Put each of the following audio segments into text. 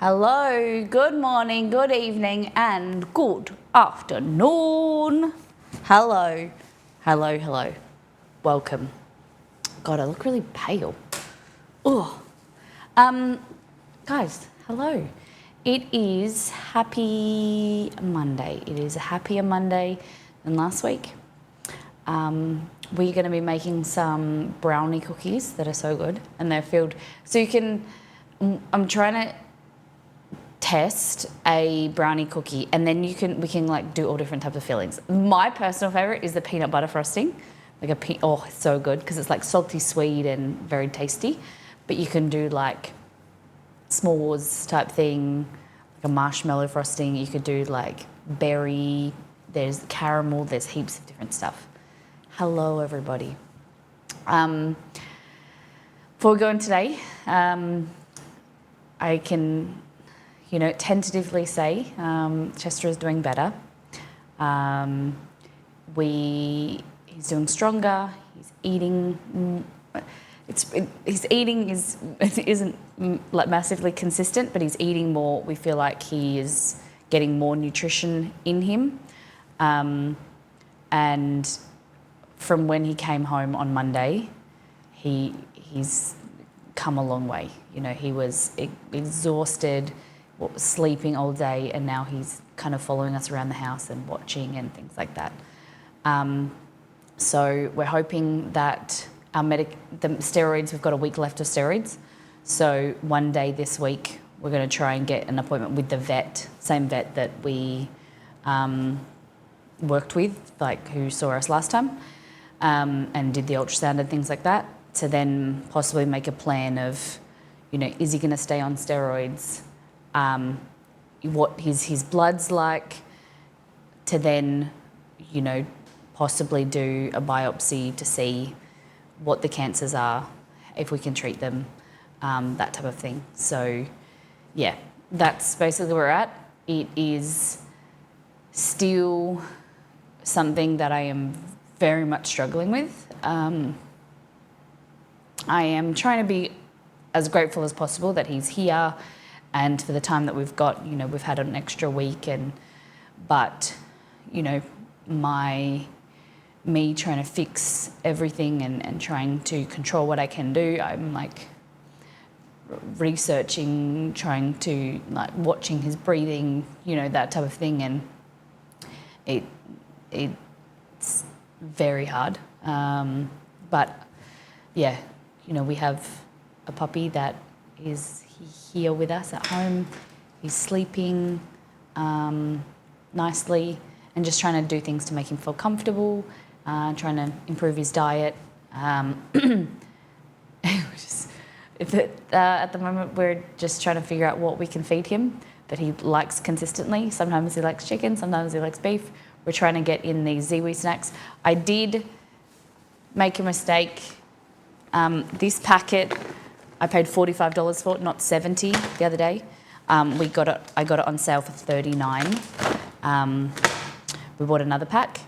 Hello, good morning, good evening, and good afternoon. Hello, hello, hello. Welcome. God, I look really pale. Oh, guys, hello. It is Happy Monday. It is a happier Monday than last week. We're going to be making some brownie cookies that are so good, and they're filled. So you can. I'm trying to test a brownie cookie, and then we can like do all different types of fillings. My personal favorite is the peanut butter frosting, oh, it's so good because it's like salty sweet and very tasty. But you can do like s'mores type thing, like a marshmallow frosting. You could do like berry. There's caramel. There's heaps of different stuff. Hello, everybody. Before we go in today, I can, tentatively say Chester is doing better. He's doing stronger. He's eating. His eating isn't like massively consistent, but he's eating more. We feel like he is getting more nutrition in him, and from when he came home on Monday, he's come a long way. He was exhausted, sleeping all day, and now he's kind of following us around the house and watching and things like that. So we're hoping that the steroids, we've got a week left of steroids. So one day this week, we're going to try and get an appointment with the same vet that we worked with, like who saw us last time, and did the ultrasound and things like that, to then possibly make a plan of, is he going to stay on steroids, what his blood's like, to then, possibly do a biopsy to see what the cancers are, if we can treat them, that type of thing. So, yeah, that's basically where we're at. It is still something that I am very much struggling with. I am trying to be as grateful as possible that he's here, and for the time that we've got, we've had an extra week, but me trying to fix everything and trying to control what I can do. I'm like researching, trying to like watching his breathing, that type of thing, and it's very hard. But yeah, we have a puppy that is here with us at home. He's sleeping nicely, and just trying to do things to make him feel comfortable, trying to improve his diet. At the moment, we're just trying to figure out what we can feed him that he likes consistently. Sometimes he likes chicken, sometimes he likes beef. We're trying to get in these Ziwi snacks. I did make a mistake. This packet, I paid $45 for it, not $70 the other day. I got it on sale for $39. We bought another pack.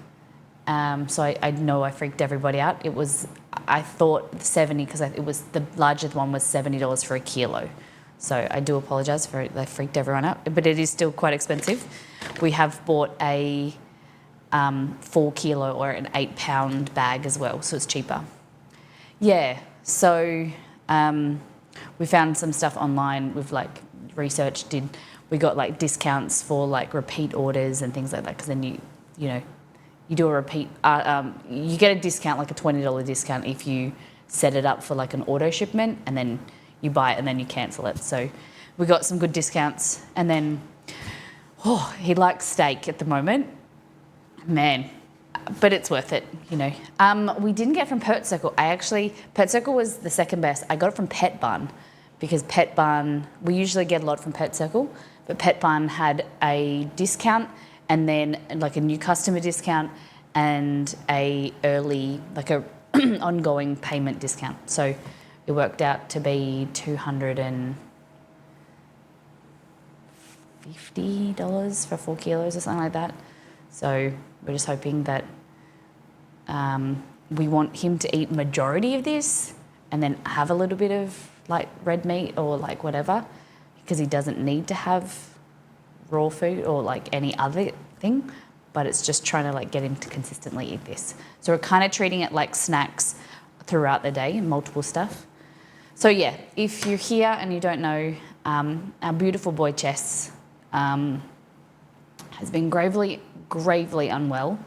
So I know I freaked everybody out. I thought $70 because it was the larger one was $70 for a kilo. So I do apologise for it. They freaked everyone out, but it is still quite expensive. We have bought a 4 kilo or an 8 pound bag as well, so it's cheaper. Yeah, so we found some stuff online. We've like researched, we got like discounts for like repeat orders and things like that, because then you do a repeat, you get a discount, like a $20 discount if you set it up for like an auto shipment, and then you buy it and then you cancel it. So we got some good discounts, and then he likes steak at the moment, man, but it's worth it, We didn't get from Pet Circle. Pet Circle was the second best. I got it from Pet Bun. because Pet Barn, we usually get a lot from Pet Circle, but Pet Barn had a discount and then like a new customer discount and a early, like a ongoing payment discount. So it worked out to be $250 for 4 kilos or something like that. So we're just hoping that we want him to eat majority of this and then have a little bit of like red meat or like whatever, because he doesn't need to have raw food or like any other thing, but it's just trying to like get him to consistently eat this. So we're kind of treating it like snacks throughout the day, multiple stuff. So yeah, if you're here and you don't know, our beautiful boy Chess has been gravely unwell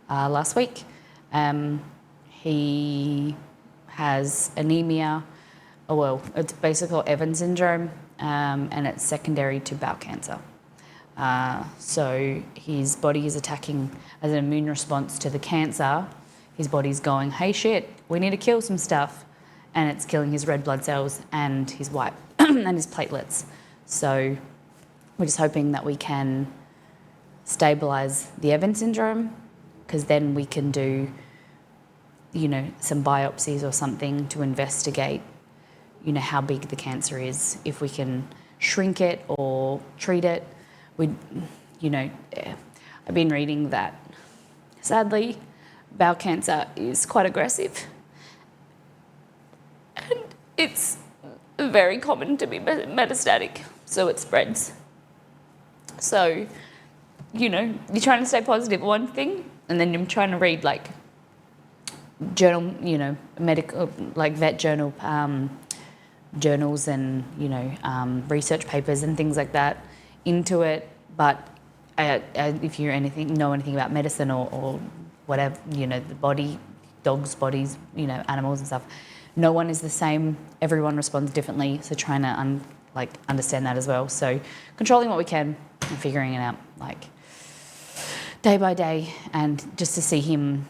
last week. He has anemia. Oh well, it's basically Evans syndrome, and it's secondary to bowel cancer. So his body is attacking as an immune response to the cancer. His body's going, hey shit, we need to kill some stuff, and it's killing his red blood cells and his white and his platelets. So we're just hoping that we can stabilise the Evans syndrome, because then we can do, some biopsies or something to investigate, how big the cancer is. If we can shrink it or treat it, I've been reading that, sadly, bowel cancer is quite aggressive. And it's very common to be metastatic, so it spreads. So, you're trying to stay positive, one thing, and then you're trying to read like journal, medical, like vet journal, journals and, research papers and things like that into it. But if you know anything about medicine or whatever, the body, dogs' bodies, animals and stuff, no one is the same. Everyone responds differently. So trying to understand that as well. So controlling what we can and figuring it out like day by day, and just to see him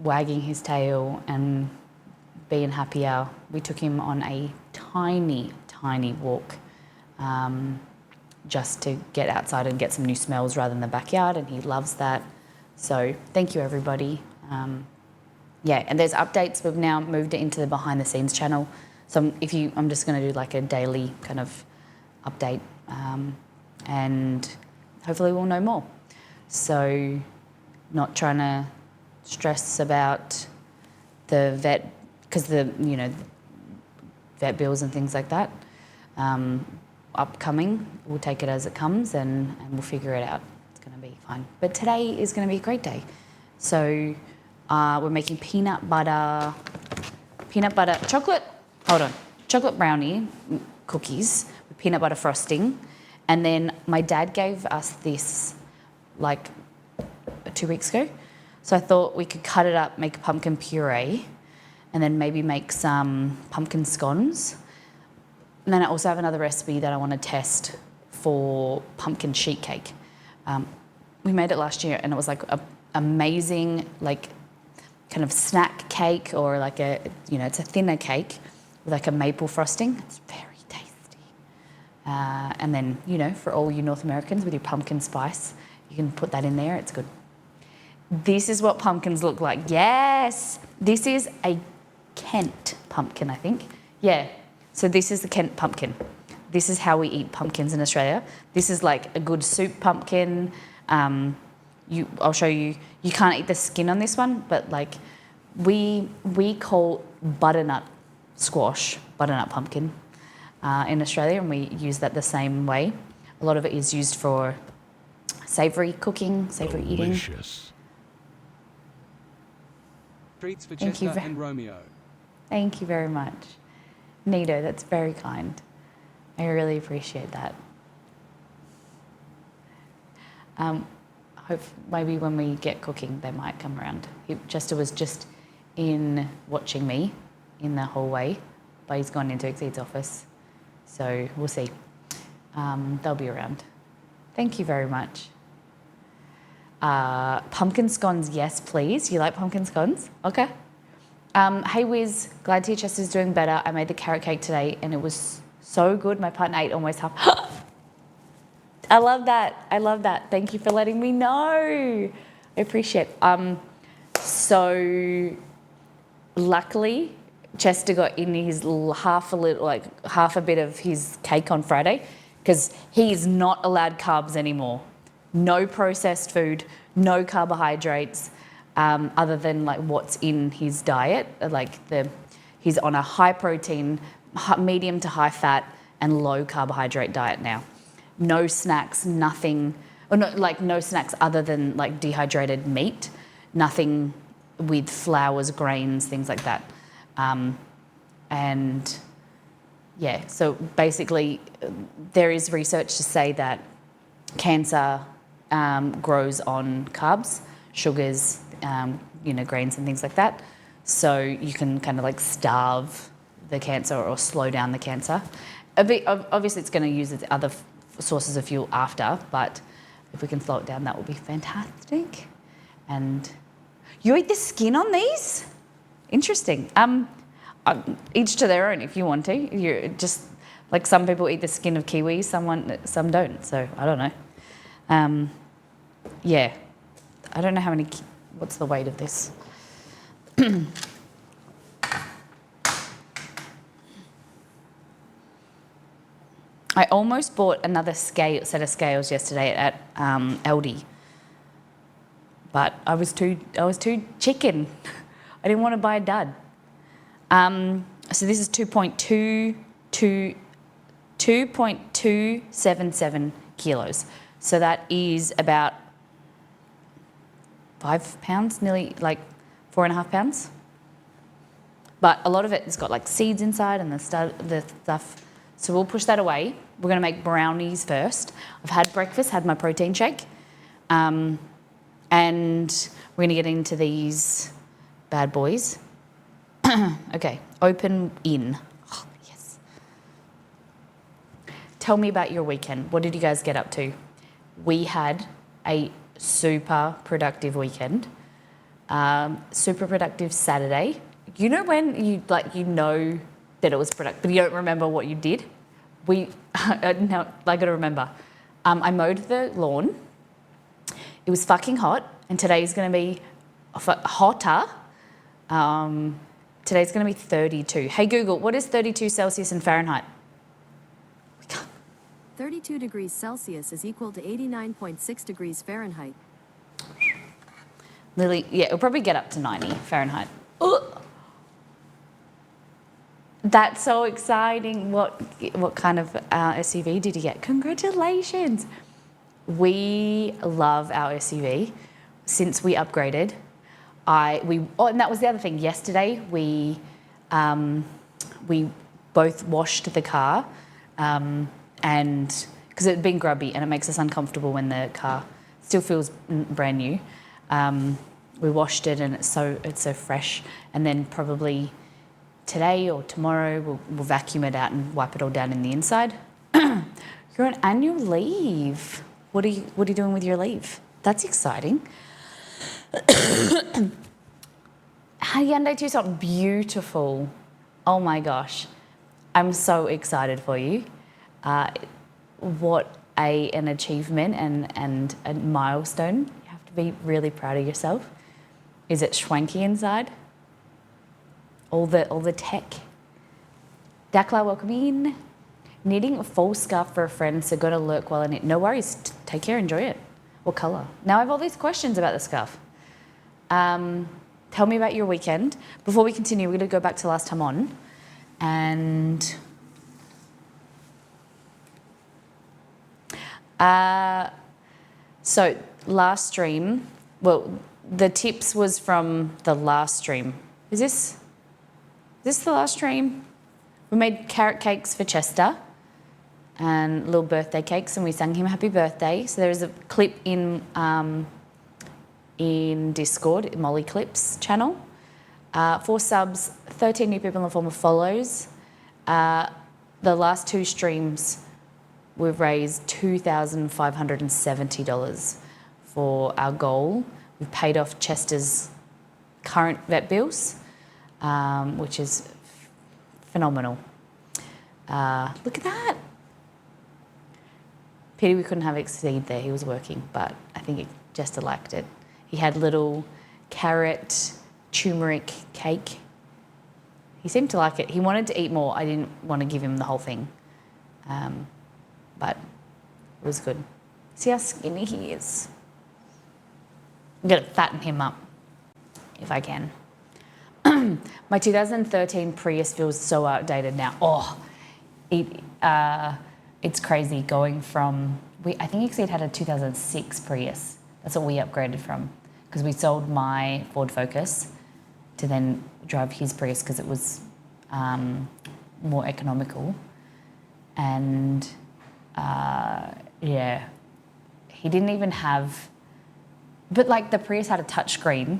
wagging his tail and being happier. We took him on a tiny walk just to get outside and get some new smells rather than the backyard, and he loves that. So thank you, everybody. And there's updates. We've now moved it into the behind the scenes channel. So I'm just going to do like a daily kind of update, and hopefully we'll know more. So not trying to stress about the vet, because the vet bills and things like that upcoming. We'll take it as it comes and we'll figure it out. It's going to be fine. But today is going to be a great day. So we're making peanut butter chocolate brownie cookies with peanut butter frosting. And then my dad gave us this like 2 weeks ago. So I thought we could cut it up, make a pumpkin puree, and then maybe make some pumpkin scones. And then I also have another recipe that I want to test for pumpkin sheet cake. We made it last year and it was like a amazing like kind of snack cake, or like it's a thinner cake with like a maple frosting. It's very tasty. And then, for all you North Americans with your pumpkin spice, you can put that in there. It's good. This is what pumpkins look like. Yes. This is a Kent pumpkin, I think. Yeah. So this is the Kent pumpkin. This is how we eat pumpkins in Australia. This is like a good soup pumpkin. I'll show you. You can't eat the skin on this one, but like we call butternut squash, butternut pumpkin in Australia, and we use that the same way. A lot of it is used for savoury cooking, savoury eating. Delicious. Treats for Chester and Romeo. Thank you very much. Nito, that's very kind. I really appreciate that. Hope maybe when we get cooking, they might come around. Chester was just in watching me in the hallway, but he's gone into Exceed's office. So we'll see. They'll be around. Thank you very much. Pumpkin scones, yes, please. You like pumpkin scones? Okay. Hey Wiz, glad to hear Chester's doing better. I made the carrot cake today and it was So good. My partner ate almost half. I love that. I love that. Thank you for letting me know. I appreciate it. So luckily, Chester got in his half a bit of his cake on Friday because he is not allowed carbs anymore. No processed food, no carbohydrates, other than like what's in his diet. He's on a high protein, medium to high fat, and low carbohydrate diet now. No snacks, nothing, or no snacks other than like dehydrated meat, nothing with flours, grains, things like that. And yeah, so basically there is research to say that cancer grows on carbs, sugars, grains and things like that. So you can kind of like starve the cancer or slow down the cancer. Obviously it's going to use its other sources of fuel after, but if we can slow it down, that would be fantastic. And you eat the skin on these? Interesting. Each to their own if you want to. You're just like some people eat the skin of kiwis, some don't. So I don't know. Yeah, I don't know how many. What's the weight of this? I almost bought another set of scales yesterday at Aldi, but I was too chicken. I didn't want to buy a dud. So this is 2.277 kilos. So that is about 5 pounds, nearly like 4.5 pounds. But a lot of it has got like seeds inside and the stuff. So we'll push that away. We're going to make brownies first. I've had breakfast, had my protein shake. And we're going to get into these bad boys. Okay, open in. Oh, yes. Tell me about your weekend. What did you guys get up to? We had a super productive weekend. Super productive Saturday. You know when you know that it was productive, but you don't remember what you did? I got to remember. I mowed the lawn. It was fucking hot, and today's going to be hotter. Today's going to be 32. Hey Google, what is 32 Celsius in Fahrenheit? 32 degrees Celsius is equal to 89.6 degrees Fahrenheit. Lily, yeah, it'll probably get up to 90 Fahrenheit. Ugh. That's so exciting. What kind of SUV did you get? Congratulations. We love our SUV. Since we upgraded, and that was the other thing. Yesterday we both washed the car, and because it had been grubby and it makes us uncomfortable when the car still feels brand new. We washed it and it's so fresh, and then probably today or tomorrow we'll vacuum it out and wipe it all down in the inside. You're on annual leave. What are you doing with your leave? That's exciting. Hyundai Tucson, beautiful. Oh my gosh. I'm so excited for you. What an achievement and a milestone. You have to be really proud of yourself. Is it schwanky inside? All the tech. Dakla, welcome in. Knitting a full scarf for a friend, so gotta lurk while I knit. No worries. Take care, enjoy it. What colour? Now I have all these questions about the scarf. Tell me about your weekend. Before we continue, we're going to go back to last time on. And so last stream, well, the tips was from the last stream. Is this the last stream? We made carrot cakes for Chester and little birthday cakes, and we sang him happy birthday. So there is a clip in Discord, Molly Clips channel. 4 subs, 13 new people in the form of follows. The last 2 streams, we've raised $2,570 for our goal. We've paid off Chester's current vet bills, which is phenomenal. Look at that. Pity we couldn't have Exceed there. He was working, but I think Jester liked it. He had little carrot turmeric cake. He seemed to like it. He wanted to eat more. I didn't want to give him the whole thing. But it was good. See how skinny he is? I'm going to fatten him up if I can. My 2013 Prius feels so outdated now. Oh, it's crazy going from... I think Exceed had a 2006 Prius. That's what we upgraded from, because we sold my Ford Focus to then drive his Prius because it was more economical. And yeah, he didn't even have... But like the Prius had a touchscreen,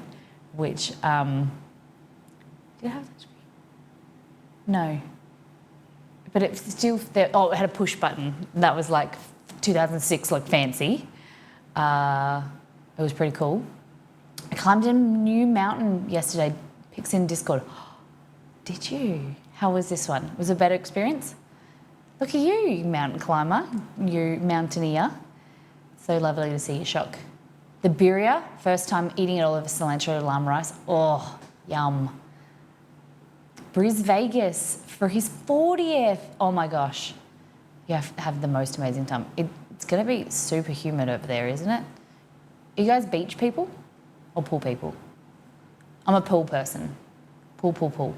which... did it have a touchscreen? No. But it still... it had a push button. That was like 2006, like fancy. It was pretty cool. I climbed a new mountain yesterday. Pics in Discord. Did you? How was this one? Was it a better experience? Look at you, you mountain climber, you mountaineer. So lovely to see you, Shock. The birria, first time eating it all over cilantro lamb rice. Oh, yum. Briz Vegas for his 40th. Oh my gosh. You have the most amazing time. It's going to be super humid over there, isn't it? Are you guys beach people or pool people? I'm a pool person. Pool.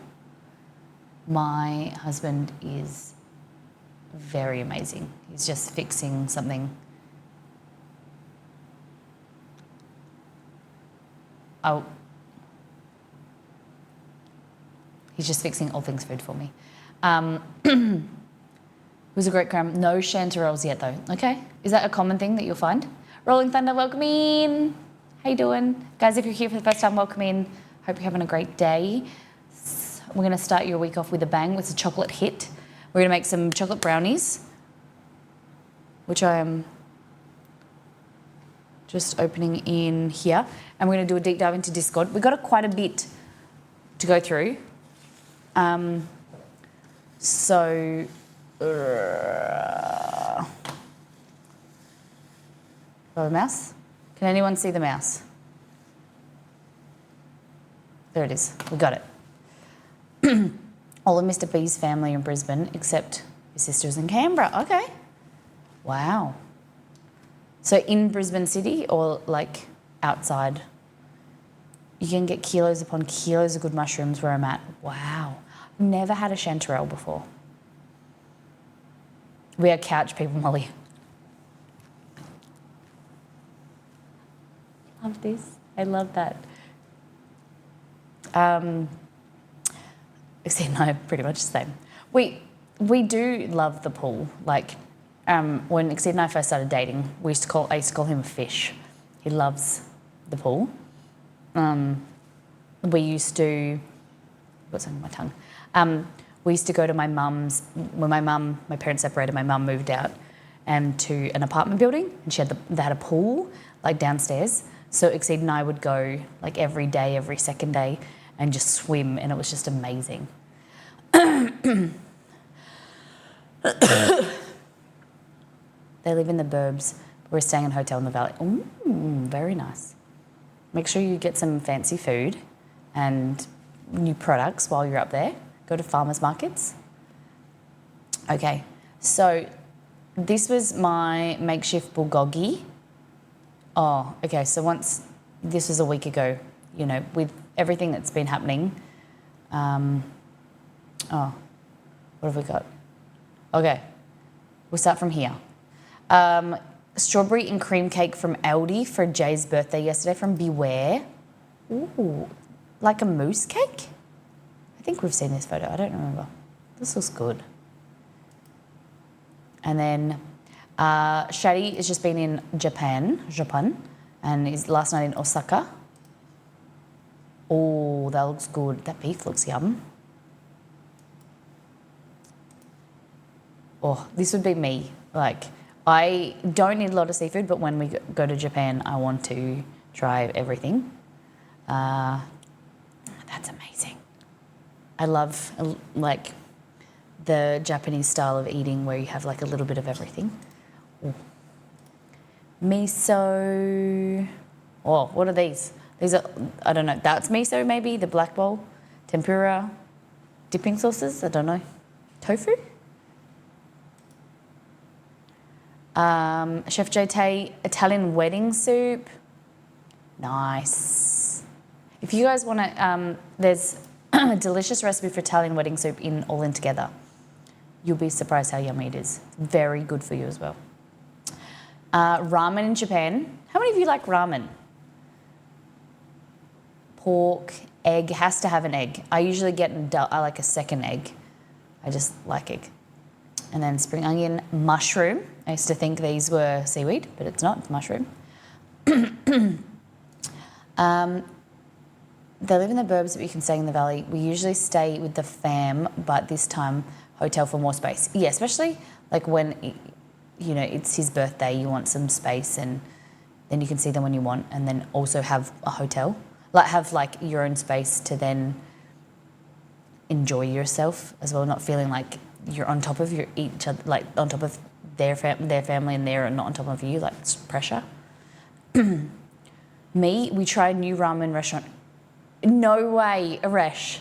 My husband is very amazing. He's just fixing something. He's just fixing all things food for me. It was a great cram. No chanterelles yet though, okay? Is that a common thing that you'll find? Rolling Thunder, welcome in. How you doing? Guys, if you're here for the first time, welcome in. Hope you're having a great day. We're gonna start your week off with a bang with a chocolate hit. We're gonna make some chocolate brownies, which I am just opening in here. And we're gonna do a deep dive into Discord. We've got quite a bit to go through. The mouse? Can anyone see the mouse? There it is. We got it. All of Mr. B's family in Brisbane, except his sister's in Canberra. Okay. Wow. So in Brisbane City or like outside? You can get kilos upon kilos of good mushrooms where I'm at. Wow. I've never had a chanterelle before. We are couch people, Molly. Love this. I love that. Exceed and I are pretty much the same. We do love the pool. Like when Exceed and I first started dating, I used to call him a fish. He loves the pool. We used to... What's on my tongue? We used to go to my mum's... When my parents separated, my mum moved out and to an apartment building, and they had a pool like downstairs. So Exceed and I would go like every day, every second day, and just swim, and it was just amazing. They live in the burbs. We're staying in a hotel in the valley. Ooh, very nice. Make sure you get some fancy food and new products while you're up there. Go to farmers markets. Okay, so this was my makeshift bulgogi. Oh, okay, so this was a week ago, you know, with everything that's been happening. What have we got? Okay, we'll start from here. Strawberry and cream cake from Aldi for Jay's birthday yesterday from Beware. Ooh, like a mousse cake? I think we've seen this photo, I don't remember. This looks good. And then Shadi has just been in Japan, and is last night in Osaka. Oh, that looks good. That beef looks yum. Oh, this would be me. Like, I don't eat a lot of seafood, but when we go to Japan, I want to try everything. That's amazing. I love, like, the Japanese style of eating where you have like a little bit of everything. Ooh. Miso. Oh, what are these? These are, I don't know, that's miso maybe, the black bowl. Tempura, dipping sauces, I don't know. Tofu? Chef JT, Italian wedding soup. Nice. If you guys want to, there's a delicious recipe for Italian wedding soup in All In Together. You'll be surprised how yummy it is. Very good for you as well. Ramen in Japan. How many of you like ramen? Pork, egg, has to have an egg. I usually get, I like a second egg. I just like egg. And then spring onion, mushroom. I used to think these were seaweed, but it's not, it's mushroom. They live in the burbs, but you can stay in the valley. We usually stay with the fam, but this time hotel for more space. Yeah, especially like when, you know, it's his birthday, you want some space and then you can see them when you want, and then also have a hotel. Like have like your own space to then enjoy yourself as well, not feeling like you're on top of each other, like on top of their family and they're not on top of you, like it's pressure. We tried a new ramen restaurant. No way, Aresh.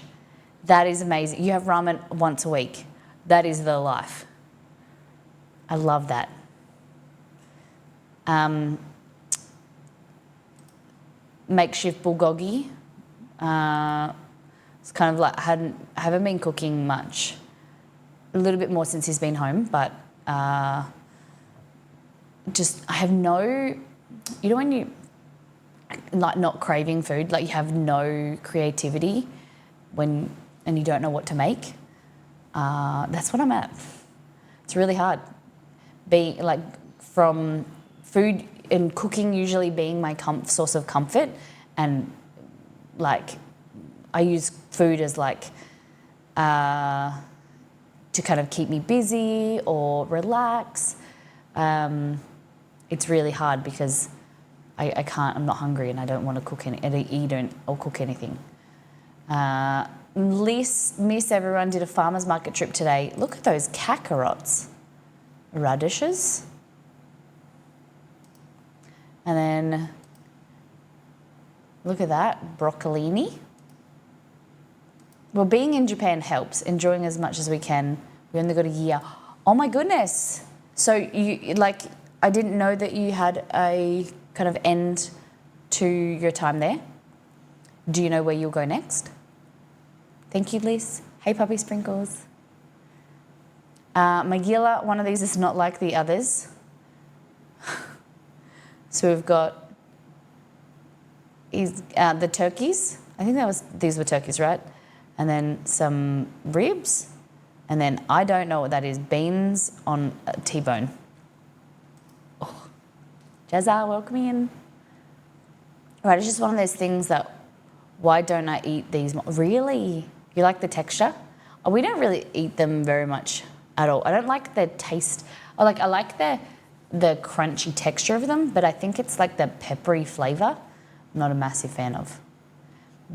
That is amazing. You have ramen once a week. That is the life. I love that. Makeshift bulgogi. It's kind of like I haven't been cooking much. A little bit more since he's been home, but just I have no. You know when you like not craving food, like you have no creativity and you don't know what to make. That's what I'm at. It's really hard. Being like from food and cooking usually being my source of comfort, and like I use food as like to kind of keep me busy or relax. It's really hard because I can't. I'm not hungry and I don't want to cook or cook anything. Miss everyone did a farmer's market trip today. Look at those kakarotts, radishes, and then look at that broccolini. Well, being in Japan helps. Enjoying as much as we can. We only got a year. Oh my goodness! So you like I didn't know that you had a kind of end to your time there. Do you know where you'll go next? Thank you, Liz. Hey, Puppy Sprinkles. Magilla, one of these is not like the others. So we've got the turkeys. I think these were turkeys, right? And then some ribs. And then I don't know what that is. Beans on a T-bone. Oh. Jazza, welcome in. Right, it's just one of those things that, why don't I eat these more? Really? You like the texture? Oh, we don't really eat them very much at all. I don't like the taste. I like the crunchy texture of them, but I think it's like the peppery flavour. I'm not a massive fan of.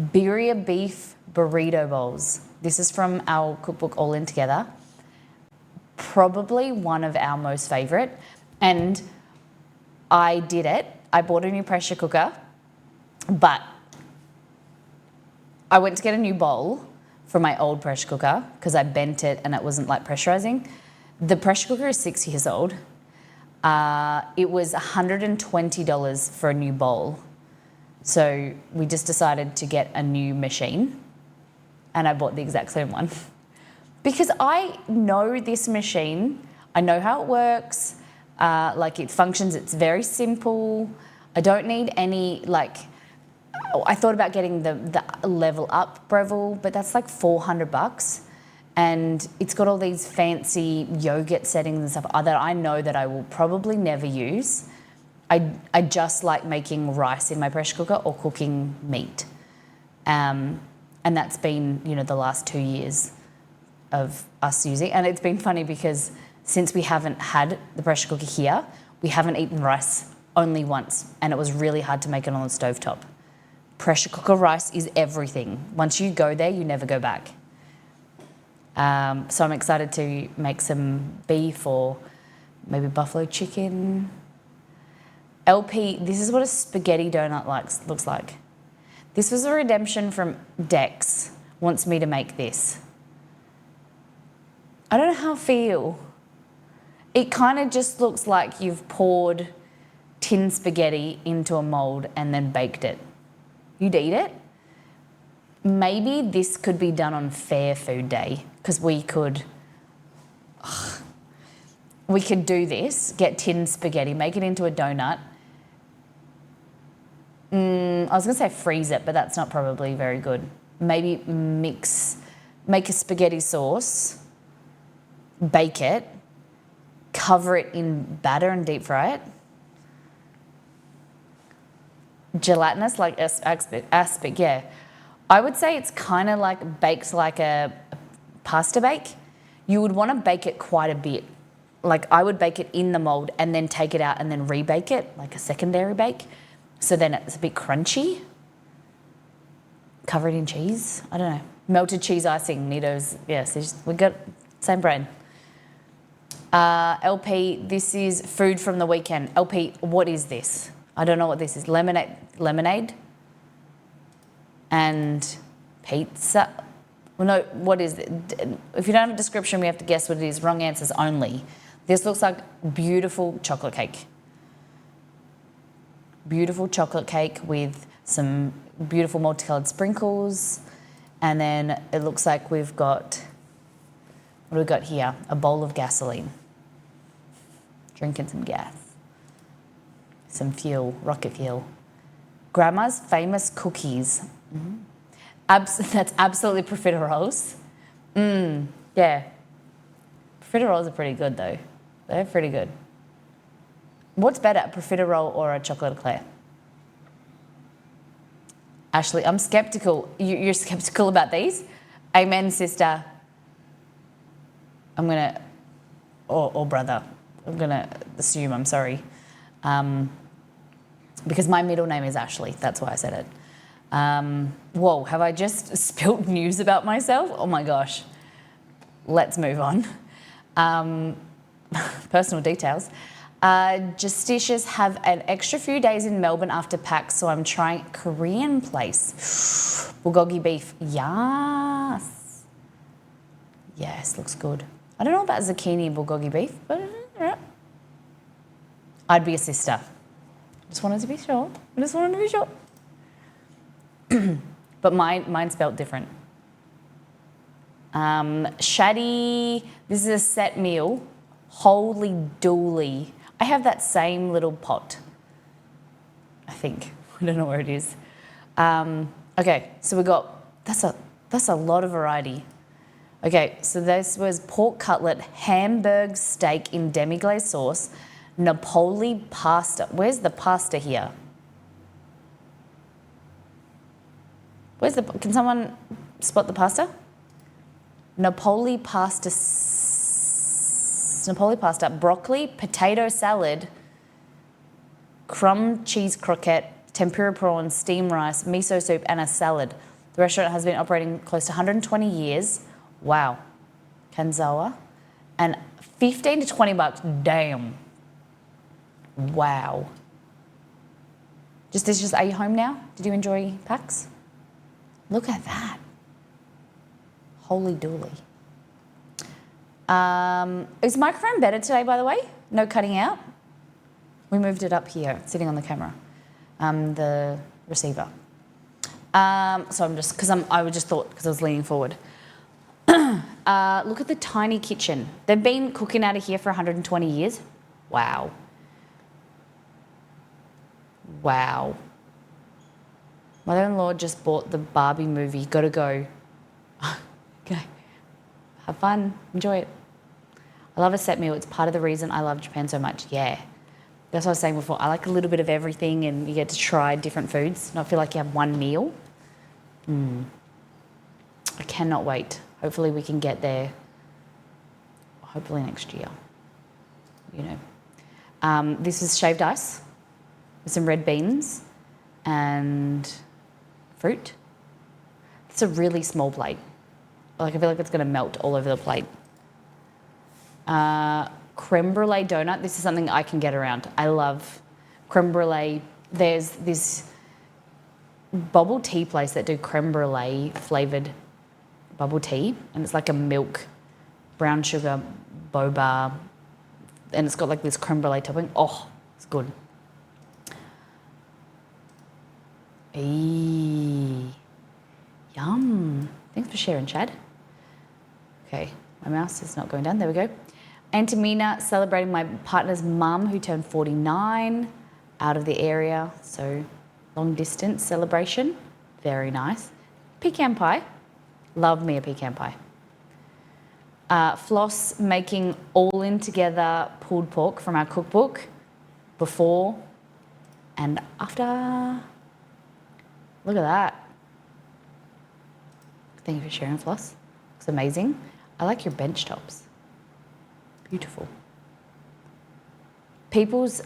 Birria beef burrito bowls. This is from our cookbook All In Together. Probably one of our most favourite. And I did it. I bought a new pressure cooker, but I went to get a new bowl for my old pressure cooker because I bent it and it wasn't like pressurizing. The pressure cooker is 6 years old. It was $120 for a new bowl. So we just decided to get a new machine and I bought the exact same one. Because I know this machine, I know how it works, like it functions, it's very simple. I don't need any I thought about getting the level up Breville, but that's like $400. And it's got all these fancy yogurt settings and stuff that I know that I will probably never use. I just like making rice in my pressure cooker or cooking meat. And that's been, the last 2 years of us using. And it's been funny because since we haven't had the pressure cooker here, we haven't eaten rice only once. And it was really hard to make it on the stovetop. Pressure cooker rice is everything. Once you go there, you never go back. So I'm excited to make some beef or maybe buffalo chicken. LP, this is what a spaghetti donut looks like. This was a redemption from Dex, wants me to make this. I don't know how I feel. It kind of just looks like you've poured tin spaghetti into a mould and then baked it. You'd eat it? Maybe this could be done on Fair Food Day, because we could do this, get tin spaghetti, make it into a donut. I was going to say freeze it, but that's not probably very good. Maybe make a spaghetti sauce, bake it, cover it in batter and deep fry it. Gelatinous, like aspic, yeah. I would say it's kind of like baked like a pasta bake. You would want to bake it quite a bit. Like I would bake it in the mould and then take it out and then rebake it, like a secondary bake. So then it's a bit crunchy. Cover it in cheese. I don't know. Melted cheese icing, Nido's. Yes, we got same brain. LP, this is food from the weekend. LP, what is this? I don't know what this is. Lemonade and pizza. Well, no, what is it? If you don't have a description, we have to guess what it is. Wrong answers only. This looks like beautiful chocolate cake. Beautiful chocolate cake with some beautiful multicolored sprinkles. And then it looks like we've got, what do we got here? A bowl of gasoline. Drinking some gas. Some fuel, rocket fuel. Grandma's famous cookies. Mm-hmm. That's absolutely profiteroles. Yeah. Profiteroles are pretty good though. They're pretty good. What's better, a profiterole or a chocolate eclair? Ashley, I'm skeptical. You're skeptical about these? Amen, sister. I'm going to, or brother, I'm going to assume, I'm sorry. Because my middle name is Ashley. That's why I said it. Whoa, have I just spilt news about myself? Oh my gosh. Let's move on. Personal details. Justitious have an extra few days in Melbourne after PAX, so I'm trying Korean place. Bulgogi beef. Yes. Yes, looks good. I don't know about zucchini bulgogi beef, but I'd be a sister. Just wanted to be sure. But mine spelt different. Shaddy, this is a set meal. Holy dooly. I have that same little pot, I think. I don't know where it is. Okay, so we got, that's a lot of variety. Okay, so this was pork cutlet, Hamburg steak in demi-glace sauce, Napoli pasta. Where's the pasta here? Can someone spot the pasta? Napoli pasta, broccoli, potato salad, crumb cheese croquette, tempura prawns, steamed rice, miso soup, and a salad. The restaurant has been operating close to 120 years. Wow. Kanzawa. And 15 to 20 bucks. Damn. Wow. Are you home now? Did you enjoy PAX? Look at that. Holy dooly. Is the microphone better today, by the way? No cutting out? We moved it up here, sitting on the camera, the receiver. So I'm just, because I was leaning forward. Look at the tiny kitchen. They've been cooking out of here for 120 years. Wow. Wow. Mother-in-law just bought the Barbie movie. Gotta go. Okay. Have fun. Enjoy it. I love a set meal. It's part of the reason I love Japan so much. Yeah. That's what I was saying before. I like a little bit of everything and you get to try different foods. Not feel like you have one meal. I cannot wait. Hopefully we can get there. Hopefully next year. You know. This is shaved ice with some red beans and fruit. It's a really small plate. Like, I feel like it's going to melt all over the plate. Creme brulee donut. This is something I can get around. I love creme brulee. There's this bubble tea place that do creme brulee flavoured bubble tea, and it's like a milk, brown sugar, boba, and it's got like this creme brulee topping. Oh, it's good. Eee, yum. Thanks for sharing, Chad. Okay, my mouse is not going down. There we go. Antamina celebrating my partner's mum who turned 49, out of the area, so long distance celebration. Very nice. Pecan pie. Love me a pecan pie. Floss making all in together pulled pork from our cookbook before and after. Look at that. Thank you for sharing, Floss. Looks amazing. I like your bench tops. Beautiful. People's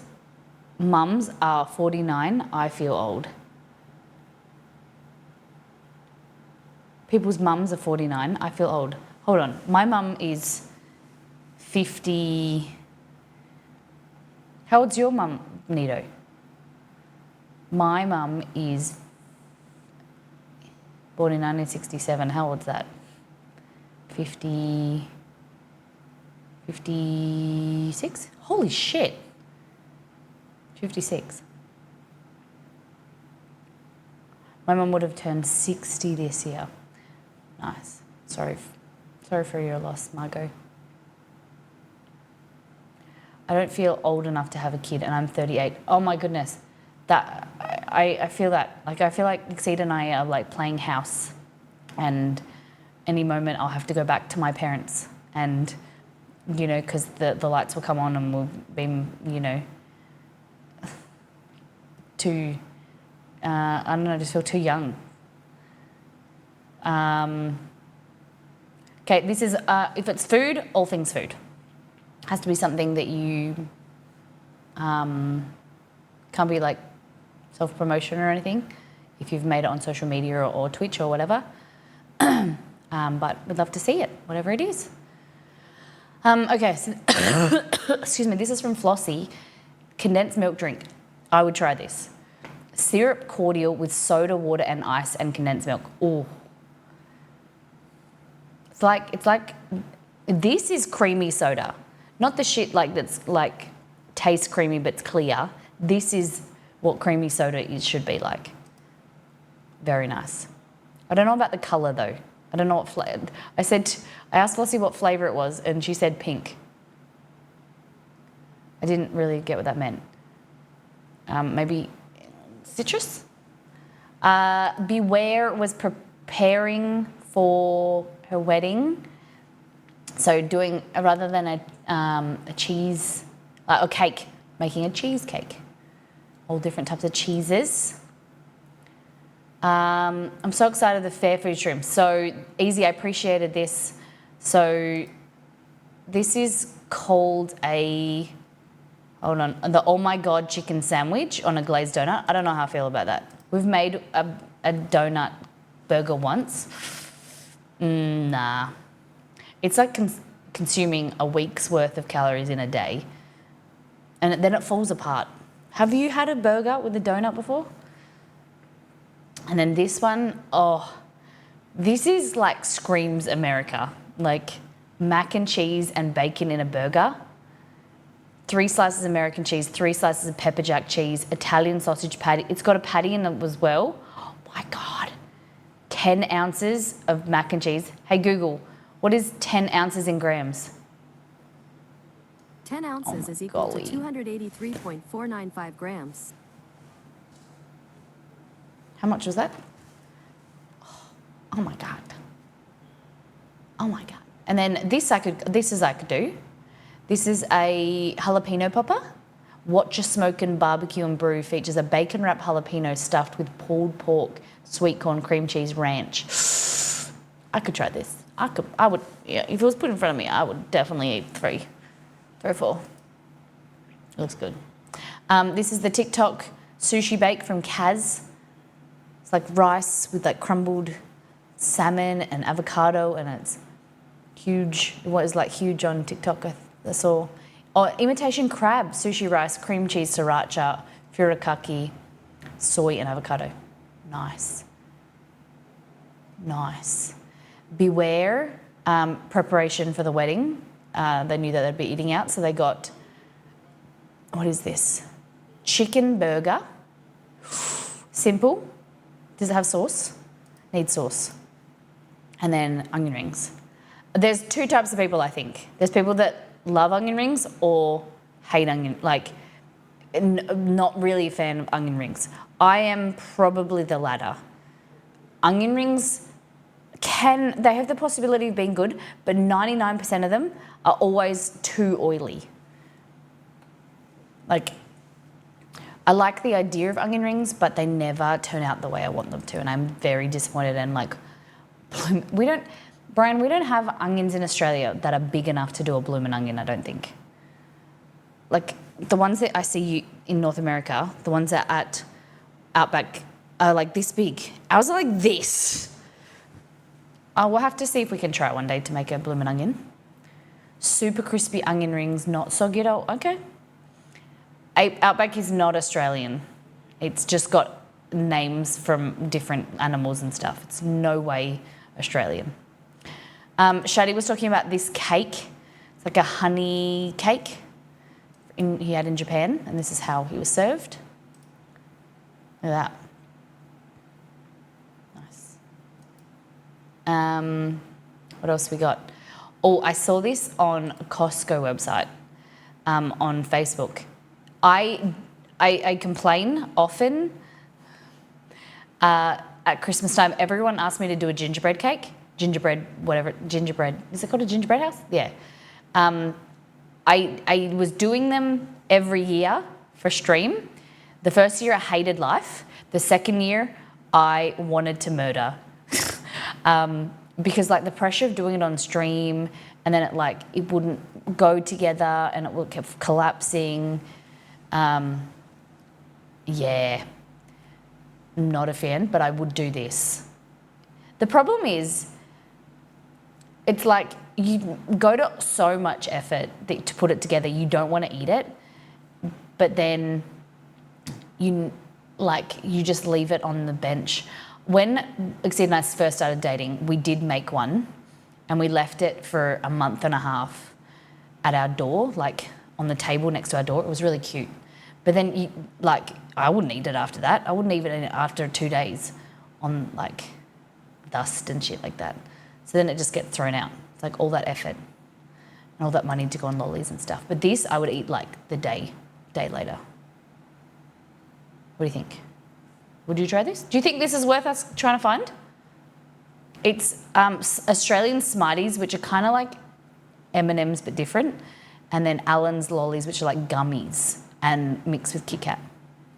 mums are 49. I feel old. People's mums are 49. I feel old. Hold on. My mum is 50. How old's your mum, Nito? My mum is born in 1967. How old's that? 56? Holy shit. 56. My mum would have turned 60 this year. Nice. Sorry for your loss, Margot. I don't feel old enough to have a kid, and I'm 38. Oh my goodness. That I feel that. Like, I feel like Exceed and I are like playing house, and any moment I'll have to go back to my parents, and you know, because the lights will come on and we'll be, you know, too, I don't know, just feel too young. Okay, this is, if it's food, all things food. Has to be something that you can't be like self-promotion or anything if you've made it on social media or Twitch or whatever. But we'd love to see it, whatever it is. Okay, so excuse me, this is from Flossie. Condensed milk drink. I would try this. Syrup cordial with soda, water and ice and condensed milk. Ooh. It's like, this is creamy soda. Not the shit like that's like tastes creamy but it's clear. This is what creamy soda should be like. Very nice. I don't know about the colour though. I don't know what flavour. I asked Flossie what flavour it was and she said pink. I didn't really get what that meant. Maybe citrus? Beware was preparing for her wedding. So doing, rather than a cheese, or cake, making a cheesecake. All different types of cheeses. I'm so excited the fair food shrimp. So easy, I appreciated this. So this is called the oh my god chicken sandwich on a glazed donut. I don't know how I feel about that. We've made a donut burger once. Nah. It's like consuming a week's worth of calories in a day. And then it falls apart. Have you had a burger with a donut before? And then this one, oh, this is like screams America. Like mac and cheese and bacon in a burger. 3 slices of American cheese, 3 slices of pepper jack cheese, Italian sausage patty. It's got a patty in it as well. Oh my God. 10 ounces of mac and cheese. Hey Google, what is 10 ounces in grams? 10 ounces is equal to 283.495 grams. How much was that? Oh my God. Oh my God. And then this I could do. This is a jalapeno popper. Watch a Smoke and Barbecue and Brew features a bacon wrapped jalapeno stuffed with pulled pork, sweet corn, cream cheese, ranch. I could try this. I would, yeah, if it was put in front of me, I would definitely eat 3 or 4. It looks good. This is the TikTok sushi bake from Kaz. It's like rice with like crumbled salmon and avocado, and it's huge. It was like huge on TikTok, I saw. Oh, imitation crab, sushi rice, cream cheese, sriracha, furikake, soy and avocado. Nice. Nice. Beware, preparation for the wedding. They knew that they'd be eating out, so they got, what is this? Chicken burger. Simple. Does it have sauce? Needs sauce. And then onion rings. There's two types of people, I think. There's people that love onion rings or hate onion, like not really a fan of onion rings. I am probably the latter. Onion rings they have the possibility of being good, but 99% of them are always too oily. Like, I like the idea of onion rings, but they never turn out the way I want them to, and I'm very disappointed. And like, Brian, we don't have onions in Australia that are big enough to do a bloomin' onion, I don't think. Like, the ones that I see in North America, the ones that are at Outback are like this big. Ours are like this. We'll have to see if we can try it one day to make a bloomin' onion. Super crispy onion rings, not soggy at all. Okay. Outback is not Australian. It's just got names from different animals and stuff. It's no way Australian. Shadi was talking about this cake. It's like a honey cake he had in Japan, and this is how he was served. Look at that. Nice. What else we got? Oh, I saw this on Costco website, on Facebook. I complain often at Christmas time. Everyone asks me to do a gingerbread cake. Gingerbread. Is it called a gingerbread house? Yeah. I was doing them every year for stream. The first year I hated life. The second year I wanted to murder. Because like the pressure of doing it on stream, and then it wouldn't go together and it kept collapsing. Yeah, I'm not a fan, but I would do this. The problem is, it's like you go to so much effort to put it together, you don't want to eat it, but then you just leave it on the bench. When Exceed and I first started dating, we did make one, and we left it for a month and a half at our door, like on the table next to our door. It was really cute. But then, I wouldn't eat it after that. I wouldn't eat it after 2 days on, dust and shit like that. So then it just gets thrown out. It's like all that effort and all that money to go on lollies and stuff. But this, I would eat, the day later. What do you think? Would you try this? Do you think this is worth us trying to find? It's Australian Smarties, which are kind of like M&Ms but different, and then Allen's lollies, which are like gummies and mixed with Kit Kat.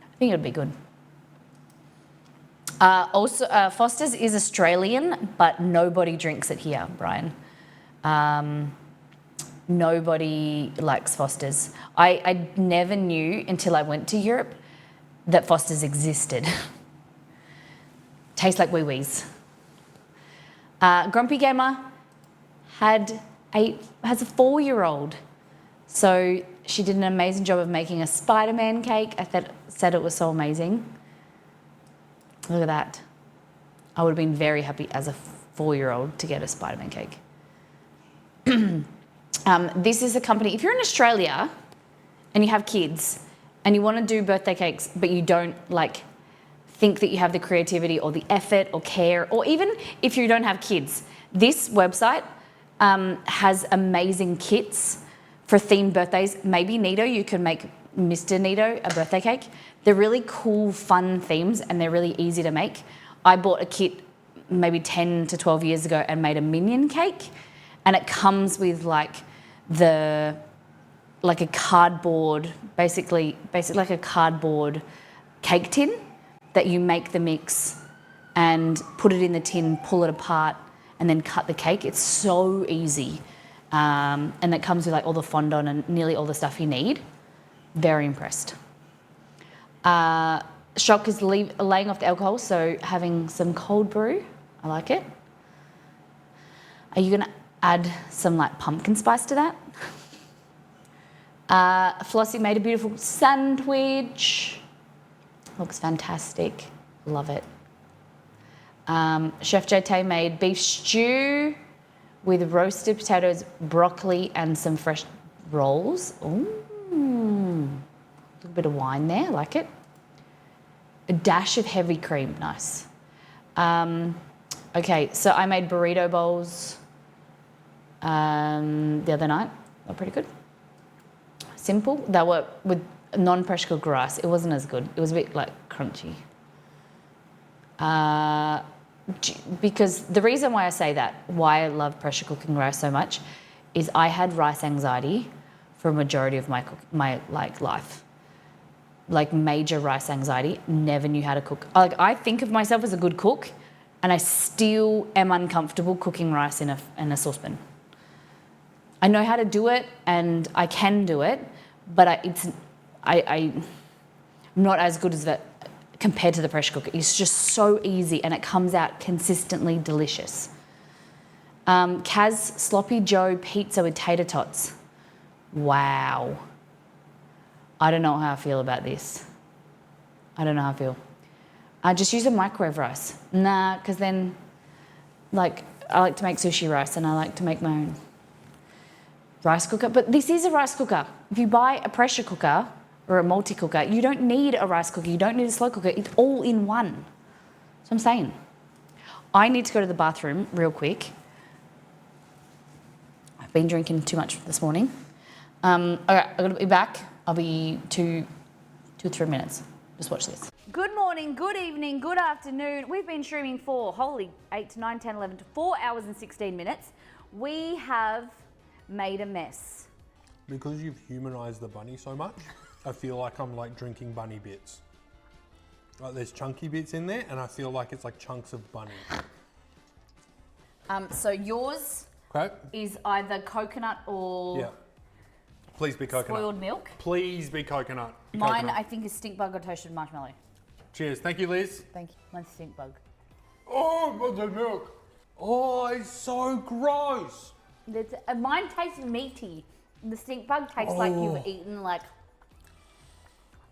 I think it would be good. Also, Foster's is Australian, but nobody drinks it here, Brian. Nobody likes Foster's. I never knew until I went to Europe that Foster's existed. Tastes like wee-wees. Grumpy Gamer has a 4-year-old. So she did an amazing job of making a Spider-Man cake. I said it was so amazing. Look at that. I would have been very happy as a 4-year-old to get a Spider-Man cake. This is a company, if you're in Australia and you have kids and you want to do birthday cakes, but you don't think that you have the creativity or the effort or care, or even if you don't have kids, this website has amazing kits for themed birthdays. Maybe Nito, you can make Mr. Nito a birthday cake. They're really cool, fun themes, and they're really easy to make. I bought a kit maybe 10 to 12 years ago and made a minion cake, and it comes with a cardboard, basically like a cardboard cake tin that you make the mix and put it in the tin, pull it apart, and then cut the cake. It's so easy. And it comes with all the fondant and nearly all the stuff you need. Very impressed. Shock is laying off the alcohol, so having some cold brew. I like it. Are you gonna add some like pumpkin spice to that? Flossie made a beautiful sandwich. Looks fantastic. Love it. Chef JT made beef stew with roasted potatoes, broccoli, and some fresh rolls. Ooh. A little bit of wine there, like it. A dash of heavy cream, nice. Okay, so I made burrito bowls the other night. They're pretty good. Simple. They were with non-pressure cooked rice. It wasn't as good. It was a bit like crunchy. Because the reason why I say that, why I love pressure cooking rice so much, is I had rice anxiety for a majority of my life. Like major rice anxiety, never knew how to cook. Like I think of myself as a good cook, and I still am uncomfortable cooking rice in a saucepan. I know how to do it, and I can do it, but I'm not as good as that compared to the pressure cooker. It's just so easy, and it comes out consistently delicious. Kaz Sloppy Joe pizza with tater tots. Wow. I don't know how I feel about this. I don't know how I feel. I just use a microwave rice. Nah, because then, like, I like to make sushi rice and I like to make my own rice cooker. But this is a rice cooker. If you buy a pressure cooker or a multi-cooker, you don't need a rice cooker. You don't need a slow cooker. It's all in one. So I'm saying. I need to go to the bathroom real quick. I've been drinking too much this morning. All right, I've got to be back. I'll be 2 to 3 minutes. Just watch this. Good morning, good evening, good afternoon. We've been streaming for, 8 to 9, 10, 11 to 4 hours and 16 minutes. We have made a mess. Because you've humanised the bunny so much, I feel like I'm like drinking bunny bits. Like there's chunky bits in there and I feel like it's like chunks of bunny. So yours is either coconut or... Yeah. Please be coconut. Spoiled milk. Please be coconut. Mine, Coconut. I think, is stink bug or toasted marshmallow. Cheers. Thank you, Liz. Thank you. Mine's stink bug. Oh, but the milk. Oh, it's so gross. Mine tastes meaty. The stink bug tastes like you've eaten like...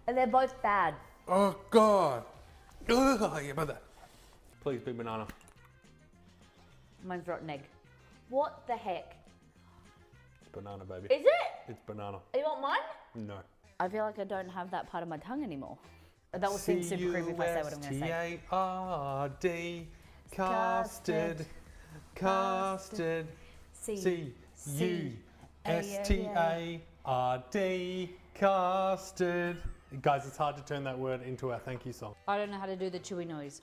And they're both bad. Oh, God. Ugh, yeah, but that. Please be banana. Mine's rotten egg. What the heck? Banana, baby. Is it? It's banana. You want mine? No. I feel like I don't have that part of my tongue anymore. That will seem super creepy if I say what I'm going to say. C-U-S-T-A-R-D, custard, custard, C-U-S-T-A-R-D, custard. Guys, it's hard to turn that word into our thank you song. I don't know how to do the chewy noise.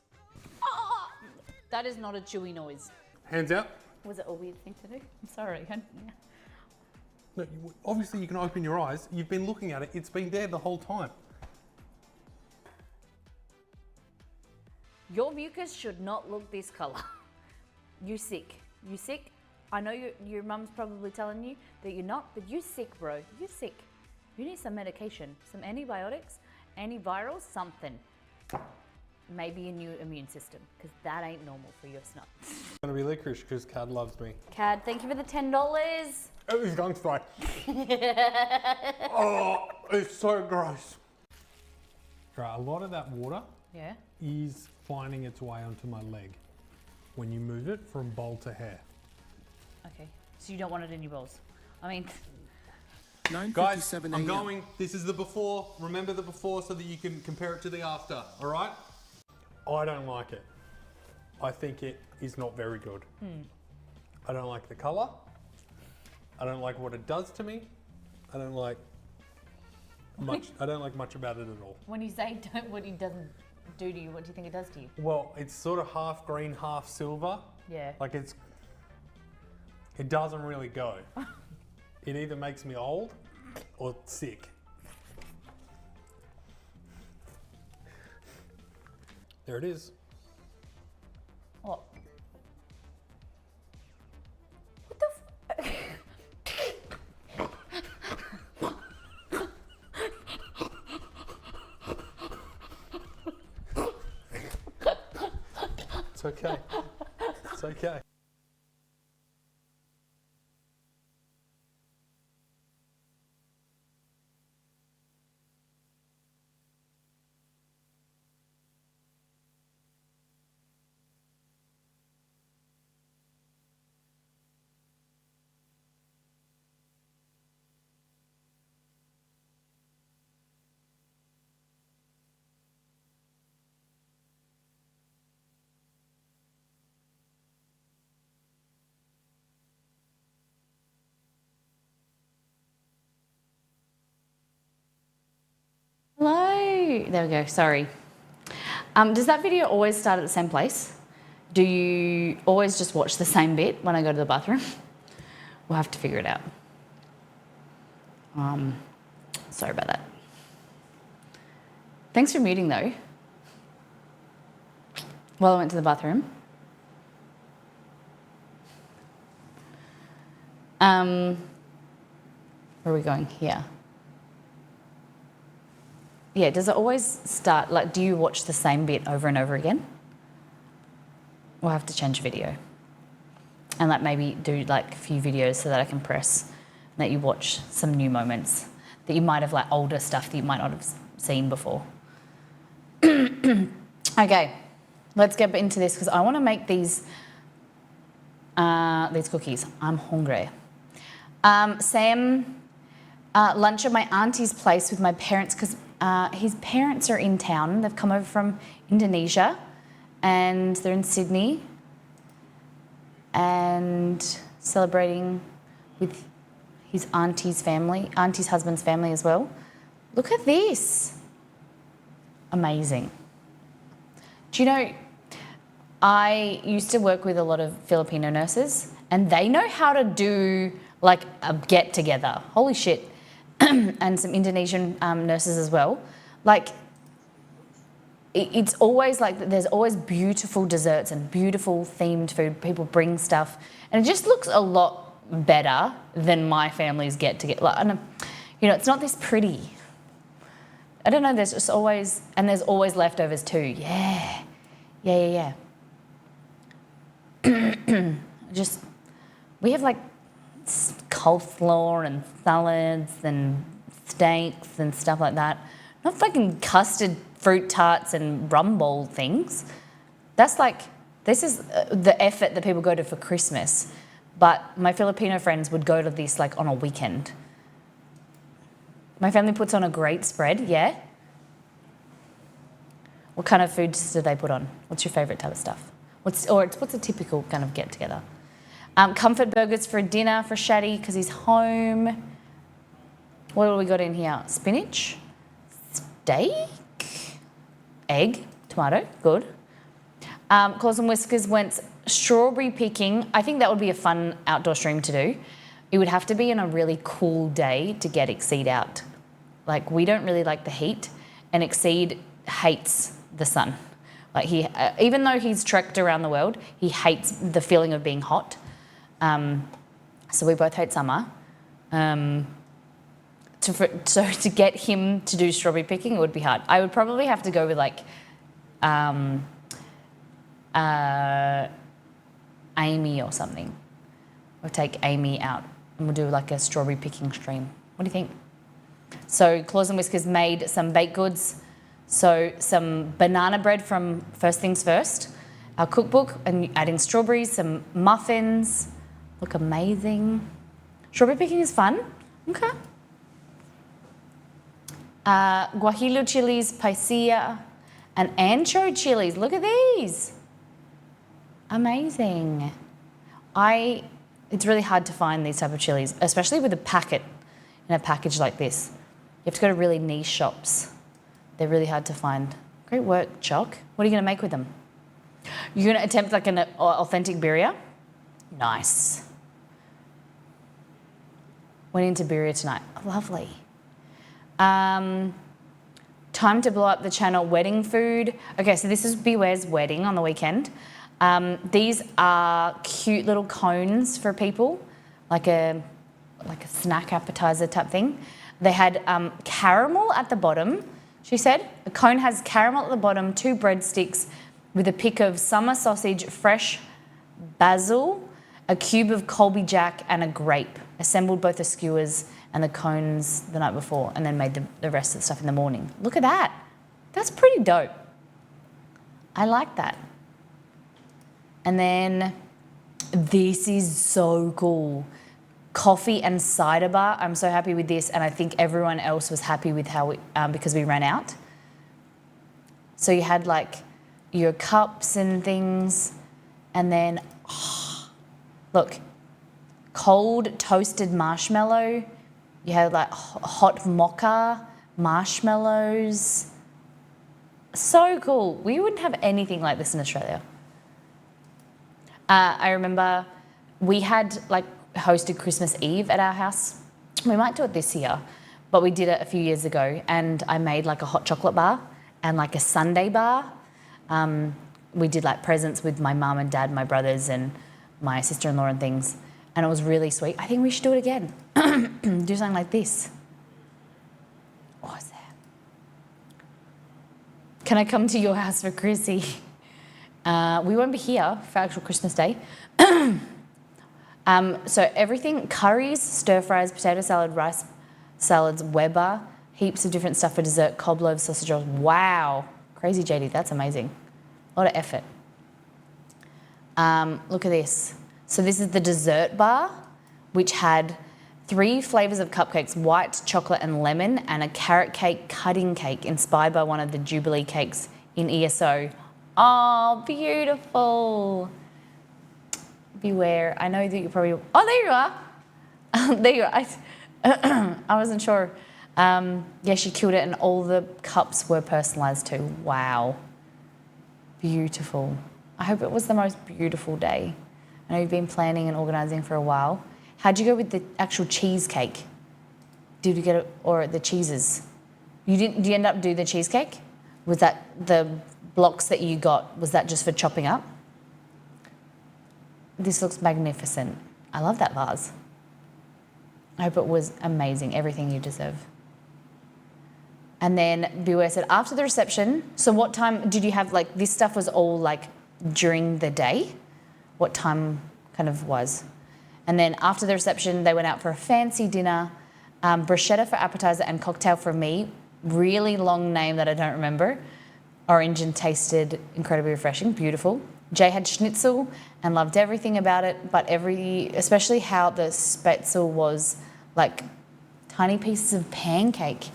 That is not a chewy noise. Hands out. Was it a weird thing to do? I'm sorry. No, obviously you can open your eyes. You've been looking at it. It's been there the whole time. Your mucus should not look this colour. You sick. You sick? I know your mum's probably telling you that you're not, but you sick, bro. You sick. You need some medication, some antibiotics, antivirals, something. Maybe a new immune system, because that ain't normal for your snot. It's gonna be licorice because Cad loves me. Cad, thank you for the $10. Oh, his tongue's dry. Oh, it's so gross. Right, a lot of that water is finding its way onto my leg when you move it from bowl to hair. Okay, so you don't want it in your bowls. I mean... Guys, I'm going. This is the before. Remember the before so that you can compare it to the after, all right? I don't like it. I think it is not very good. I don't like the colour. I don't like what it does to me. I don't like much about it at all. When you say what it doesn't do to you, what do you think it does to you? Well, it's sort of half green, half silver. Yeah. Like it doesn't really go. It either makes me old or sick. There it is. What? What the It's okay. It's okay. There we go. Sorry. Does that video always start at the same place? Do you always just watch the same bit when I go to the bathroom? We'll have to figure it out. Sorry about that. Thanks for muting though. While I went to the bathroom. Where are we going? Here. Yeah, does it always start, like, do you watch the same bit over and over again? We'll have to change video. And like maybe do like a few videos so that I can press that you watch some new moments that you might have, like older stuff that you might not have seen before. Okay, let's get into this because I want to make these cookies. I'm hungry. Sam, lunch at my auntie's place with my parents because his parents are in town. They've come over from Indonesia and they're in Sydney and celebrating with his auntie's family, auntie's husband's family as well. Look at this. Amazing. Do you know, I used to work with a lot of Filipino nurses and they know how to do like a get together. Holy shit. And some Indonesian nurses as well. Like, it's always like, there's always beautiful desserts and beautiful themed food. People bring stuff and it just looks a lot better than my family's get together. Like, you know, it's not this pretty. I don't know, there's just always, and there's always leftovers too. Yeah. Just, we have like coleslaw and salads and steaks and stuff like that. Not fucking custard fruit tarts and rum bowl things. That's like, this is the effort that people go to for Christmas. But my Filipino friends would go to this like on a weekend. My family puts on a great spread, yeah? What kind of foods do they put on? What's your favourite type of stuff? What's a typical kind of get together? Comfort burgers for dinner for Shaddy because he's home. What do we got in here? Spinach, steak, egg, tomato, good. Claws and Whiskers went strawberry picking. I think that would be a fun outdoor stream to do. It would have to be on a really cool day to get Exceed out. Like, we don't really like the heat, and Exceed hates the sun. Like, he, even though he's trekked around the world, he hates the feeling of being hot. So we both hate summer. So to get him to do strawberry picking, it would be hard. I would probably have to go with like Amy or something. We'll take Amy out and we'll do like a strawberry picking stream. What do you think? So Claws and Whiskers made some baked goods. So some banana bread from First Things First, our cookbook, and add in strawberries, some muffins. Look amazing. Strawberry picking is fun. Okay. Guajillo chilies, paella, and ancho chilies. Look at these. Amazing. It's really hard to find these type of chilies, especially with a packet in a package like this. You have to go to really niche shops. They're really hard to find. Great work, Choc. What are you going to make with them? You're going to attempt like an authentic birria? Nice. Went into birria tonight. Lovely. Time to blow up the channel, wedding food. Okay, so this is Beware's wedding on the weekend. These are cute little cones for people, like a snack appetizer type thing. They had caramel at the bottom. She said a cone has caramel at the bottom, 2 breadsticks with a pick of summer sausage, fresh basil, a cube of Colby Jack, and a grape. Assembled both the skewers and the cones the night before, and then made the rest of the stuff in the morning. Look at that. That's pretty dope. I like that. And then this is so cool. Coffee and cider bar. I'm so happy with this, and I think everyone else was happy with how because we ran out. So you had like your cups and things, and then look, cold toasted marshmallow. You had like hot mocha, marshmallows. So cool. We wouldn't have anything like this in Australia. I remember we had like hosted Christmas Eve at our house. We might do it this year, but we did it a few years ago, and I made like a hot chocolate bar and like a sundae bar. We did like presents with my mum and dad, my brothers and my sister-in-law and things, and it was really sweet. I think we should do it again. Do something like this. Awesome. Can I come to your house for Chrissy? We won't be here for actual Christmas Day. So everything, curries, stir fries, potato salad, rice salads, Weber, heaps of different stuff for dessert, cob loaves, sausage rolls. Wow. Crazy, JD, that's amazing. A lot of effort. Look at this. So this is the dessert bar, which had 3 flavours of cupcakes, white, chocolate and lemon, and a carrot cake cutting cake inspired by one of the Jubilee cakes in ESO. Oh, beautiful. Beware. I know that you probably... Oh, there you are. There you are. I wasn't sure. Yeah, she killed it, and all the cups were personalised too. Wow. Beautiful. I hope it was the most beautiful day. I know you've been planning and organising for a while. How'd you go with the actual cheesecake? Did you get it, or the cheeses? You didn't? Did you end up doing the cheesecake? Was that the blocks that you got? Was that just for chopping up? This looks magnificent. I love that vase. I hope it was amazing. Everything you deserve. And then Beware said, after the reception, so what time did you have, like, this stuff was all, like, during the day? What time kind of was? And then after the reception, they went out for a fancy dinner, bruschetta for appetizer and cocktail for me. Really long name that I don't remember. Orange and tasted incredibly refreshing, beautiful. Jay had schnitzel and loved everything about it, but especially how the spätzle was like tiny pieces of pancake.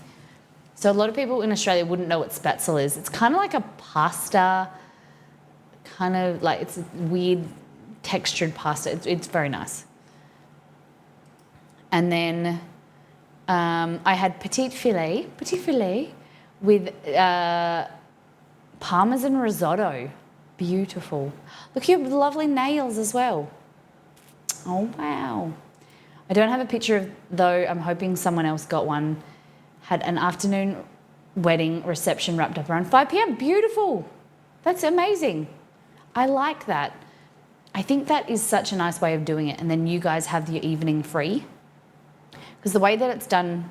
So a lot of people in Australia wouldn't know what spätzle is. It's kind of like a pasta, kind of like it's a weird textured pasta. It's very nice. And then I had petit filet with parmesan risotto. Beautiful. Look at your lovely nails as well. Oh, wow. I don't have a picture though. I'm hoping someone else got one. Had an afternoon wedding reception wrapped up around 5 p.m. Beautiful. That's amazing. I like that. I think that is such a nice way of doing it. And then you guys have your evening free. Because the way that it's done,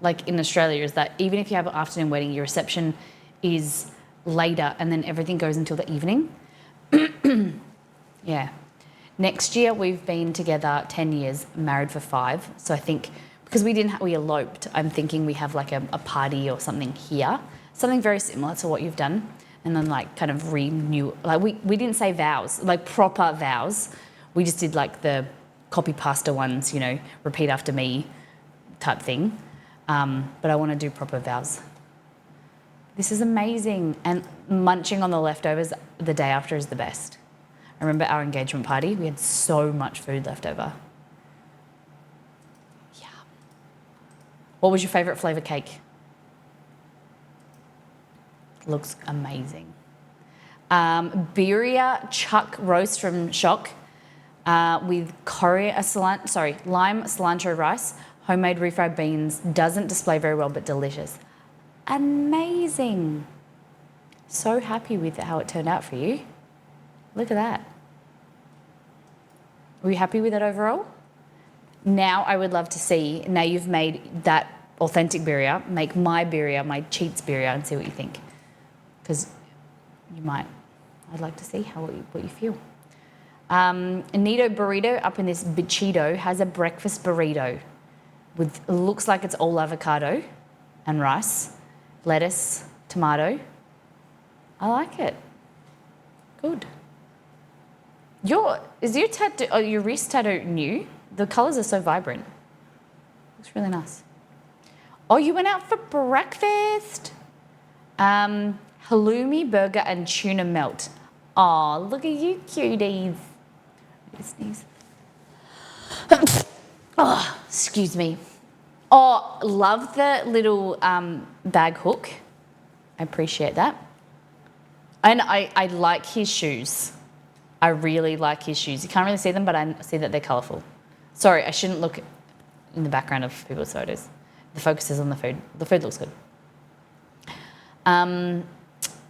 like in Australia, is that even if you have an afternoon wedding, your reception is later and then everything goes until the evening. Yeah. Next year, we've been together 10 years, married for 5. So I think because we eloped, I'm thinking we have like a party or something here, something very similar to what you've done. And then like kind of renew, like we didn't say vows, like proper vows. We just did like the copy pasta ones, you know, repeat after me type thing. But I want to do proper vows. This is amazing. And munching on the leftovers the day after is the best. I remember our engagement party, we had so much food left over. Yeah. What was your favourite flavour cake? Looks amazing. Birria chuck roast from Shock with lime cilantro rice, homemade refried beans. Doesn't display very well, but delicious. Amazing. So happy with how it turned out for you. Look at that. Were you happy with it overall? Now I would love to see, now you've made that authentic birria, make my birria, my cheats birria, and see what you think. Because you might. I'd like to see what you feel. Nito Burrito up in this bichito has a breakfast burrito with, looks like it's all avocado and rice, lettuce, tomato. I like it. Good. Is your tattoo, your wrist tattoo new? The colours are so vibrant. Looks really nice. Oh, you went out for breakfast. Halloumi burger and tuna melt. Oh, look at you cuties. Sneeze. Oh, excuse me. Oh, love the little bag hook. I appreciate that. And I like his shoes. I really like his shoes. You can't really see them, but I see that they're colourful. Sorry, I shouldn't look in the background of people's photos. The focus is on the food. The food looks good. A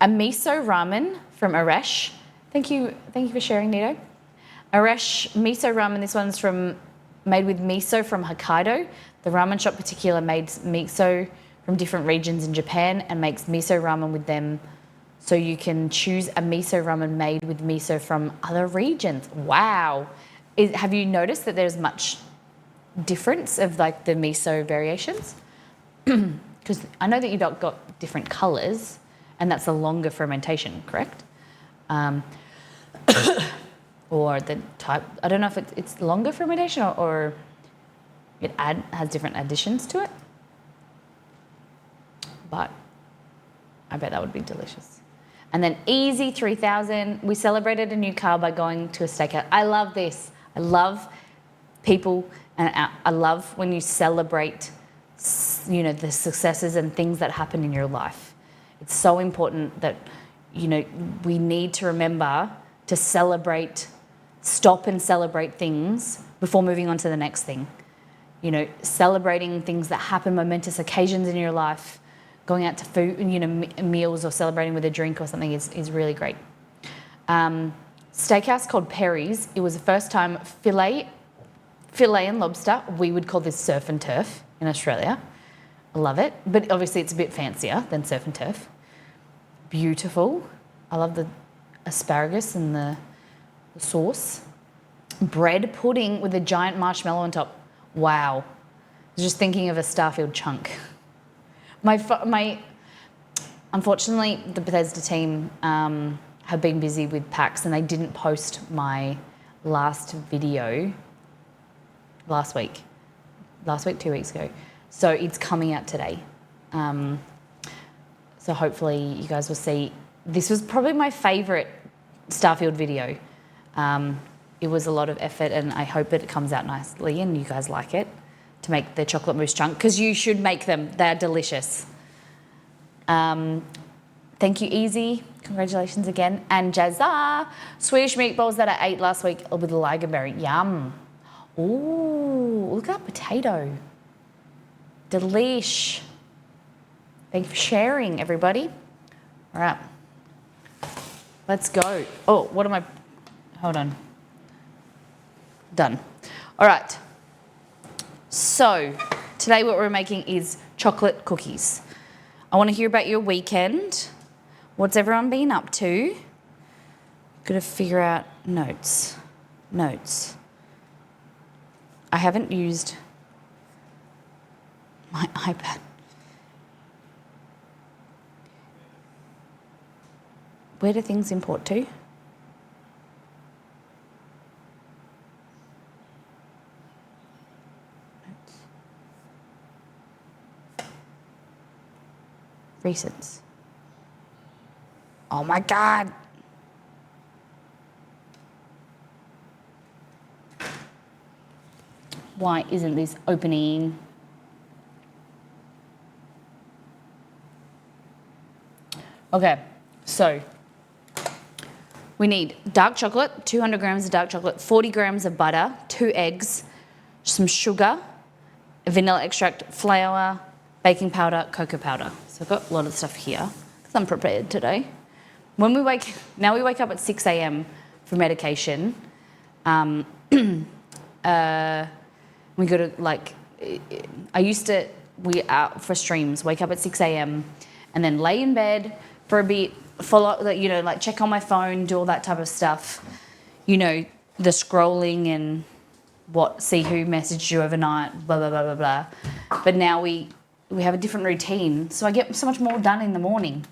miso ramen from Aresh. Thank you for sharing, Nito. Aresh miso ramen. This one's made with miso from Hokkaido. The ramen shop particular made miso from different regions in Japan and makes miso ramen with them. So you can choose a miso ramen made with miso from other regions. Wow. Have you noticed that there's much difference of like the miso variations? Because I know that you've got different colours and that's a longer fermentation, correct? Or the type, I don't know if it's longer fermentation or it has different additions to it. But I bet that would be delicious. And then Easy 3000, we celebrated a new car by going to a steakhouse. I love this. I love people, and I love when you celebrate, you know, the successes and things that happen in your life. It's so important that, you know, we need to remember to celebrate, stop and celebrate things before moving on to the next thing. You know, celebrating things that happen, momentous occasions in your life, going out to food, you know, meals or celebrating with a drink or something is really great. Steakhouse called Perry's. It was the first time filet and lobster. We would call this surf and turf in Australia. I love it, but obviously it's a bit fancier than surf and turf. Beautiful. I love the asparagus and the sauce. Bread pudding with a giant marshmallow on top. Wow. I was just thinking of a Starfield chunk. Unfortunately, the Bethesda team have been busy with PAX and they didn't post my last video last week, 2 weeks ago. So it's coming out today. So hopefully you guys will see. This was probably my favourite Starfield video. It was a lot of effort and I hope that it comes out nicely and you guys like it, to make the chocolate mousse chunk, because you should make them. They're delicious. Thank you, Easy. Congratulations again. And Jazza, Swedish meatballs that I ate last week with lagerberry. Yum. Ooh, look at that potato. Delish. Thank you for sharing, everybody. All right. Let's go. Oh, what am I? Hold on. Done. All right. So today what we're making is chocolate cookies. I want to hear about your weekend. What's everyone been up to? Got to figure out notes. I haven't used my iPad. Where do things import to? Recents. Oh my God. Why isn't this opening? Okay, so we need dark chocolate, 200 grams of dark chocolate, 40 grams of butter, 2 eggs, some sugar, vanilla extract, flour, baking powder, cocoa powder. So I've got a lot of stuff here because I'm prepared today. Now we wake up at 6 a.m. for medication. We go to we out for streams, wake up at 6 a.m. and then lay in bed for a bit, follow, you know, like check on my phone, do all that type of stuff. You know, the scrolling and see who messaged you overnight, blah, blah, blah, blah, blah. But now we have a different routine, so I get so much more done in the morning.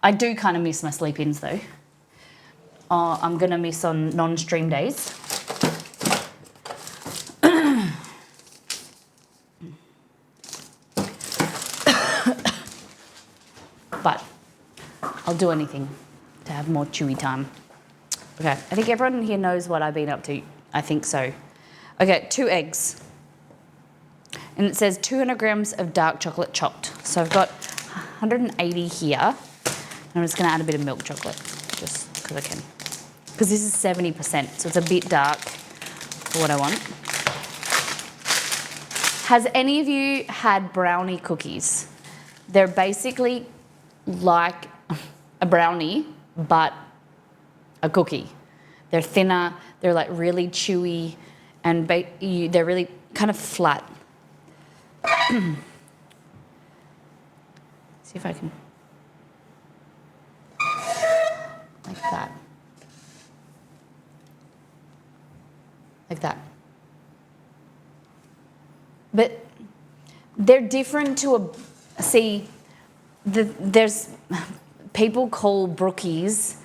I do kind of miss my sleep-ins though. I'm going to miss on non-stream days. But I'll do anything to have more chewy time. Okay, I think everyone here knows what I've been up to. I think so. Okay, 2 eggs. And it says 200 grams of dark chocolate chopped. So I've got 180 here. I'm just gonna add a bit of milk chocolate, just because I can. Because this is 70%, so it's a bit dark for what I want. Has any of you had brownie cookies? They're basically like a brownie, but a cookie. They're thinner, they're like really chewy, and they're really kind of flat. See if I can, like that. Like that. But they're different to there's, people call brookies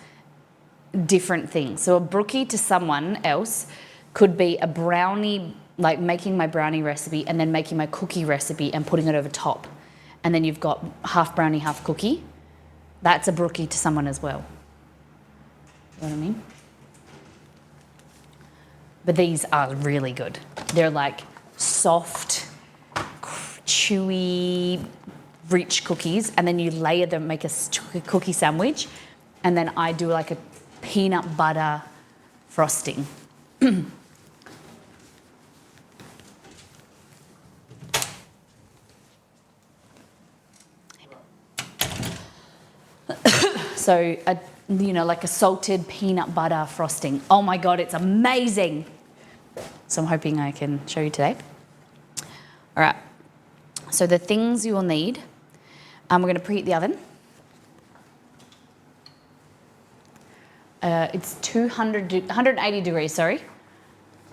different things. So a brookie to someone else could be a brownie, like making my brownie recipe and then making my cookie recipe and putting it over top. And then you've got half brownie, half cookie. That's a brookie to someone as well. You know what I mean? But these are really good. They're like soft, chewy, rich cookies, and then you layer them, make a cookie sandwich, and then I do like a peanut butter frosting. So, like a salted peanut butter frosting. Oh my God, it's amazing. So I'm hoping I can show you today. All right, so the things you will need, we're going to preheat the oven. It's 180 degrees, sorry.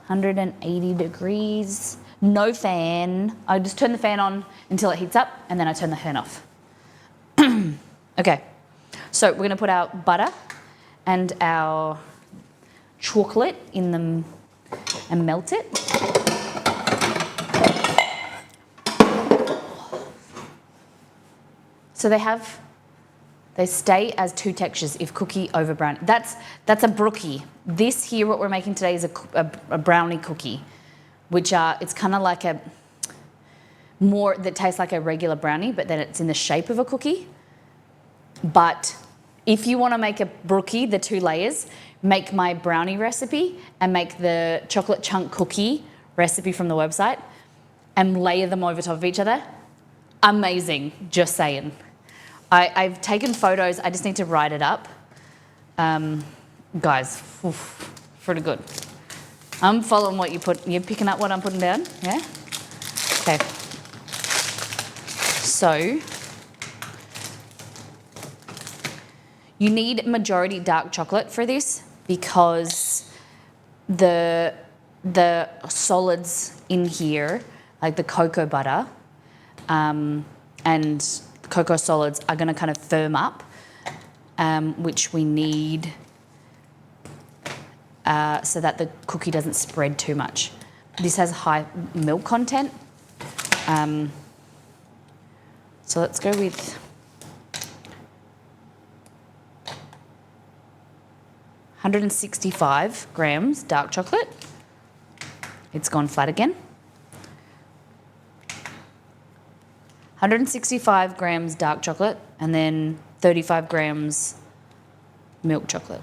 180 degrees, no fan. I just turn the fan on until it heats up, and then I turn the fan off. Okay, so we're going to put our butter and our chocolate in them and melt it. So they stay as two textures if cookie over brownie. That's a brookie. This here, what we're making today, is a brownie cookie, which it's kind of like that tastes like a regular brownie, but then it's in the shape of a cookie. But if you want to make a brookie, the 2 layers, make my brownie recipe and make the chocolate chunk cookie recipe from the website and layer them over top of each other. Amazing, just saying. I've taken photos, I just need to write it up. Guys, pretty good. I'm following what you put, you're picking up what I'm putting down, yeah? Okay. So, you need majority dark chocolate for this because the solids in here, like the cocoa butter and cocoa solids, are going to kind of firm up, which we need so that the cookie doesn't spread too much. This has high milk content. So let's go with 165 grams dark chocolate. It's gone flat again. 165 grams dark chocolate and then 35 grams milk chocolate.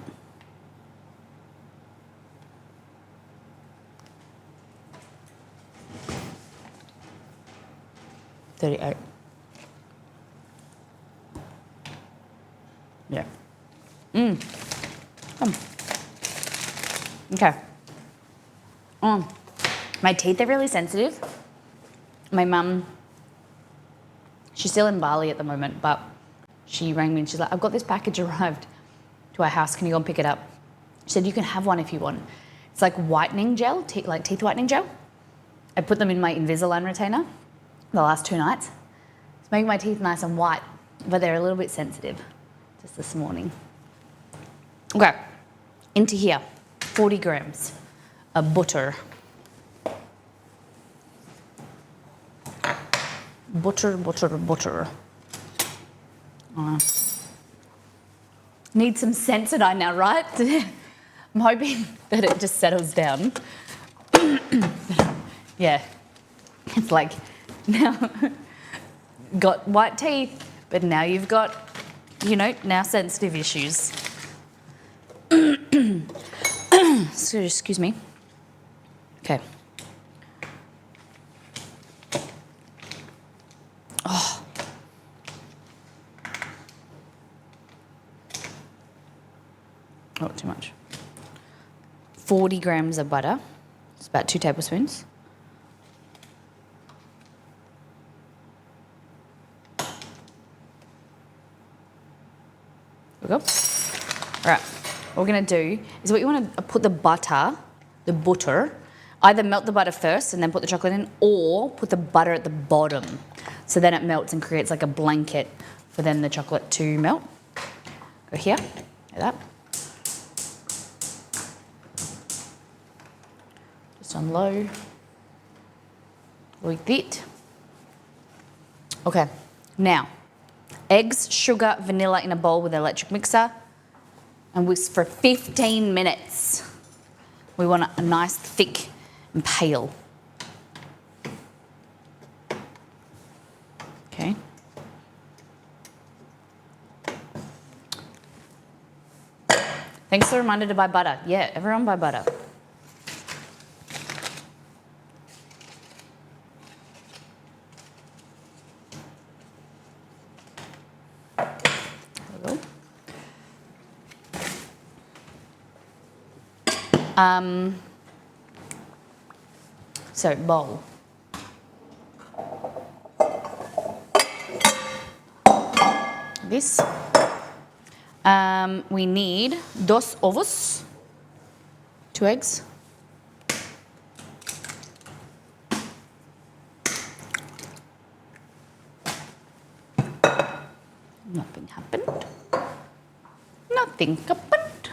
$38. Yeah. Okay. My teeth are really sensitive. My mum, she's still in Bali at the moment, but she rang me and she's like, I've got this package arrived to our house. Can you go and pick it up? She said, you can have one if you want. It's like whitening gel, like teeth whitening gel. I put them in my Invisalign retainer the last 2 nights. It's making my teeth nice and white, but they're a little bit sensitive just this morning. Okay, into here, 40 grams of butter. Butter. Need some Sensodyne now, right? I'm hoping that it just settles down. Yeah, it's like now got white teeth, but now you've got you know, now sensitive issues. So, excuse me. Okay. Oh. Oh, too much. 40 grams of butter. It's about 2 tablespoons. There we go. All right. What we're going to do is what you want to put the butter, either melt the butter first and then put the chocolate in, or put the butter at the bottom. So then it melts and creates like a blanket for then the chocolate to melt. Go here, like that. Just on low, like that. Okay, now, eggs, sugar, vanilla in a bowl with an electric mixer, and whisk for 15 minutes. We want a nice, thick and pale. Okay. Thanks for the reminder to buy butter. Yeah, everyone buy butter. There we go. So bowl. This. We need 2 ovos, 2 eggs. Nothing happened. Nothing happened.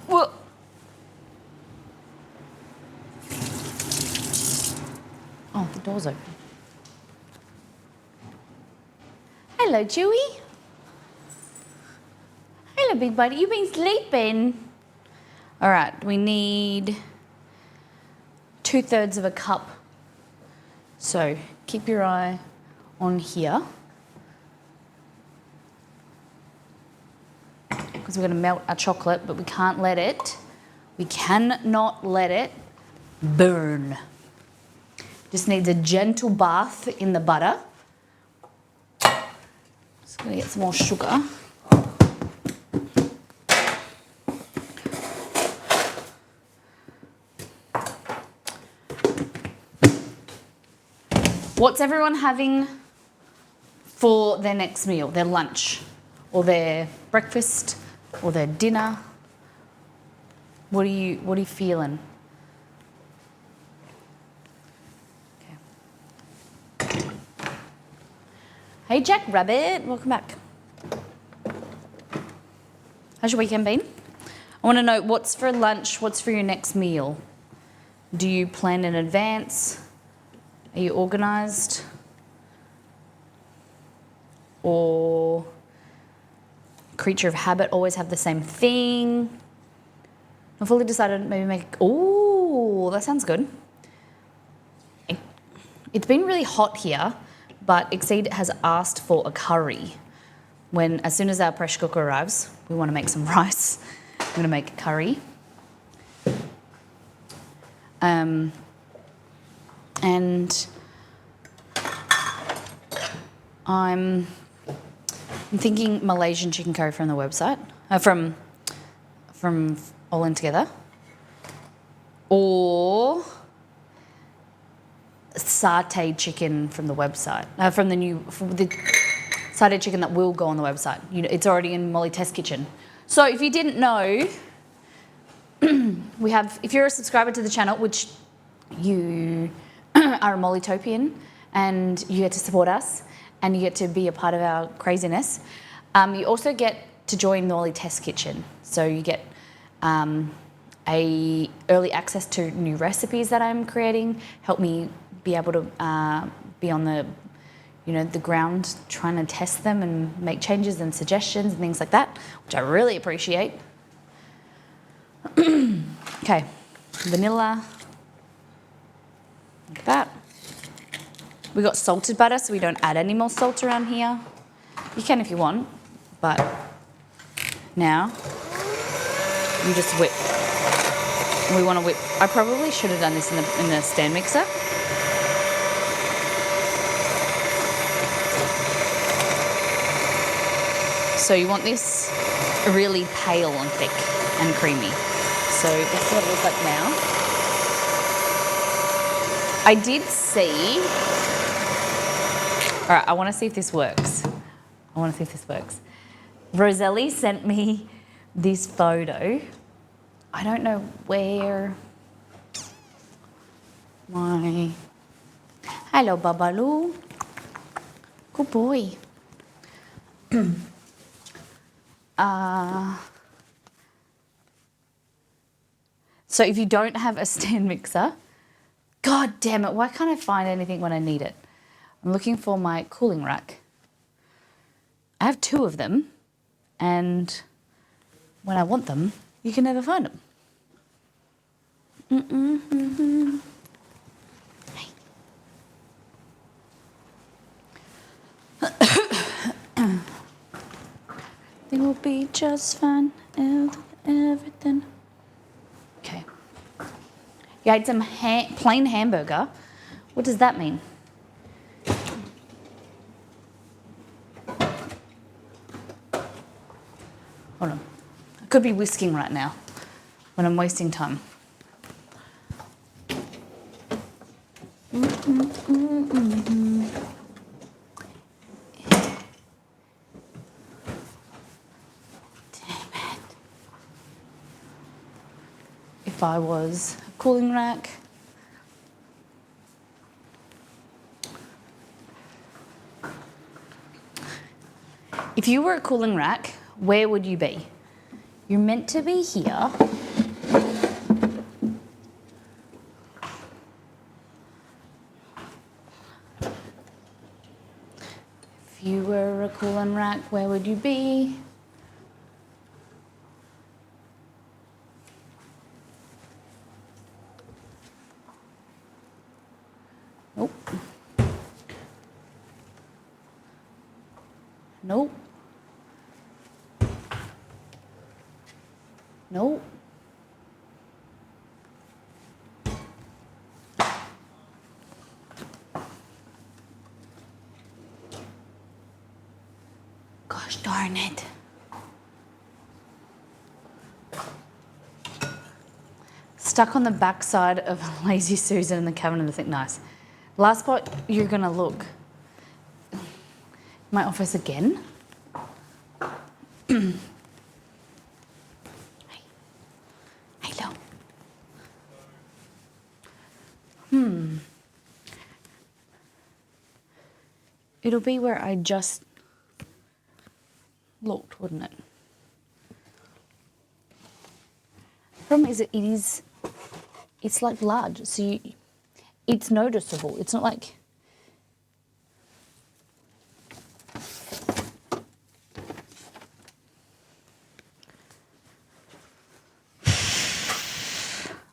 Whoa. Oh, the door's open. Hello, Chewy. Hello, big buddy. You've been sleeping. All right, we need 2/3 of a cup. So keep your eye on here, because we're going to melt our chocolate, but we cannot let it burn. Just needs a gentle bath in the butter. Just going to get some more sugar. What's everyone having for their next meal, their lunch, or their breakfast, or their dinner? What are you feeling? Okay. Hey Jack Rabbit, welcome back. How's your weekend been? I want to know what's for lunch, what's for your next meal. Do you plan in advance? Are you organised? Or creature of habit, always have the same thing? I fully decided maybe make, oh, that sounds good. It's been really hot here, but Exceed has asked for a curry. As soon as our pressure cooker arrives, we want to make some rice. I'm going to make a curry. And I'm thinking Malaysian chicken curry from the website, from All In Together, or sauteed chicken from the website, from the sauteed chicken that will go on the website. You know, it's already in Molly Test Kitchen. So if you didn't know, we have, if you're a subscriber to the channel, which you are a Mollytopian and you get to support us and you get to be a part of our craziness, you also get to join the Molly Test Kitchen. So you get a early access to new recipes that I'm creating, help me be able to be on the, the ground trying to test them and make changes and suggestions and things like that, which I really appreciate. Okay, vanilla, like that. We got salted butter, so we don't add any more salt around here. You can if you want, but now you just whip. We want to whip. I probably should have done this in the stand mixer. So you want this really pale and thick and creamy. So that's what it looks like now. I did see. All right, I want to see if this works. Roselli sent me this photo. I don't know where my... Hello, Babalu. Good boy. So if you don't have a stand mixer, God damn it, why can't I find anything when I need it? I'm looking for my cooling rack. I have 2 of them, and when I want them, you can never find them. Hey. It will be just fine, everything. Okay. You ate some plain hamburger. What does that mean? Hold on. I could be whisking right now when I'm wasting time. If I was a cooling rack, if you were a cooling rack, where would you be? You're meant to be here. If you were a cooling rack, where would you be? Nope. Nope. Nope. Gosh darn it. Stuck on the backside of Lazy Susan in the cabin of the thing. Nice. Last spot you're gonna look. My office again. Hey. Hello. It'll be where I just looked, wouldn't it? The problem is it's like large, so it's noticeable. It's not like...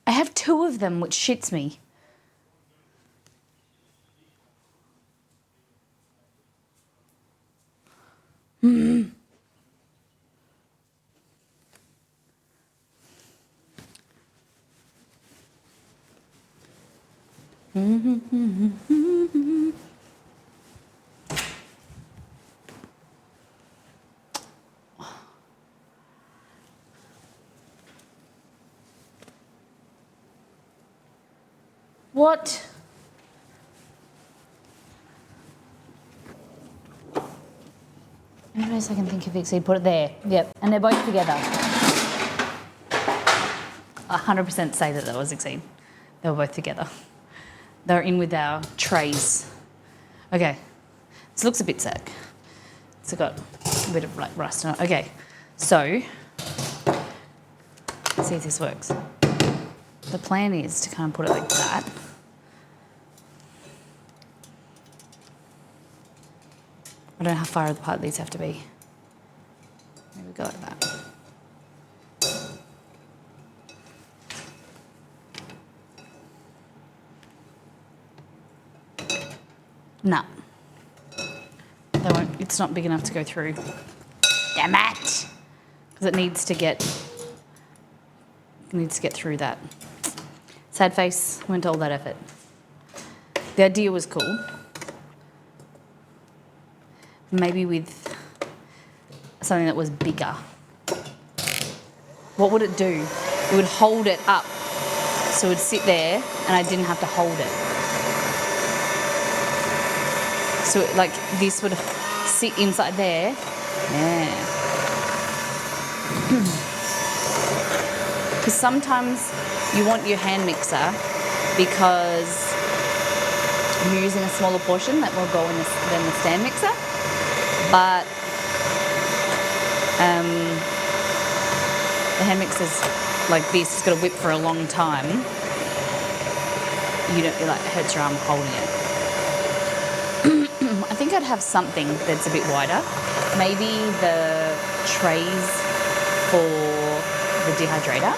I have 2 of them, which shits me. What? Any ways I can think of Exceed, put it there. Yep, and they're both together. 100% say that was Exceed. They were both together. They're in with our trays. Okay, this looks a bit sick. It's got a bit of like rust on it. Okay, so let's see if this works. The plan is to kind of put it like that. I don't know how far apart these have to be. Maybe go like that. Nah. They won't, it's not big enough to go through. Damn it! Because it needs to get through that. Sad face, went to all that effort. The idea was cool. Maybe with something that was bigger. What would it do? It would hold it up. So it would sit there and I didn't have to hold it. So like this would sit inside there. Yeah. Because sometimes you want your hand mixer because you're using a smaller portion that will go in than the stand mixer. But the hand mixer's like this, it's got to whip for a long time. It like hurts your arm holding it. I think I'd have something that's a bit wider. Maybe the trays for the dehydrator,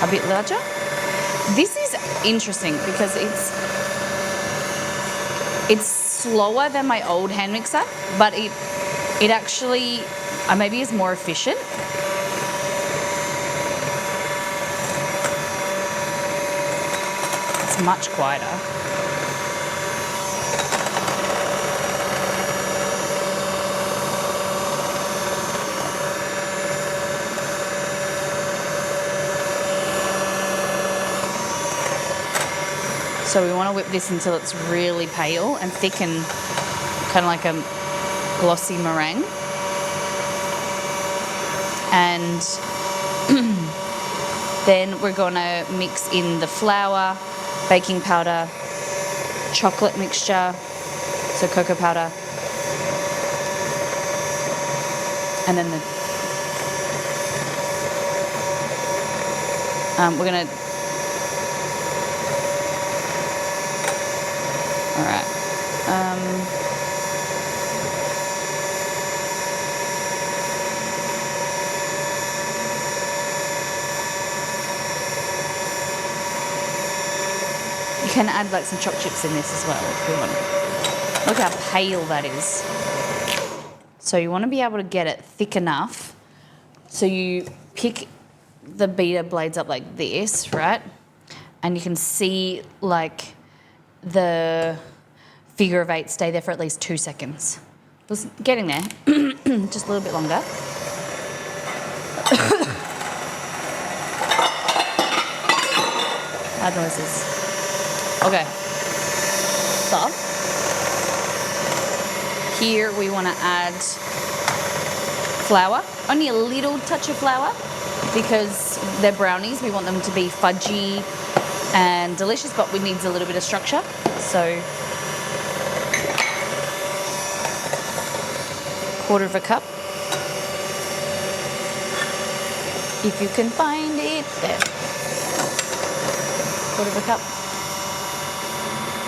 a bit larger. This is interesting because it's slower than my old hand mixer, but it actually maybe is more efficient. It's much quieter. So we want to whip this until it's really pale and thick and kind of like a glossy meringue. And then we're going to mix in the flour, baking powder, chocolate mixture, so cocoa powder, and then we're going to, all right. You can add like some choc chips in this as well if you want. Look how pale that is. So you want to be able to get it thick enough so you pick the beater blades up like this, right? And you can see like the figure of eight stay there for at least 2 seconds. Just getting there, just a little bit longer. Loud noises. Okay, so here we want to add flour, only a little touch of flour because they're brownies. We want them to be fudgy and delicious, but we need a little bit of structure. So 1/4 cup, if you can find it, there. 1/4 cup.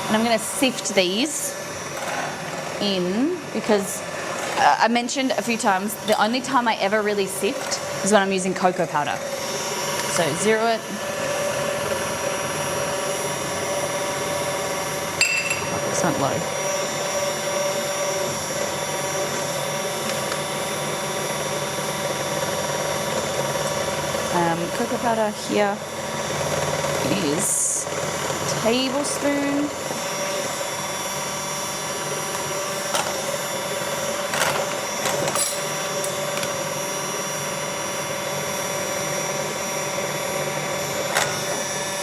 And I'm going to sift these in because I mentioned a few times the only time I ever really sift is when I'm using cocoa powder. So zero it. Oh, it's not low. Cocoa powder here is a tablespoon.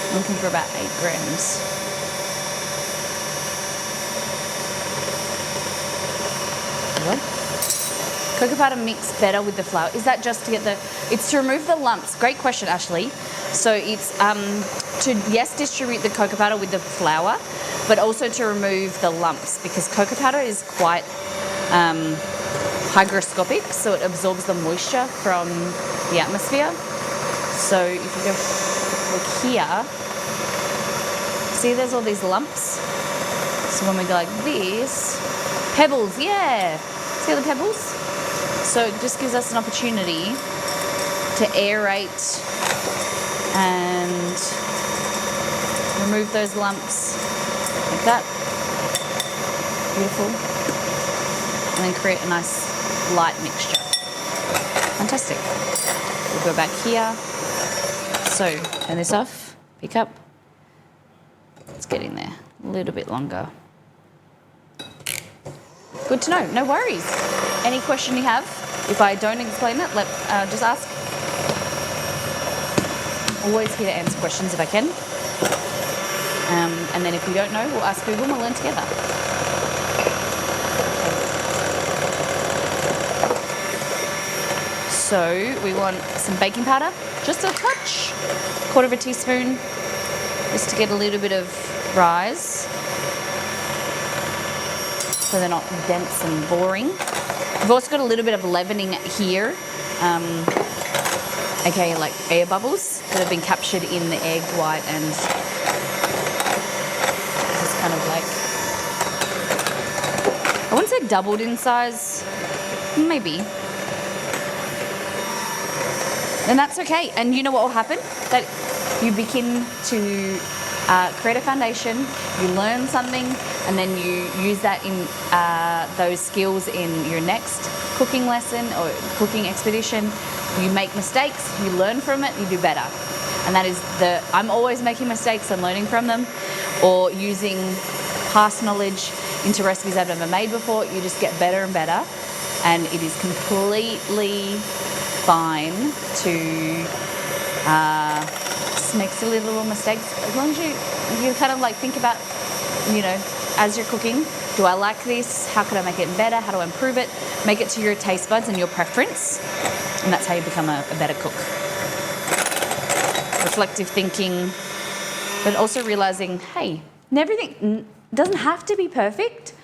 I'm looking for about 8 grams. What? Cocoa powder mix better with the flour. Is that just to get it's to remove the lumps. Great question, Ashley. So it's to, yes, distribute the cocoa powder with the flour, but also to remove the lumps because cocoa powder is quite hygroscopic, so it absorbs the moisture from the atmosphere. So if you go look here, see there's all these lumps? So when we go like this, pebbles, yeah. See the pebbles? So it just gives us an opportunity to aerate and remove those lumps like that. Beautiful. And then create a nice light mixture. Fantastic. We'll go back here. So turn this off, pick up. Let's get in there. A little bit longer. Good to know, no worries. Any question you have, if I don't explain it, just ask. Always here to answer questions if I can. And then if we don't know, we'll ask Google and we'll learn together. So we want some baking powder, just a touch, 1/4 teaspoon, just to get a little bit of rise. So they're not dense and boring. We've also got a little bit of leavening here, aka like air bubbles that have been captured in the egg white, and this is kind of like, I wouldn't say doubled in size, maybe. And that's okay. And you know what will happen? That you begin to create a foundation, you learn something, and then you use that in those skills in your next cooking lesson or cooking expedition. You make mistakes, you learn from it, you do better. And that is I'm always making mistakes and learning from them, or using past knowledge into recipes I've never made before. You just get better and better, and it is completely fine to make silly little mistakes, as long as you kind of like think about, as you're cooking, do I like this? How can I make it better? How do I improve it? Make it to your taste buds and your preference, and that's how you become a better cook. Reflective thinking, but also realizing, hey, everything doesn't have to be perfect.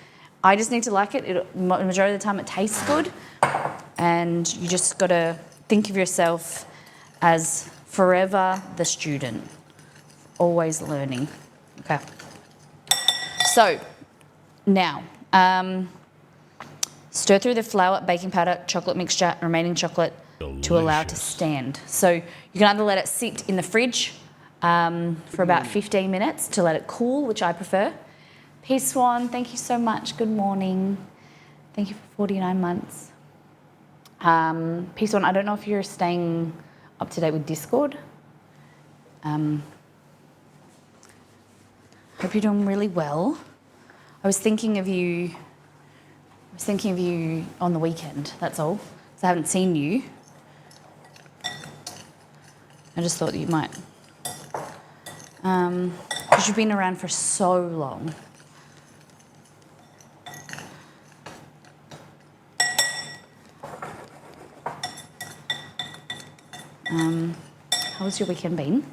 I just need to like it. Majority of the time it tastes good, and you just got to think of yourself as forever the student, always learning. Okay. So now, stir through the flour, baking powder, chocolate mixture, remaining chocolate to allow it to stand. So you can either let it sit in the fridge for about 15 minutes to let it cool, which I prefer. Peace Swan, thank you so much. Good morning. Thank you for 49 months. Peace Swan, I don't know if you're staying up to date with Discord. Hope you're doing really well. I was thinking of you on the weekend, that's all. So I haven't seen you. I just thought you might. Because you've been around for so long. How's your weekend been?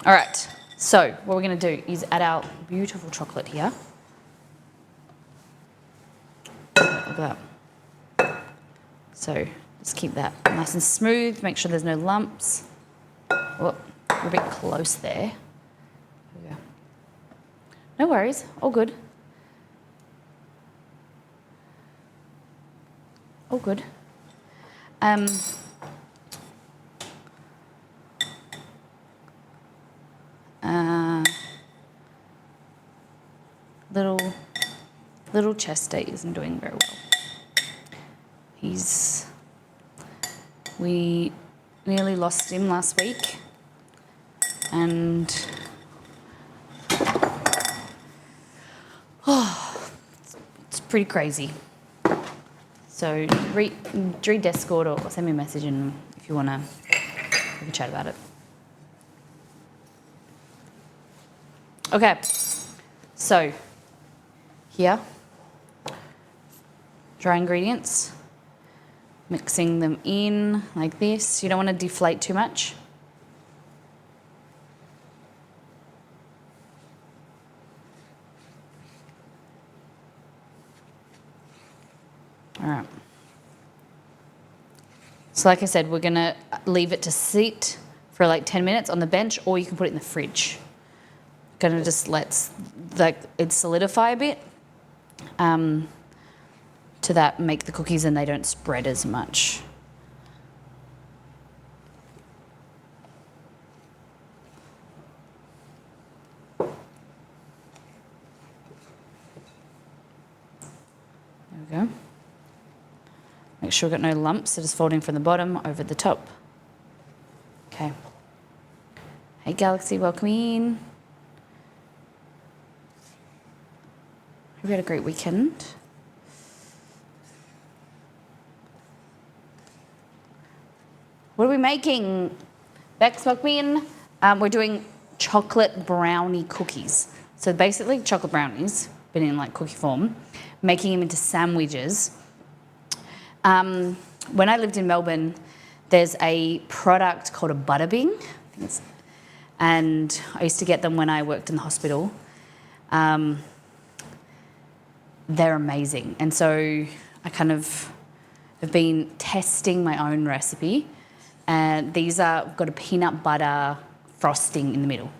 All right, so what we're going to do is add our beautiful chocolate here. Look at that. So just keep that nice and smooth, make sure there's no lumps. Oh, we're a bit close there. There we go. No worries, all good. All good. Little Chester isn't doing very well. We nearly lost him last week, and it's pretty crazy. So read Discord or send me a message, and if you wanna, we can chat about it. Okay, so here, dry ingredients, mixing them in like this. You don't want to deflate too much. All right. So like I said, we're gonna leave it to sit for like 10 minutes on the bench, or you can put it in the fridge. Gonna just let it solidify a bit to that make the cookies and they don't spread as much. There we go. Make sure we've got no lumps, so just folding from the bottom over the top. Okay. Hey Galaxy, welcome in. Hope you had a great weekend. What are we making? Bex, welcome in. We're doing chocolate brownie cookies. So basically chocolate brownies, but in like cookie form, making them into sandwiches. When I lived in Melbourne, there's a product called a butterbing, and I used to get them when I worked in the hospital. They're amazing, and so I kind of have been testing my own recipe, and these are got a peanut butter frosting in the middle.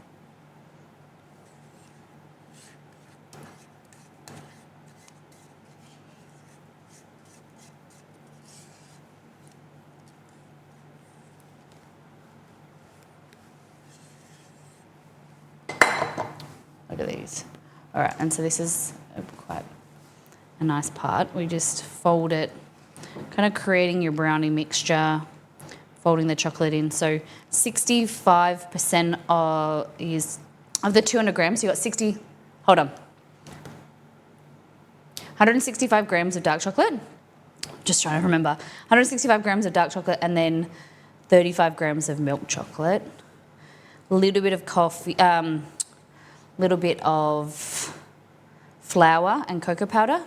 Look at these. All right, and so this is quite a nice part. We just fold it, kind of creating your brownie mixture, folding the chocolate in. So 65% of the 200 grams, you got 60, hold on. 165 grams of dark chocolate. Just trying to remember. 165 grams of dark chocolate and then 35 grams of milk chocolate. A little bit of coffee, little bit of flour and cocoa powder,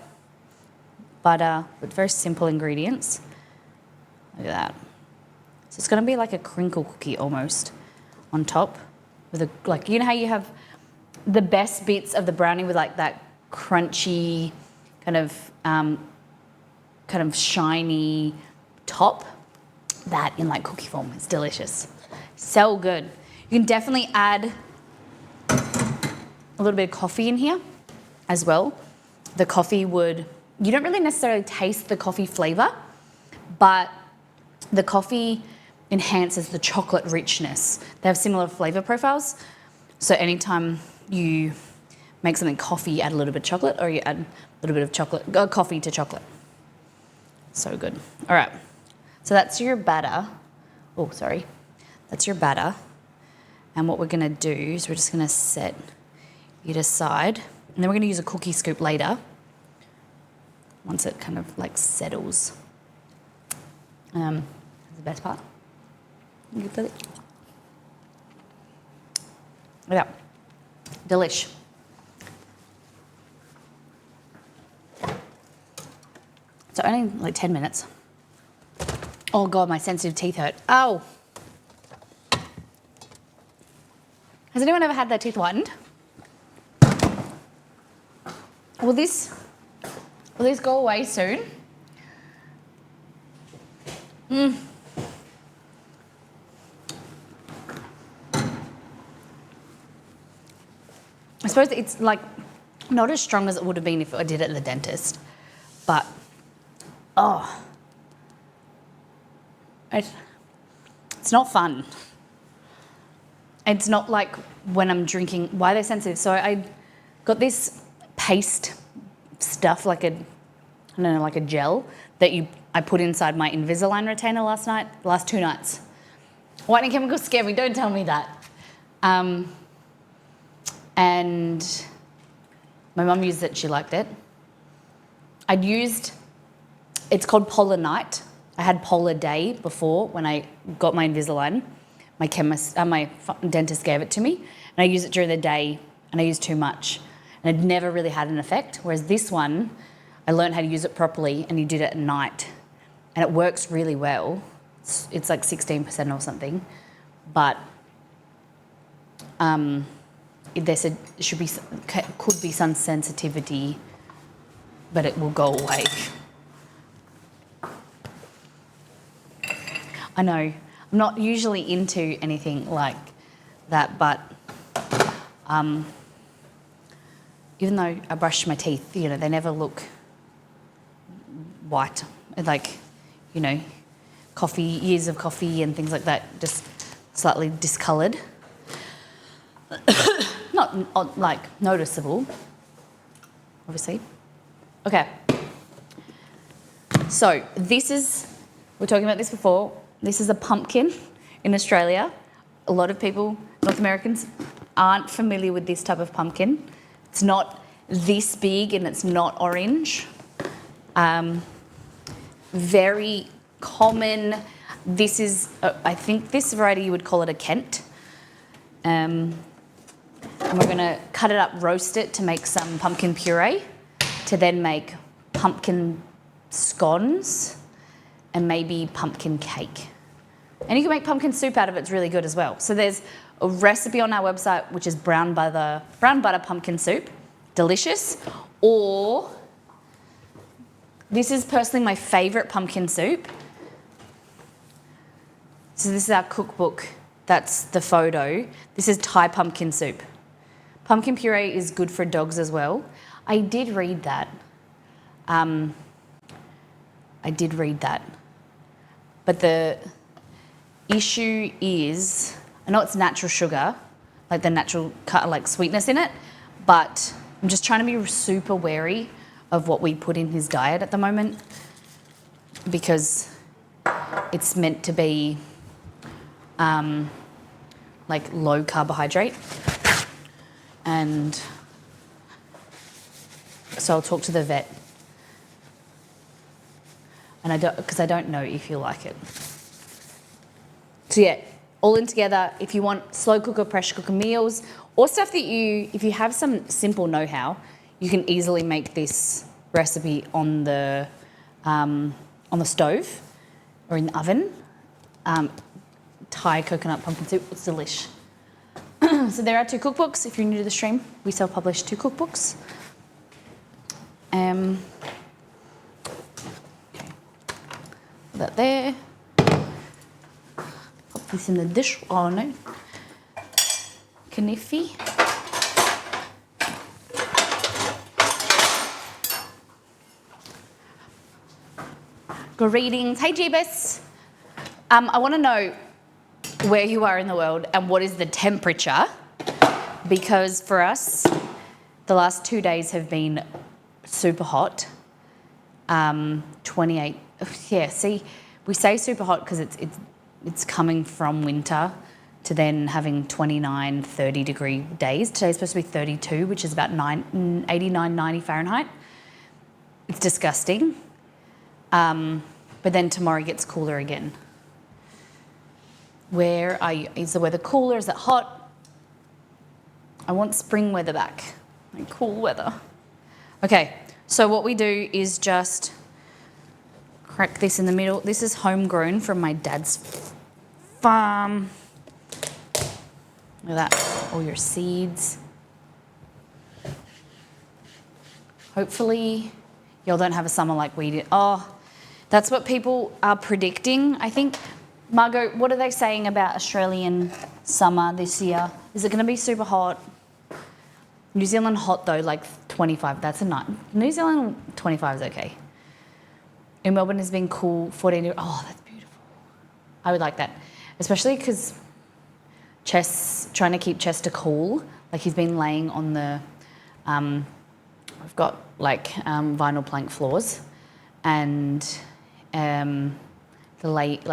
butter, with very simple ingredients. Look at that. So it's going to be like a crinkle cookie almost on top with like, you know how you have the best bits of the brownie with like that crunchy kind of shiny top? That in like cookie form. It's delicious. So good. You can definitely add a little bit of coffee in here as well. The coffee you don't really necessarily taste the coffee flavour, but the coffee enhances the chocolate richness. They have similar flavour profiles. So anytime you make something coffee, you add a little bit of chocolate, or you add a little bit of coffee to chocolate. So good. All right. So that's your batter. Oh, sorry. That's your batter. And what we're going to do is we're just going to set it aside. And then we're going to use a cookie scoop later once it kind of like settles. That's the best part. Look at that. Delish. So only like 10 minutes. Oh God, my sensitive teeth hurt. Ow. Has anyone ever had their teeth whitened? Will these go away soon? I suppose it's like not as strong as it would have been if I did it at the dentist, but it's not fun. It's not like when I'm drinking. Why are they sensitive? So I got this paste stuff, like a gel that I put inside my Invisalign retainer last 2 nights. Whitening chemicals scare me, don't tell me that. And my mum used it, she liked it. It's called Polar Night. I had Polar Day before when I got my Invisalign. My dentist gave it to me, and I used it during the day, and I used too much. And it never really had an effect, whereas this one, I learned how to use it properly, and you did it at night. And it works really well. It's like 16% or something. But they said could be sun sensitivity, but it will go away. I know, I'm not usually into anything like that, but even though I brush my teeth, they never look white. Like, years of coffee and things like that, just slightly discoloured. Not like noticeable, obviously. Okay. So this is, we were talking about this before, this is a pumpkin in Australia. A lot of people, North Americans, aren't familiar with this type of pumpkin. It's not this big and it's not orange. Very common. This is, I think this variety you would call it a Kent. And we're gonna cut it up, roast it to make some pumpkin puree, to then make pumpkin scones and maybe pumpkin cake. And you can make pumpkin soup out of it, it's really good as well. So there's a recipe on our website which is brown butter pumpkin soup, delicious. Or this is personally my favourite pumpkin soup. So this is our cookbook, that's the photo. This is Thai pumpkin soup. Pumpkin puree is good for dogs as well. I did read that. But the issue is, I know it's natural sugar, like the natural like sweetness in it, but I'm just trying to be super wary of what we put in his diet at the moment, because it's meant to be like low carbohydrate. And so I'll talk to the vet. And because I don't know if you like it. So yeah, all in together, if you want slow cooker, pressure cooker meals, or stuff that if you have some simple know-how, you can easily make this recipe on the stove or in the oven. Thai coconut pumpkin soup, it's delish. So there are 2 cookbooks. If you're new to the stream, we self-publish 2 cookbooks. Okay. Put that there. Pop this in the dish. Oh no. Kniffy. Greetings. Hey Jeebus. I want to know where you are in the world and what is the temperature, because for us the last 2 days have been super hot. 28, yeah, see, we say super hot because it's coming from winter to then having 29, 30 degree days. Today's supposed to be 32, which is about 89, 90 Fahrenheit. It's disgusting. But then tomorrow gets cooler again. Where are you? Is the weather cooler? Is it hot? I want spring weather back, like cool weather. Okay, so what we do is just crack this in the middle. This is homegrown from my dad's farm. Look at that, all your seeds. Hopefully y'all don't have a summer like we did. Oh, that's what people are predicting, I think. Margot, what are they saying about Australian summer this year? Is it going to be super hot? New Zealand hot though, like 25. That's a night. New Zealand 25 is okay. In Melbourne has been cool, 14. Oh, that's beautiful. I would like that, especially because trying to keep Chester cool. Like he's been laying on the. I've got like vinyl plank floors, and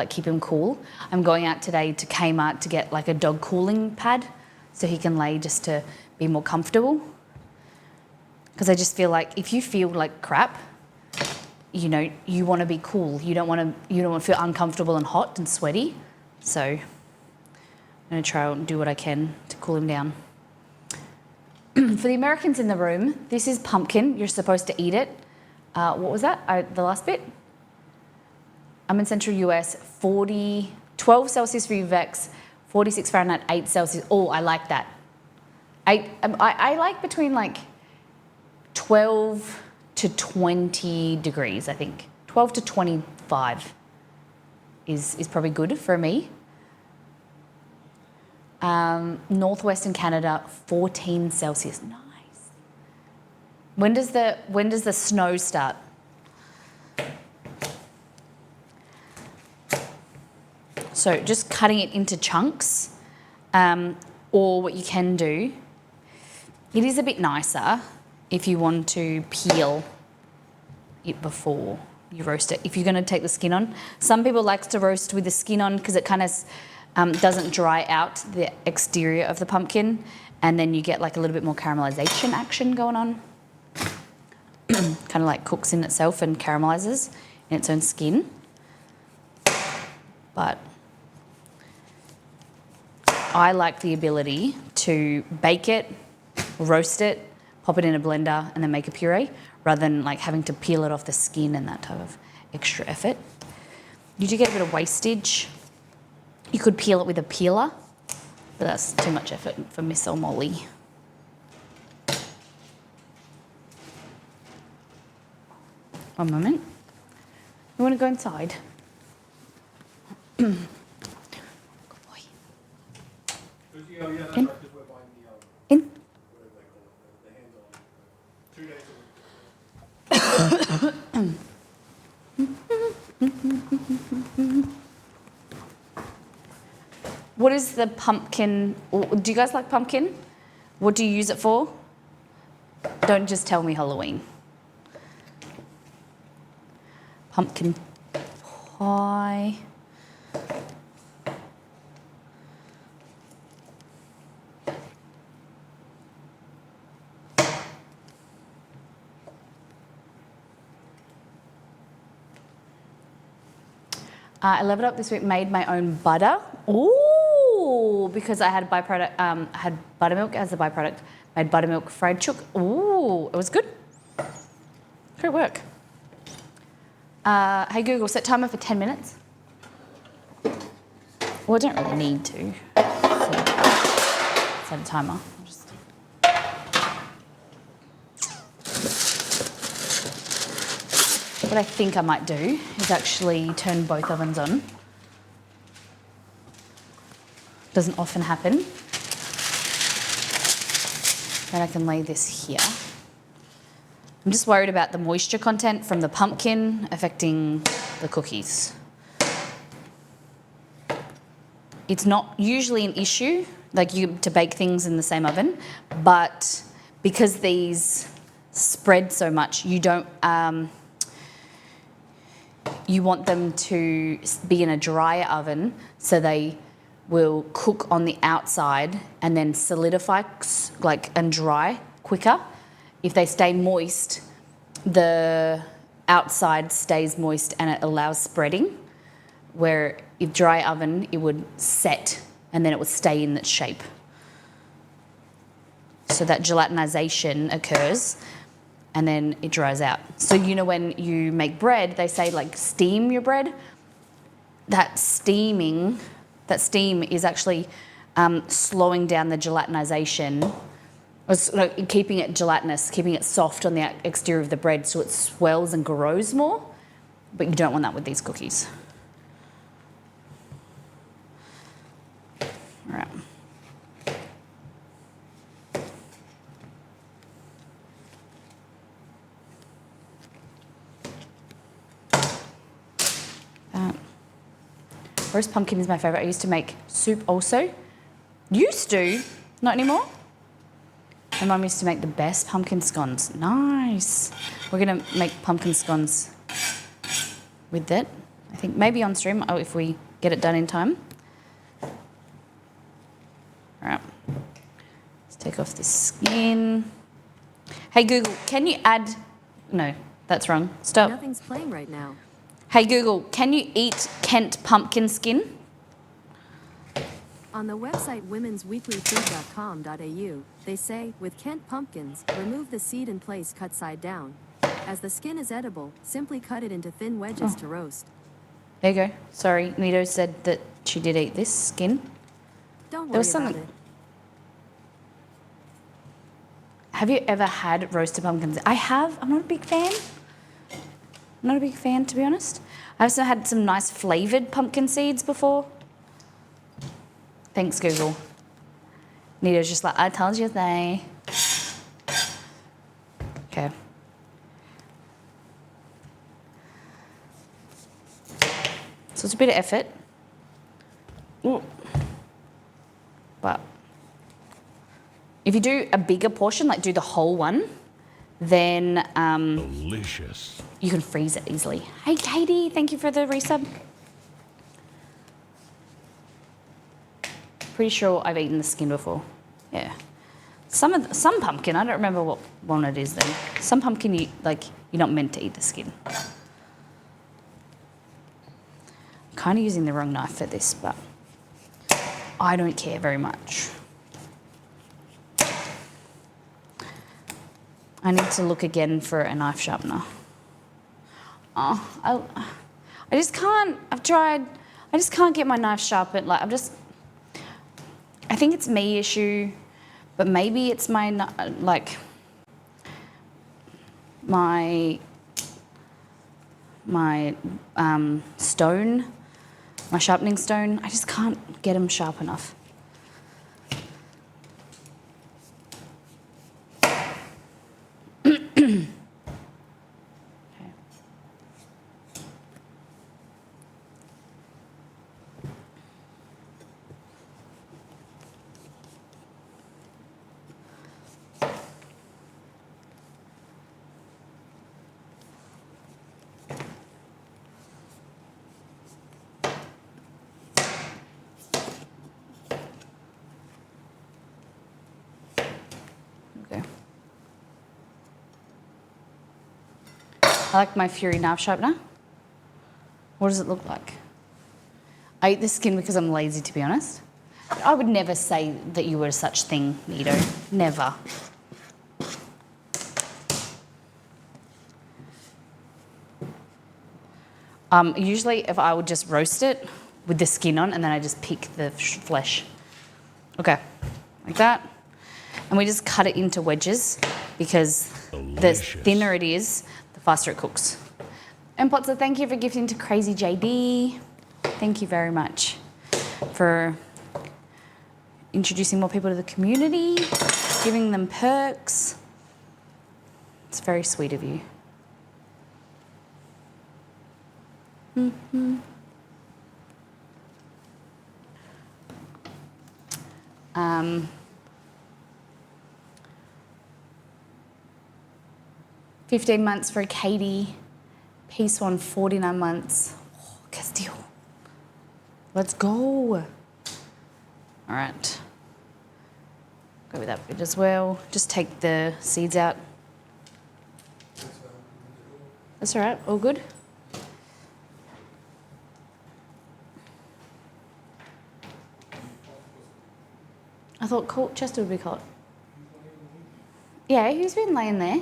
keep him cool. I'm going out today to Kmart to get like a dog cooling pad so he can lay just to be more comfortable. Because I just feel like if you feel like crap, you know, you want to be cool. You don't want to feel uncomfortable and hot and sweaty. So I'm going to try and do what I can to cool him down. For the Americans in the room, this is pumpkin. You're supposed to eat it. What was that? The last bit? I'm in central US, 12 Celsius for UVEX, 46 Fahrenheit, 8 Celsius. Oh, I like that. I like between like 12 to 20 degrees, I think. 12 to 25 is probably good for me. Northwestern Canada, 14 Celsius. Nice. When does the snow start? So just cutting it into chunks, or what you can do, it is a bit nicer if you want to peel it before. you roast it. If you're going to take the skin on, some people like to roast with the skin on because it kind of doesn't dry out the exterior of the pumpkin, and then you get like a little bit more caramelization action going on. Kind of like cooks in itself and caramelizes in its own skin. But I like the ability to bake it, roast it, pop it in a blender, and then make a puree, rather than like having to peel it off the skin and that type of extra effort. You do get a bit of wastage. You could peel it with a peeler, but that's too much effort for Miss or Molly. One moment. You want to go inside? Good boy. In. In. What is the pumpkin? Do you guys like pumpkin? What do you use it for? Don't just tell me Halloween. Pumpkin pie. I leveled up this week, made my own butter. Ooh, because I had a byproduct, had buttermilk as a byproduct. Made buttermilk fried chook. Ooh, it was good. Great work. Hey Google, set timer for 10 minutes. Well, I don't really need to set a timer. What I think I might do is actually turn both ovens on. Doesn't often happen. Then I can lay this here. I'm just worried about the moisture content from the pumpkin affecting the cookies. It's not usually an issue, like to bake things in the same oven, but because these spread so much, you don't. You want them to be in a drier oven so they will cook on the outside and then solidify and dry quicker. If they stay moist, the outside stays moist and it allows spreading, where if dry oven, it would set and then it would stay in its shape. So that gelatinization occurs and then it dries out. So you know when you make bread, they say like steam your bread. That steam is actually slowing down the gelatinization, or keeping it gelatinous, keeping it soft on the exterior of the bread so it swells and grows more, but you don't want that with these cookies. All right. Roast pumpkin is my favourite. I used to make soup also. Used to, not anymore. My mum used to make the best pumpkin scones. Nice. We're going to make pumpkin scones with it. I think maybe on stream, if we get it done in time. All right. Let's take off this skin. Hey Google, can you add... No, that's wrong. Stop. Nothing's playing right now. Hey Google, can you eat Kent pumpkin skin? On the website womensweeklyfood.com.au, they say, with Kent pumpkins, remove the seed in place cut side down. As the skin is edible, simply cut it into thin wedges to roast. There you go. Sorry, Nito said that she did eat this skin. Don't worry about it. Have you ever had roasted pumpkins? I have. I'm not a big fan. Not a big fan, to be honest. I also had some nice flavoured pumpkin seeds before. Thanks, Google. Nito's just like, I told you they. Okay. So it's a bit of effort. Ooh. But if you do a bigger portion, like do the whole one, then Delicious. you can freeze it easily. Hey, Katie, thank you for the resub. Pretty sure I've eaten the skin before. Yeah. Some pumpkin, I don't remember what one it is then. Some pumpkin, you're not meant to eat the skin. Kind of using the wrong knife for this, but I don't care very much. I need to look again for a knife sharpener. Oh, I just can't. I've tried. I just can't get my knife sharpened. I think it's me issue, but maybe it's my stone, my sharpening stone. I just can't get them sharp enough. Okay. I like my Fury knife sharpener. What does it look like? I eat the skin because I'm lazy, to be honest. I would never say that you were such thing, Nito. Never. Usually if I would just roast it with the skin on and then I just pick the flesh. Okay, like that. And we just cut it into wedges because the thinner it is, the faster it cooks. And Potzer, thank you for gifting to Crazy JD. Thank you very much for introducing more people to the community, giving them perks. It's very sweet of you. 15 months for Katie. Peace one, 49 months. Oh, Castillo. Let's go. All right. Go with that bit as well. Just take the seeds out. That's all right, all good. I thought Chester would be hot. Yeah, he's been laying there.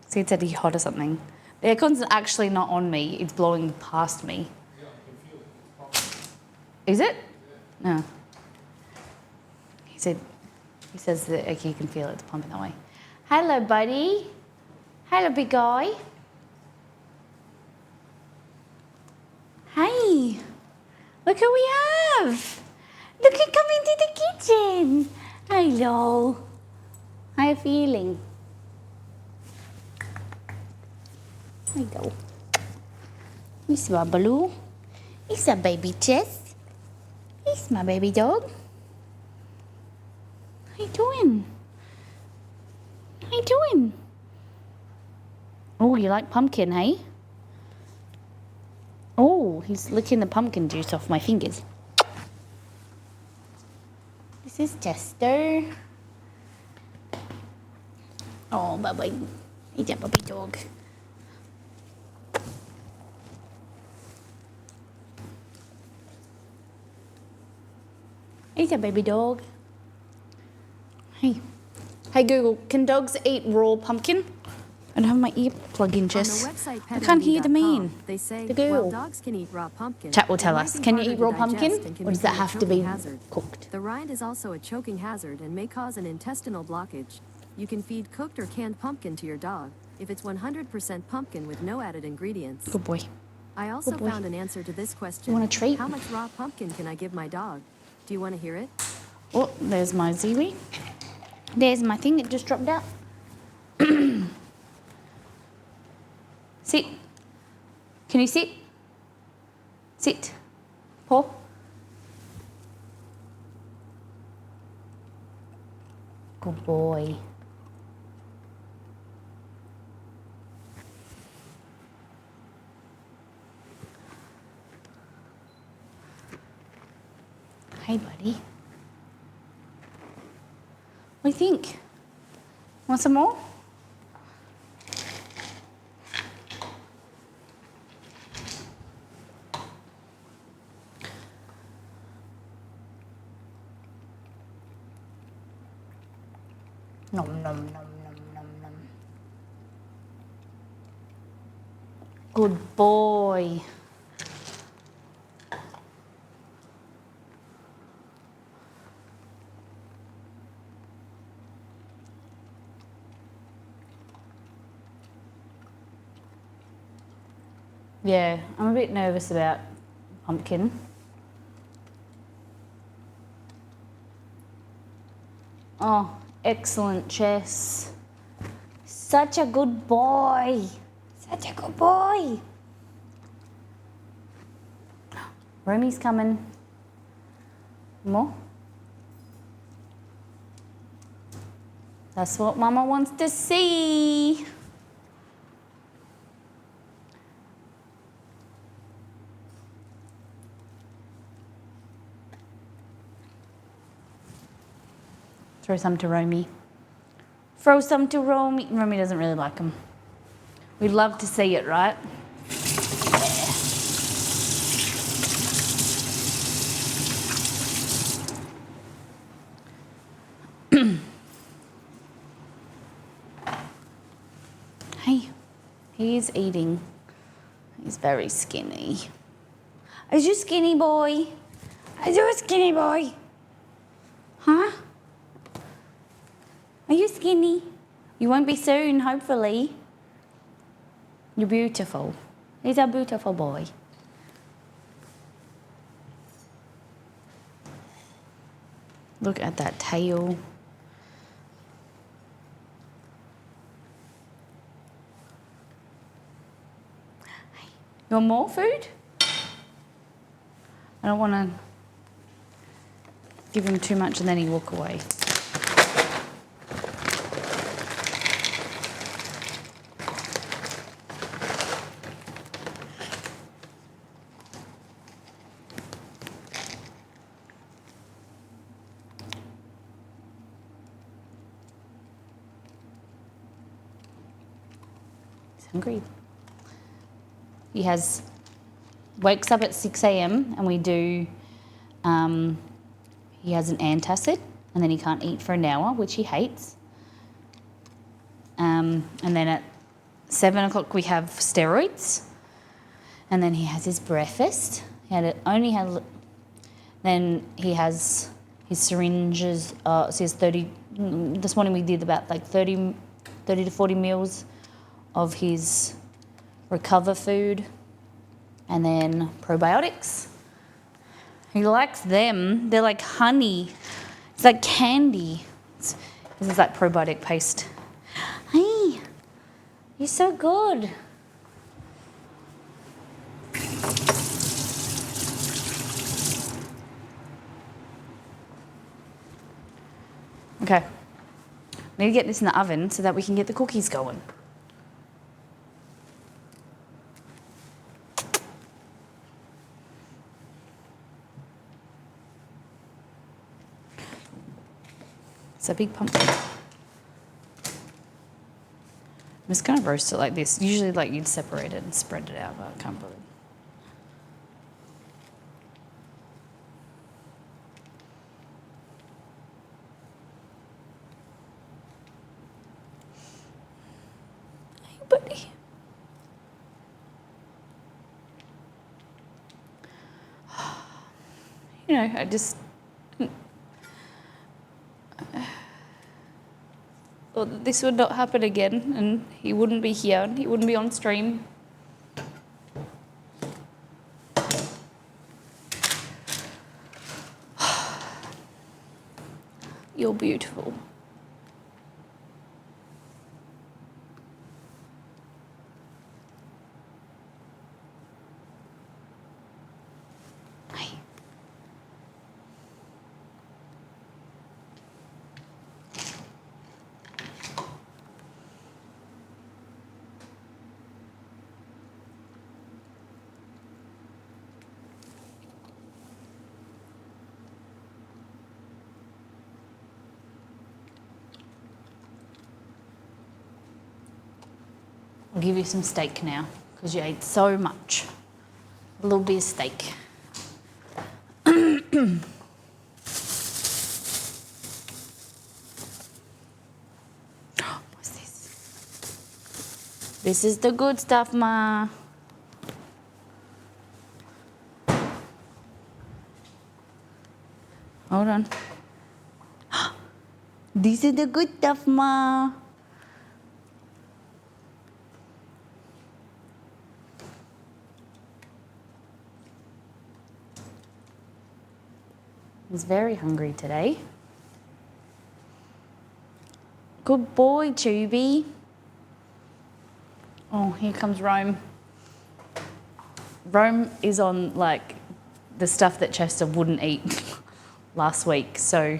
So he said he's hot or something. The aircon's actually not on me, it's blowing past me. Yeah, I can feel it. Is it? Yeah. No. He says that okay, you can feel it, it's pumping that way. Hello, buddy. Hello, big guy. Hey, look who we have. Look who come into the kitchen. Hello. How are you feeling? Hello. Miss Babaloo. It's a baby Chess. It's my baby dog. How you doing? How you doing? Oh, you like pumpkin, hey? Oh, he's licking the pumpkin juice off my fingers. This is Chester. Oh, baby. He's a puppy dog. He's a baby dog. Hey. Hey Google, can dogs eat raw pumpkin? I don't have my ear plug in, Jess. I can't hear the man. They say, the girl. well, dogs can eat raw pumpkin. Chat will tell us. Can you eat raw pumpkin? Or does that have to be cooked? The rind is also a choking hazard and may cause an intestinal blockage. You can feed cooked or canned pumpkin to your dog if it's 100% pumpkin with no added ingredients. Good boy. I also found an answer to this question. You want a treat? How much raw pumpkin can I give my dog? Do you want to hear it? Oh, there's my Ziwi. There's my thing, it just dropped out. Sit. Can you sit? Sit. Paw. Good boy. Hey, buddy. What do you think? Want some more? Nom nom nom nom nom nom. Good boy. Yeah, I'm a bit nervous about Pumpkin. Oh, excellent, Chess. Such a good boy. Such a good boy. Romy's coming. More? That's what Mama wants to see. Throw some to Romy. Throw some to Romy. Romy doesn't really like them. We'd love to see it, right? Hey, he's eating. He's very skinny. Is you skinny boy? Is you a skinny boy? Huh? Are you skinny? You won't be soon, hopefully. You're beautiful. He's a beautiful boy. Look at that tail. You want more food? I don't want to give him too much and then he walk away. He's hungry. He wakes up at 6 a.m. and we do, he has an antacid and then he can't eat for an hour, which he hates. And then at 7 o'clock we have steroids and then he has his breakfast. Then he has his syringes, so he has 30, this morning we did about like 30 to 40 meals of his recover food, and then probiotics. He likes them. They're like honey. It's like candy. This is like probiotic paste. Hey, you're so good. Okay. We need to get this in the oven so that we can get the cookies going. It's a big pumpkin. I'm just going to roast it like this. Usually like you'd separate it and spread it out, but I can't believe it. Hey, buddy. You know, I just thought that this would not happen again and he wouldn't be here and he wouldn't be on stream. You're beautiful. Hey. I'll give you some steak now because you ate so much. A little bit of steak. What's this? This is the good stuff, Ma. Hold on. This is the good stuff, Ma. He's very hungry today. Good boy, Chubby. Oh, here comes Rome. Rome is on like the stuff that Chester wouldn't eat last week, so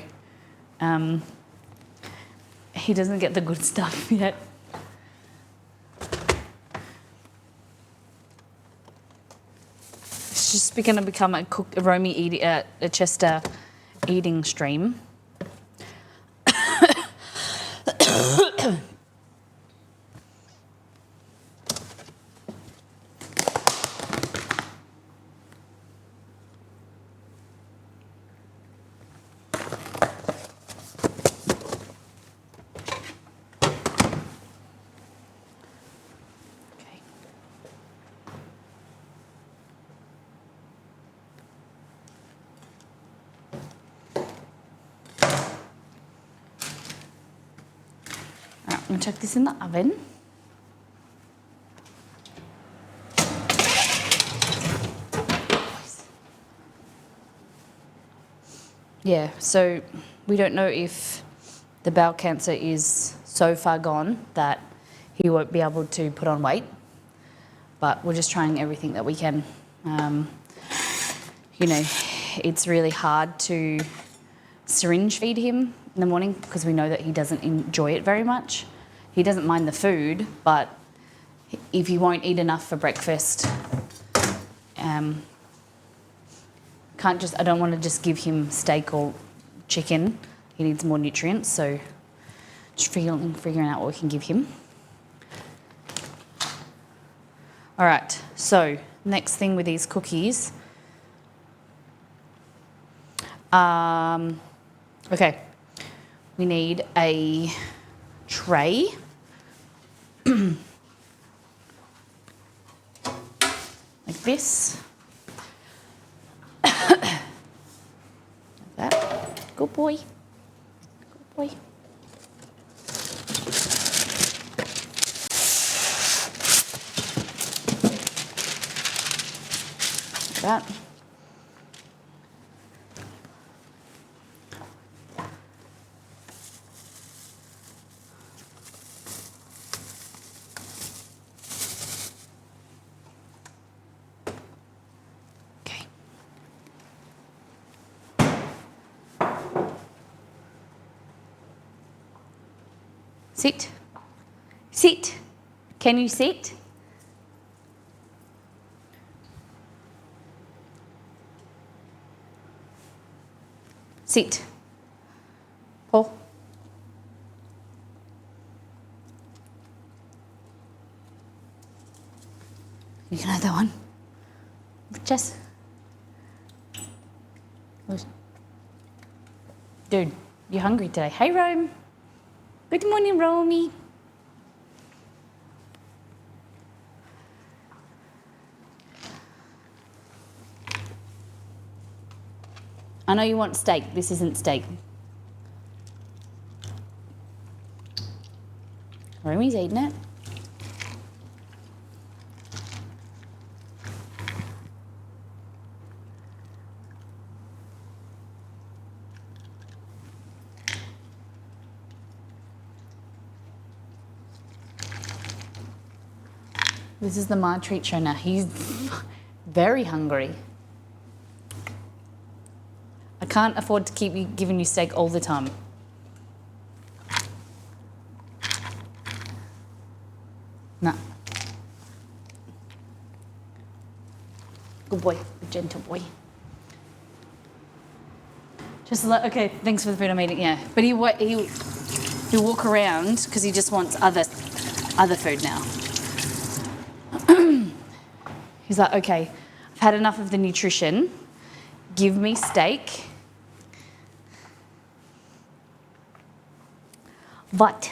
he doesn't get the good stuff yet. It's just going to become a Chester eating stream. I'm going to chuck this in the oven. Yeah, so we don't know if the bowel cancer is so far gone that he won't be able to put on weight, but we're just trying everything that we can. You know, it's really hard to syringe feed him in the morning because we know that he doesn't enjoy it very much. He doesn't mind the food, but if he won't eat enough for breakfast, I don't want to just give him steak or chicken. He needs more nutrients, so just figuring out what we can give him. All right, so next thing with these cookies. Okay, we need a tray. Like this. Like that. Good boy. Good boy. Like that. Sit. Sit. Can you sit? Sit. Paul. You can have that one. Jess. Dude, you're hungry today. Hey, Rome. Good morning, Romy. I know you want steak. This isn't steak. Romy's eating it. This is the Ma treat show now. He's very hungry. I can't afford to keep giving you steak all the time. No. Good boy, good gentle boy. Just okay, thanks for the food I'm eating, yeah. But he'll walk around because he just wants other food now. He's like, okay, I've had enough of the nutrition. Give me steak. But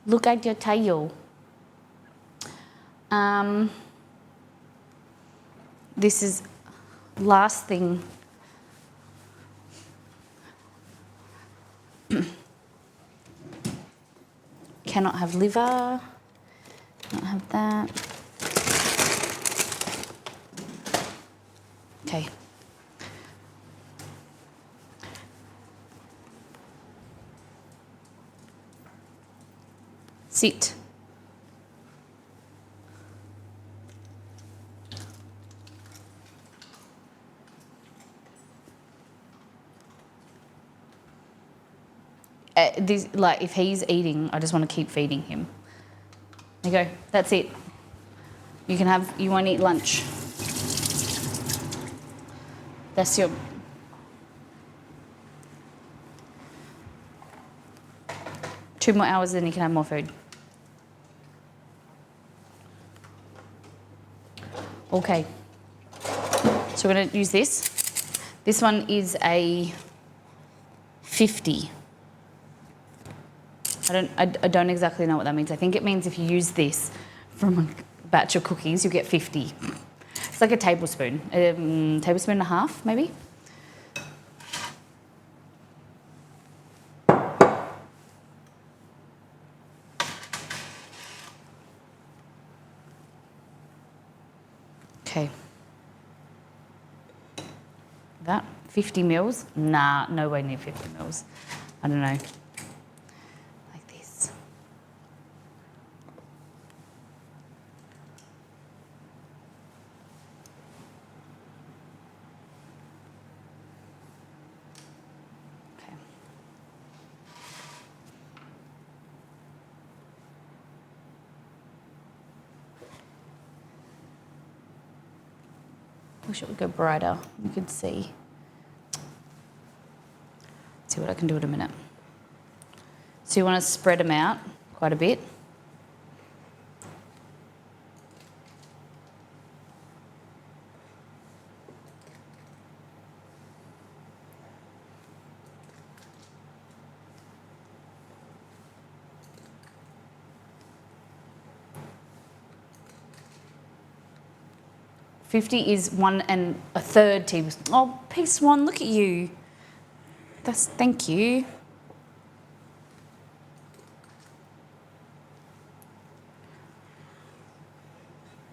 look at your tail. This is last thing. Cannot have liver. Cannot have that. Okay. Sit. This, like, if he's eating, I just want to keep feeding him. There you go. That's it. You can have. You won't eat lunch. That's your. Two more hours, then you can have more food. Okay. So we're going to use this. This one is a 50. I don't exactly know what that means. I think it means if you use this from a batch of cookies, you get 50. It's like a tablespoon, tablespoon and a half, maybe. Okay. That 50 mils? Nah, no way near 50 mils. I don't know. Like this. Okay. Wish it would go brighter. You could see. See what I can do in a minute. So you want to spread them out quite a bit. $50 is 1 1/3 tablespoon. Oh, Peace One, look at you. Thank you.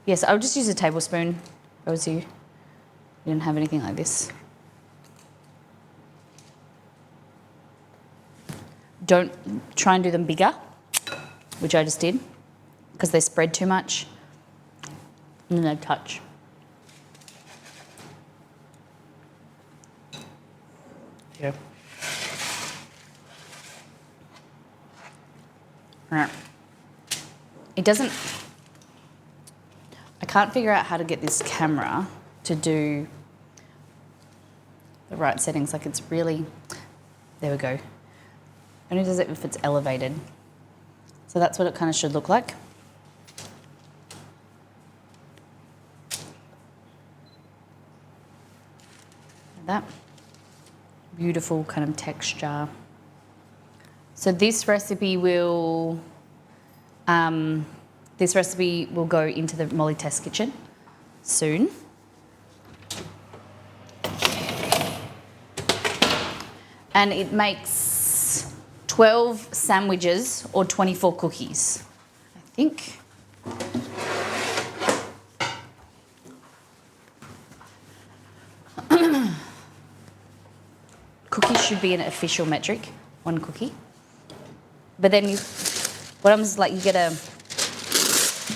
Yes, I'll just use a tablespoon. If I was you. You didn't have anything like this. Don't try and do them bigger, which I just did, because they spread too much and then they touch. Yeah. Right. It doesn't. I can't figure out how to get this camera to do the right settings. Like, it's really. There we go. Only does it if it's elevated. So that's what it kind of should look like. Like that. Beautiful kind of texture. So this recipe will go into the Molly test kitchen soon. And it makes 12 sandwiches or 24 cookies, I think. Cookies should be an official metric, 1 cookie. But then what happens is, like, you get a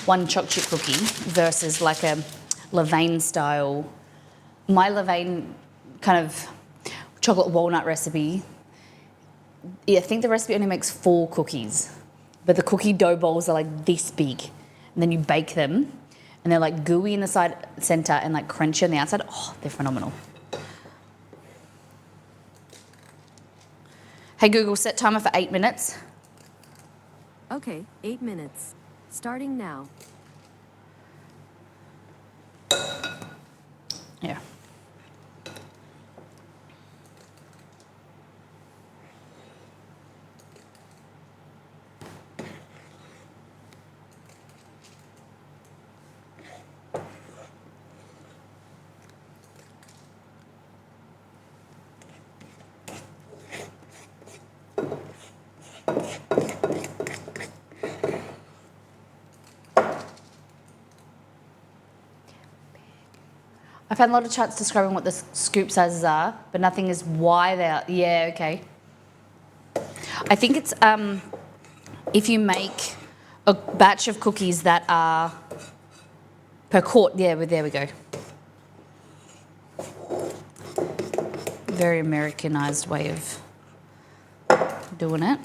1 choc chip cookie versus like a Levain style. My Levain kind of chocolate walnut recipe, I think the recipe only makes 4 cookies, but the cookie dough balls are like this big, and then you bake them, and they're like gooey in the center and like crunchy on the outside. Oh, they're phenomenal. Hey Google, set timer for 8 minutes. Okay, 8 minutes. Starting now. found a lot of charts describing what the scoop sizes are, but nothing is why they are. Yeah, okay. I think it's if you make a batch of cookies that are per quart. Yeah, well, there we go. Very Americanized way of doing it.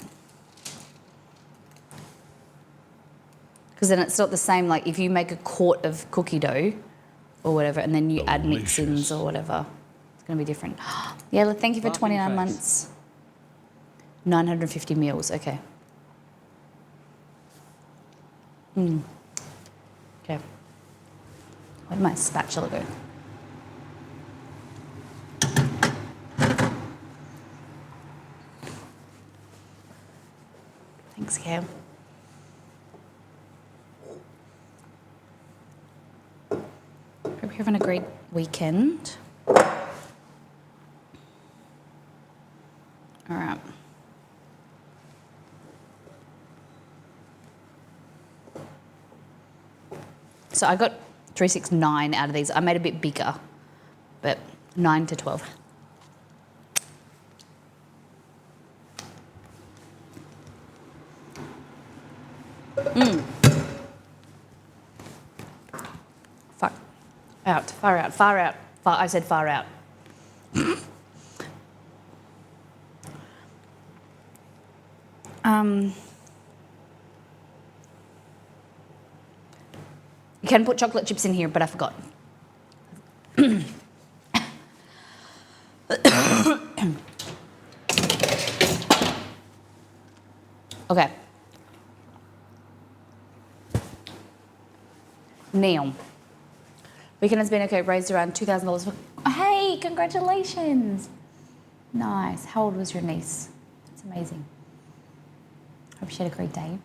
Because then it's not the same, like if you make a quart of cookie dough or whatever, and then you add mix-ins or whatever, it's going to be different. Yeah, look, thank you for 29 months. 950 meals, okay. Okay. Where did my spatula go? Thanks, Cam. Hope you're having a great weekend. All right. So I got 369 out of these. I made a bit bigger, but 9 to 12. Far out. I said far out. You can put chocolate chips in here, but I forgot. Okay. Now, weekend has been okay. Raised around $2,000 for. Oh, hey, congratulations! Nice. How old was your niece? That's amazing. Hope she had a great day.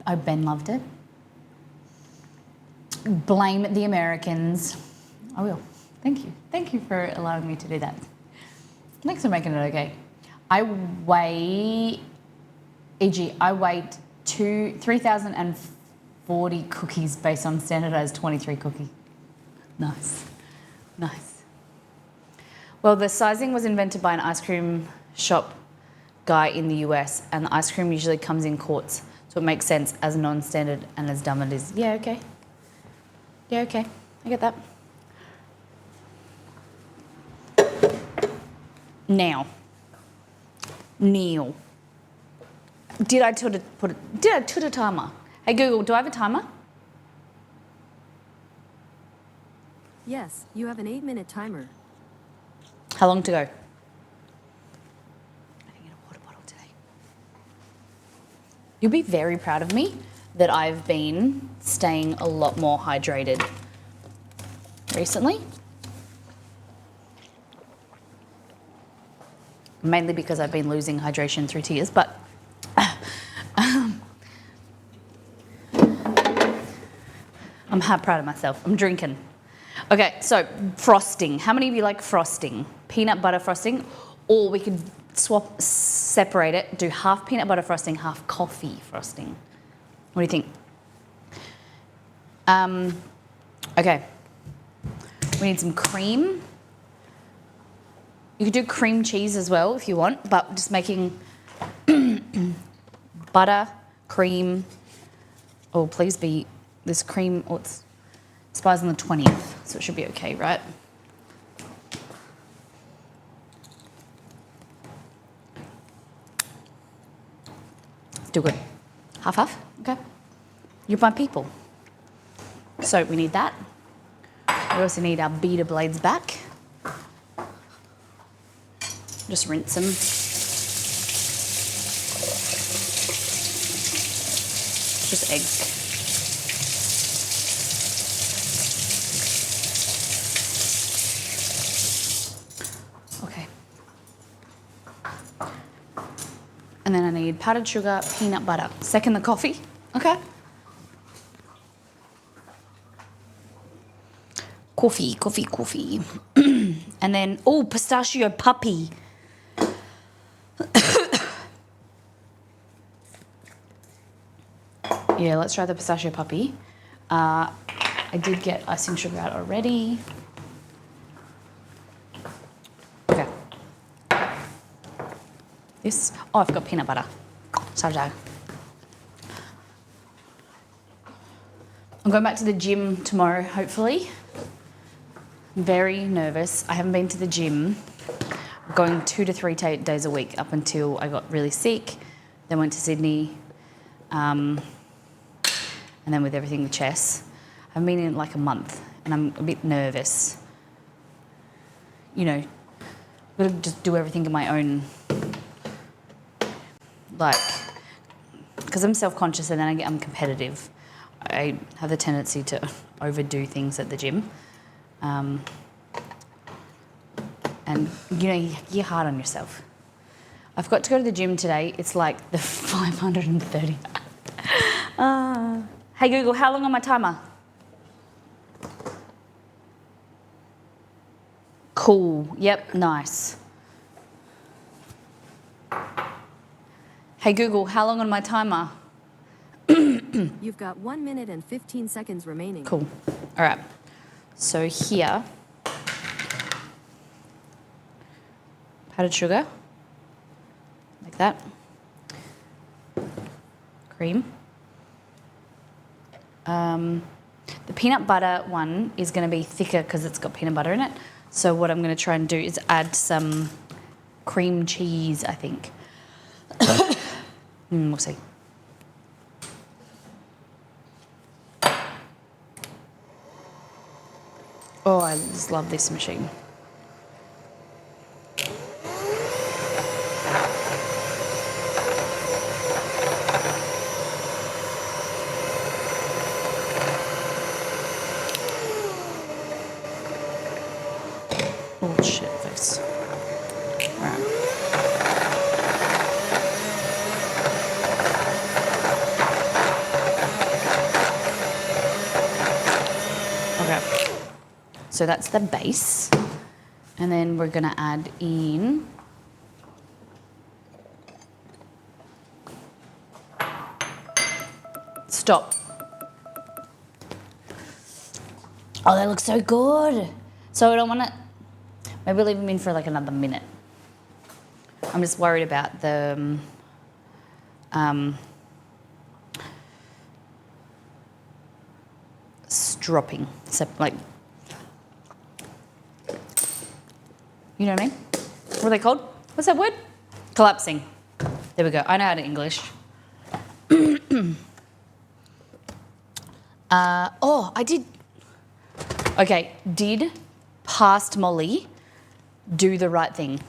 I hope Ben loved it. Blame the Americans. I will. Thank you. Thank you for allowing me to do that. Thanks for making it okay. I weigh 3,040 cookies based on standardized 23 cookie. Nice. Nice. Well, the sizing was invented by an ice cream shop guy in the US, and the ice cream usually comes in quarts, so it makes sense as non-standard and as dumb it is. Yeah, okay. Yeah, okay. I get that. Now. Neil. Did I put a timer? Hey Google, do I have a timer? Yes, you have an 8-minute timer. How long to go? I didn't get a water bottle today. You'll be very proud of me that I've been staying a lot more hydrated recently. Mainly because I've been losing hydration through tears, but I'm proud of myself. I'm drinking. Okay, so frosting. How many of you like frosting? Peanut butter frosting, or we could separate it, do half peanut butter frosting, half coffee frosting. What do you think? Okay. We need some cream. You could do cream cheese as well if you want, but just making butter, cream. Oh, please be this cream. Oh, it expires on the 20th, so it should be okay, right? Do good. Half, okay. You're my people. So we need that. We also need our beater blades back. Just rinse them. Just eggs. Okay. And then I need powdered sugar, peanut butter. Second the coffee, okay? Coffee. And then, oh, pistachio puppy. Yeah, let's try the pistachio puppy. I did get icing sugar out already. This. Oh, I've got peanut butter. Sorry. I'm going back to the gym tomorrow, hopefully. I'm very nervous. I haven't been to the gym. I'm going 2 to 3 days a week up until I got really sick. Then went to Sydney. And then with everything with chess. I've been in like a month and I'm a bit nervous. You know, I've got to just do everything in my own, like, because I'm self-conscious and then I'm competitive. I have the tendency to overdo things at the gym. And, you know, you're hard on yourself. I've got to go to the gym today. It's like the 530. Hey Google, how long on my timer? Cool. Yep, nice. Hey Google, how long on my timer? You've got 1 minute and 15 seconds remaining. Cool. All right. So here, powdered sugar, like that. Cream. The peanut butter one is going to be thicker because it's got peanut butter in it. So what I'm going to try and do is add some cream cheese, I think. We'll see. Oh, I just love this machine. Oh, shit face. All right. Okay. So that's the base. And then we're gonna add in stop. Oh, that looks so good. So I don't want to, maybe leave them in for like another minute. I'm just worried about the dropping, so like, you know what I mean? What are they called? What's that word? Collapsing. There we go. I know how to English. Oh, I did. Okay, did past Molly do the right thing?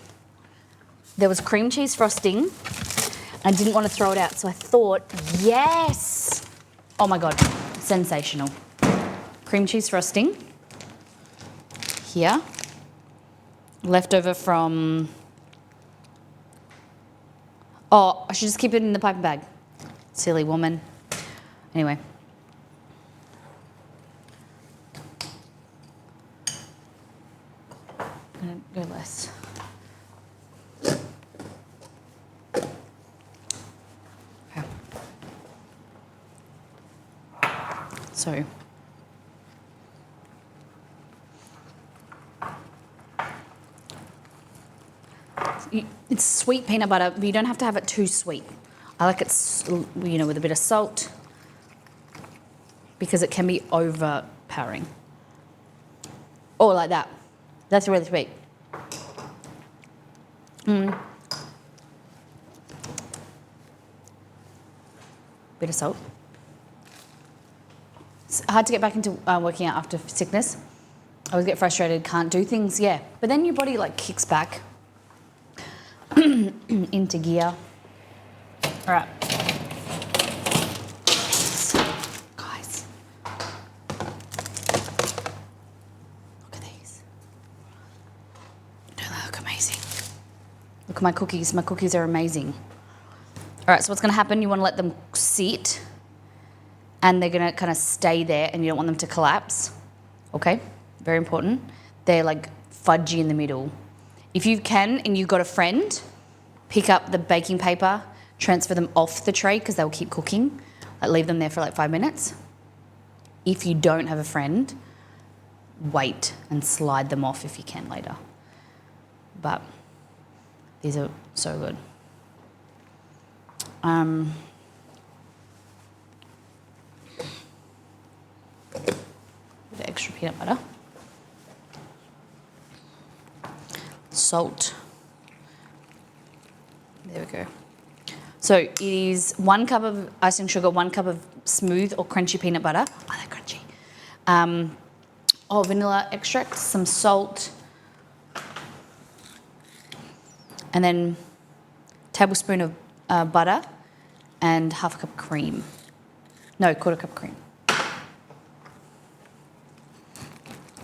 There was cream cheese frosting. I didn't want to throw it out, so I thought, yes. Oh my God, sensational. Cream cheese frosting. Here. Leftover from, oh, I should just keep it in the piping bag. Silly woman. Anyway. I'm gonna go less. Okay. So. It's sweet peanut butter, but you don't have to have it too sweet. I like it, you know, with a bit of salt because it can be overpowering. Oh, like that. That's really sweet. Bit of salt. It's hard to get back into working out after sickness. I always get frustrated, can't do things, yeah. But then your body like kicks back into gear. All right. Guys. Look at these. Don't they look amazing? Look at my cookies. My cookies are amazing. All right, so what's going to happen, you want to let them sit and they're going to kind of stay there and you don't want them to collapse. Okay, very important. They're like fudgy in the middle. If you can and you've got a friend, pick up the baking paper, transfer them off the tray because they'll keep cooking. Like leave them there for like 5 minutes. If you don't have a friend, wait and slide them off if you can later. But these are so good. Bit of extra peanut butter. Salt. There we go. So it is 1 cup of icing sugar, 1 cup of smooth or crunchy peanut butter. Oh, they're crunchy. Vanilla extract, some salt, and then tablespoon of butter and half a cup cream. No, quarter cup cream.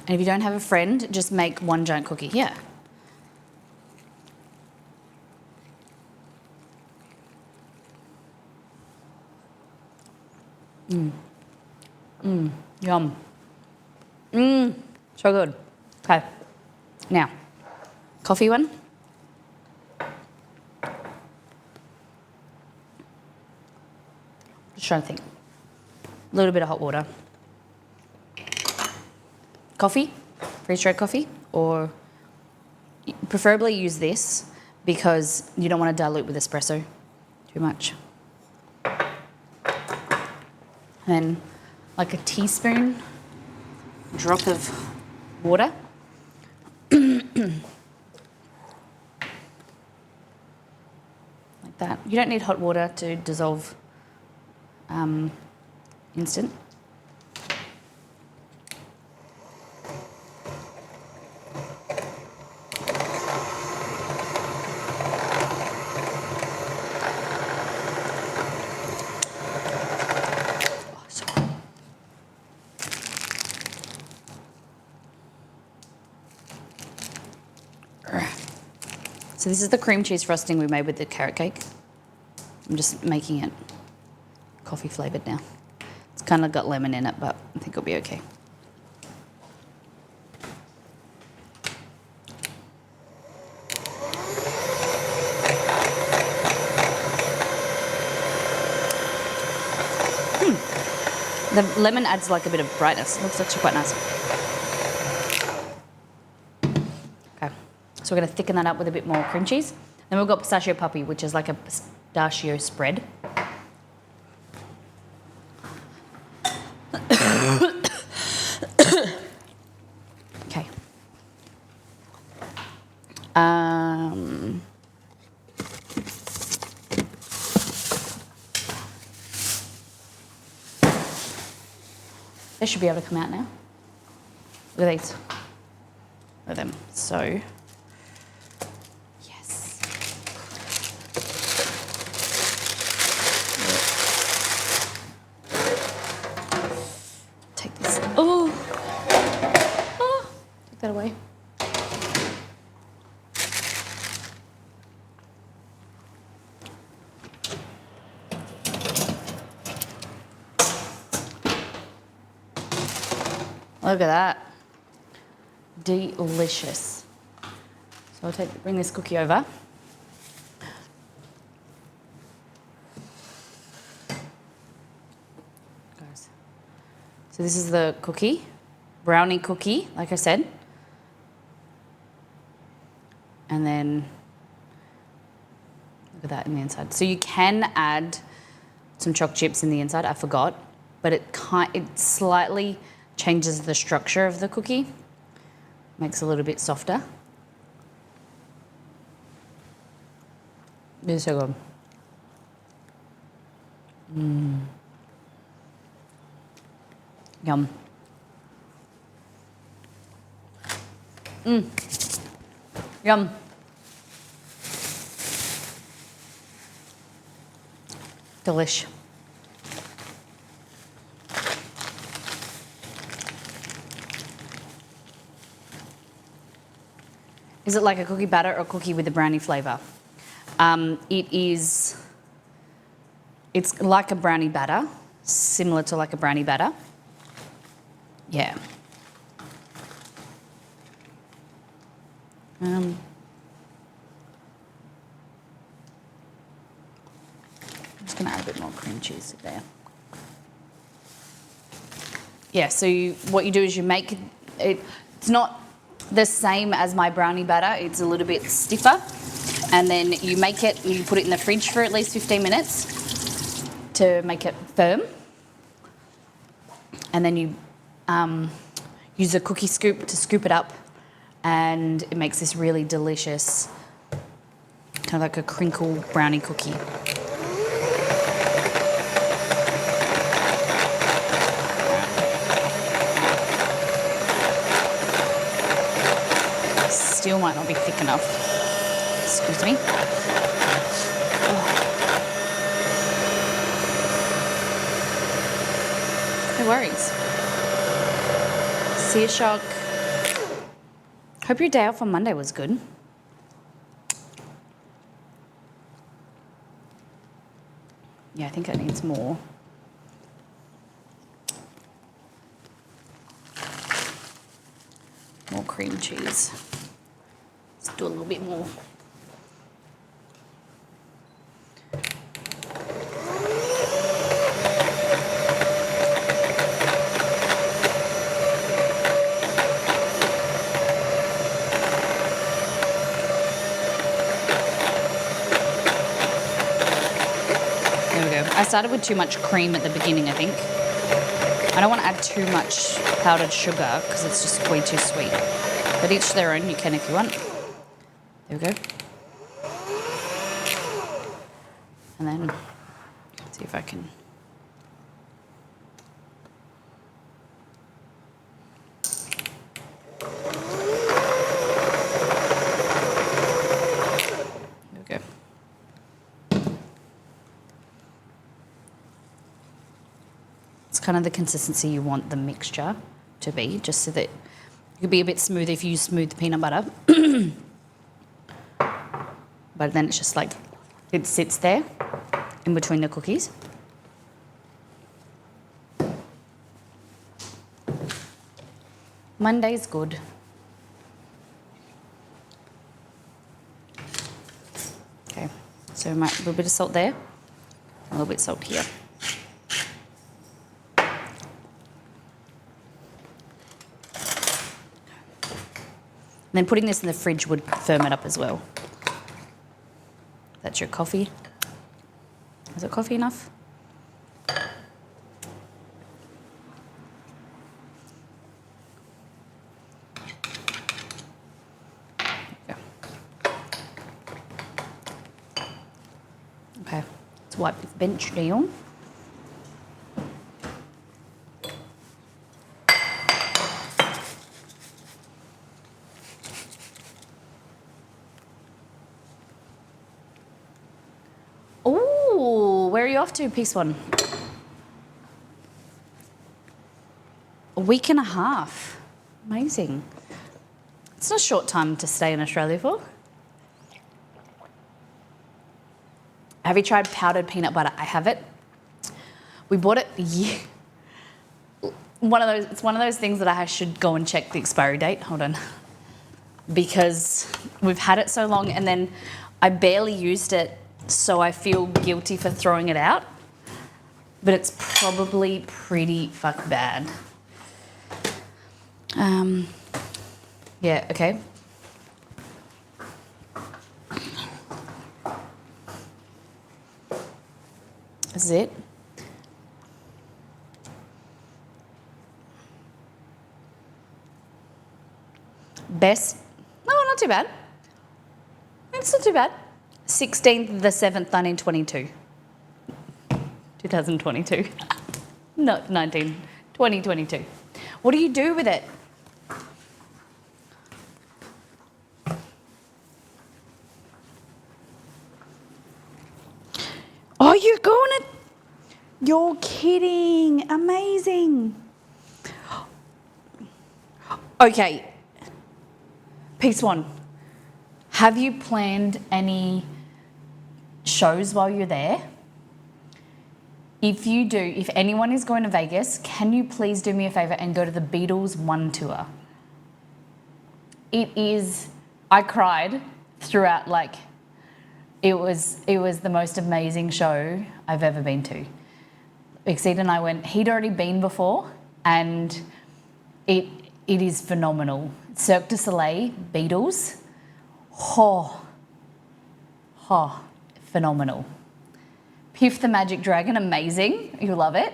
And if you don't have a friend, just make 1 giant cookie. Yeah. Yum. So good. Okay. Now, coffee one. Just trying to think. A little bit of hot water. Coffee, freeze-dried coffee, or preferably use this because you don't want to dilute with espresso too much. Then like a teaspoon, drop of water. Like that. You don't need hot water to dissolve instant. So this is the cream cheese frosting we made with the carrot cake. I'm just making it coffee flavoured now. It's kind of got lemon in it, but I think it'll be okay. The lemon adds like a bit of brightness. It looks actually quite nice. Okay, so we're going to thicken that up with a bit more cream cheese. Then we've got pistachio puppy, which is like a pistachio spread. Okay. They should be able to come out now. Look at these. Look at them. So, yes. Take this. Oh, take that away. Look at that. Delicious. So I'll bring this cookie over. Guys. So this is the cookie, brownie cookie, like I said. And then look at that in the inside. So you can add some choc chips in the inside, I forgot, but it slightly changes the structure of the cookie, makes it a little bit softer. It's so good. Yum. Yum. Delish. Is it like a cookie batter or a cookie with a brownie flavour? It's like a brownie batter, similar to like a brownie batter. Yeah. I'm just going to add a bit more cream cheese there. Yeah, so what you do is you make it, it's not the same as my brownie batter, it's a little bit stiffer, And then you make it, you put it in the fridge for at least 15 minutes to make it firm. And then you use a cookie scoop to scoop it up, and it makes this really delicious, kind of like a crinkle brownie cookie. Still might not be thick enough. Excuse me. Oh. No worries. See you, Shock. Hope your day off on Monday was good. Yeah, I think it needs more. More cream cheese. Let's do a little bit more. There we go. I started with too much cream at the beginning, I think. I don't want to add too much powdered sugar because it's just way too sweet. But each their own, you can if you want. There we go. And then, let's see if I can. There we go. It's kind of the consistency you want the mixture to be, just so that it could be a bit smoother if you use smooth peanut butter. But then it's just like, it sits there in between the cookies. Monday's good. Okay, so a little bit of salt there, a little bit of salt here. And then putting this in the fridge would firm it up as well. That's your coffee. Is it coffee enough? Yeah. Okay, let's wipe this bench down. Where are you off to, Piece One? A week and a half. Amazing. It's not a short time to stay in Australia for. Have you tried powdered peanut butter? I have it. We bought it. Yeah. It's one of those things that I should go and check the expiry date. Hold on. Because we've had it so long, and then I barely used it, so I feel guilty for throwing it out. But it's probably pretty fuck bad. Yeah, okay. This is it. Best, no, not too bad. It's not too bad. 16th the 7th, 1922. 2022. Not 2022. What do you do with it? Oh, you're going to... You're kidding. Amazing. Okay. Piece One. Have you planned any shows while you're there? If you do, if anyone is going to Vegas, can you please do me a favour and go to the Beatles One tour? It is, I cried throughout, like, it was the most amazing show I've ever been to. Exceed and I went, he'd already been before, and it is phenomenal. Cirque du Soleil, Beatles, oh, Oh, phenomenal. Piff the Magic Dragon, amazing. You love it.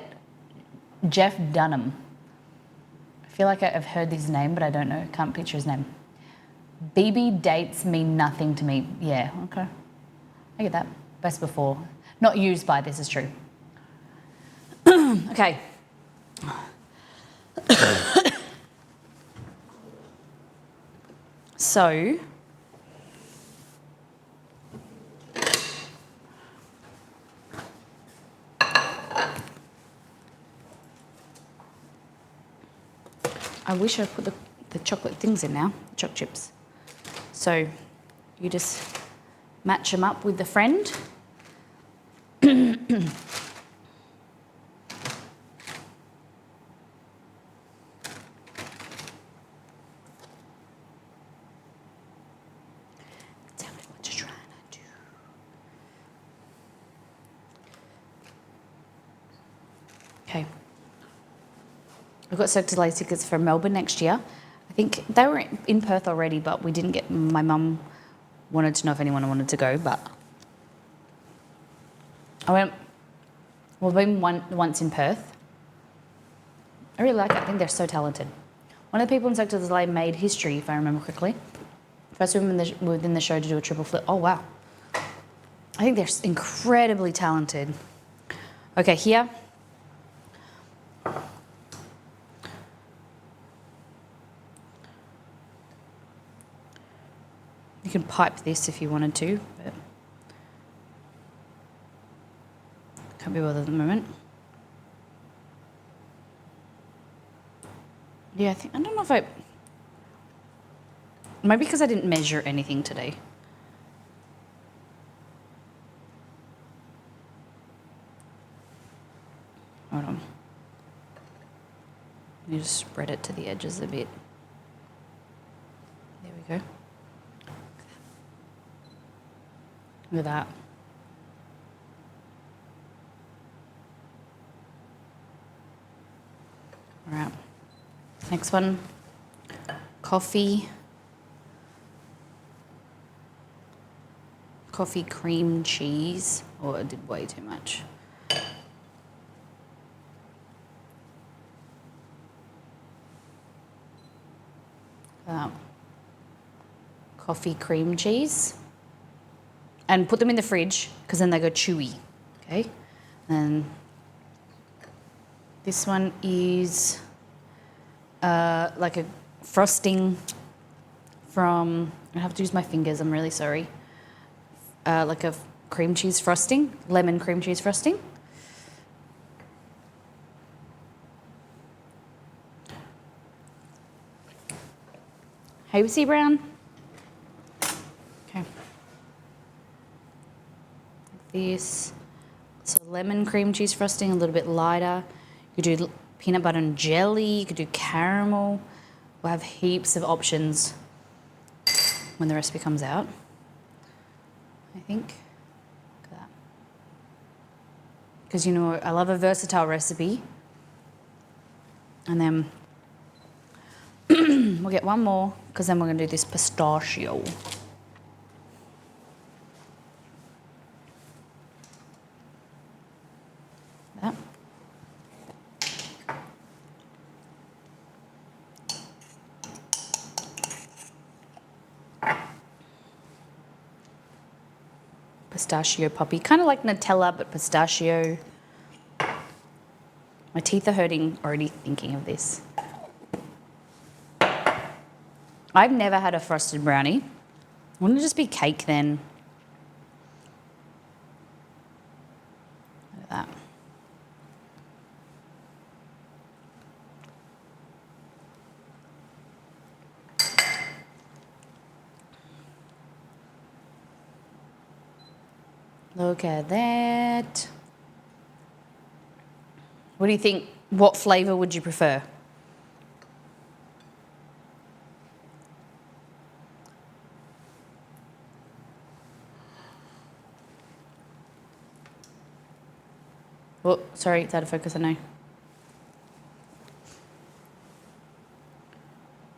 Jeff Dunham. I feel like I've heard his name, but I don't know. Can't picture his name. BB dates mean nothing to me. Yeah, okay. I get that. Best before. Not used by, this is true. Okay. So, I wish I put the chocolate things in now, choc chips. So, you just match them up with the friend. Tell me what you're trying to do. Okay. I've got Cirque du Soleil tickets for Melbourne next year. I think they were in Perth already, but we didn't get. My mum wanted to know if anyone wanted to go, but I went. We've been once in Perth. I really like it. I think they're so talented. One of the people in Cirque du Soleil made history, if I remember correctly. First woman within the show to do a triple flip. Oh, wow. I think they're incredibly talented. Okay, here. You can pipe this if you wanted to, but can't be bothered at the moment. Yeah, I don't know if maybe because I didn't measure anything today. Hold on. You just spread it to the edges a bit. There we go. Look at that. All right. Next one. Coffee. Coffee cream cheese. Oh, I did way too much. Coffee cream cheese. And put them in the fridge because then they go chewy. Okay. And this one is like a frosting from, I have to use my fingers, I'm really sorry. Like a cream cheese frosting, lemon cream cheese frosting. Hey, C Brown. Okay. This. So lemon cream cheese frosting, a little bit lighter. You could do peanut butter and jelly. You could do caramel. We'll have heaps of options when the recipe comes out, I think. Look at that. Because, you know, I love a versatile recipe. And then we'll get one more, because then we're going to do this pistachio. That. Pistachio poppy, kind of like Nutella, but pistachio. My teeth are hurting already thinking of this. I've never had a frosted brownie. Wouldn't it just be cake then? Look at that. Look at that. What do you think? What flavour would you prefer? Oh, sorry, it's out of focus, I know.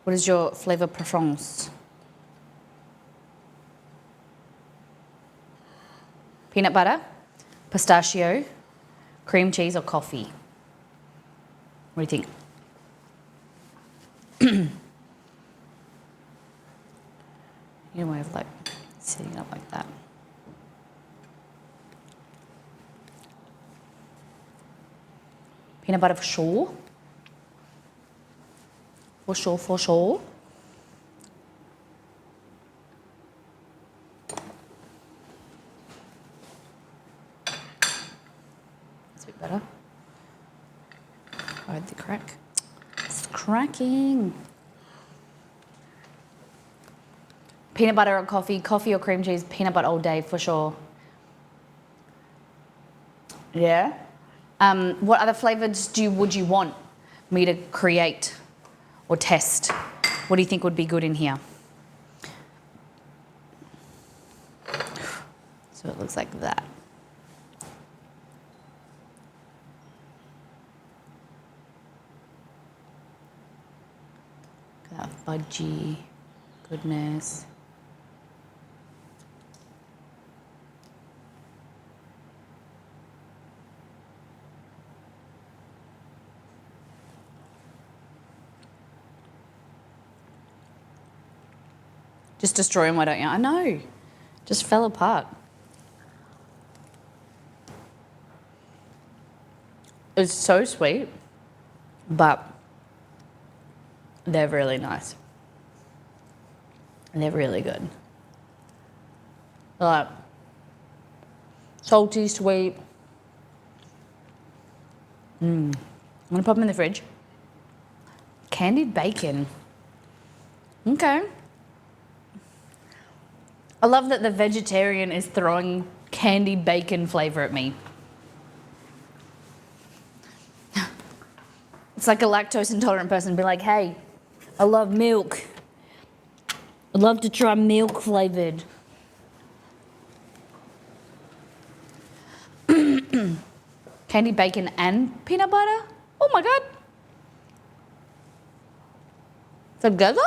What is your flavour preference? Peanut butter, pistachio, cream cheese, or coffee? What do you think? Your way of like setting it up like that. Peanut butter for sure. For sure, for sure. That's a bit better. I had the crack. It's cracking. Peanut butter or coffee, coffee or cream cheese, peanut butter all day for sure. Yeah. What other flavours would you want me to create or test? What do you think would be good in here? So it looks like that. Look at that fudgy goodness. Just destroy them, why don't you? I know. Just fell apart. It's so sweet, but they're really nice. They're really good. Like salty, sweet. I'm gonna pop them in the fridge. Candied bacon. Okay. I love that the vegetarian is throwing candied bacon flavour at me. It's like a lactose intolerant person be like, hey, I love milk. I'd love to try milk flavoured. Candied bacon and peanut butter? Oh my God. Together?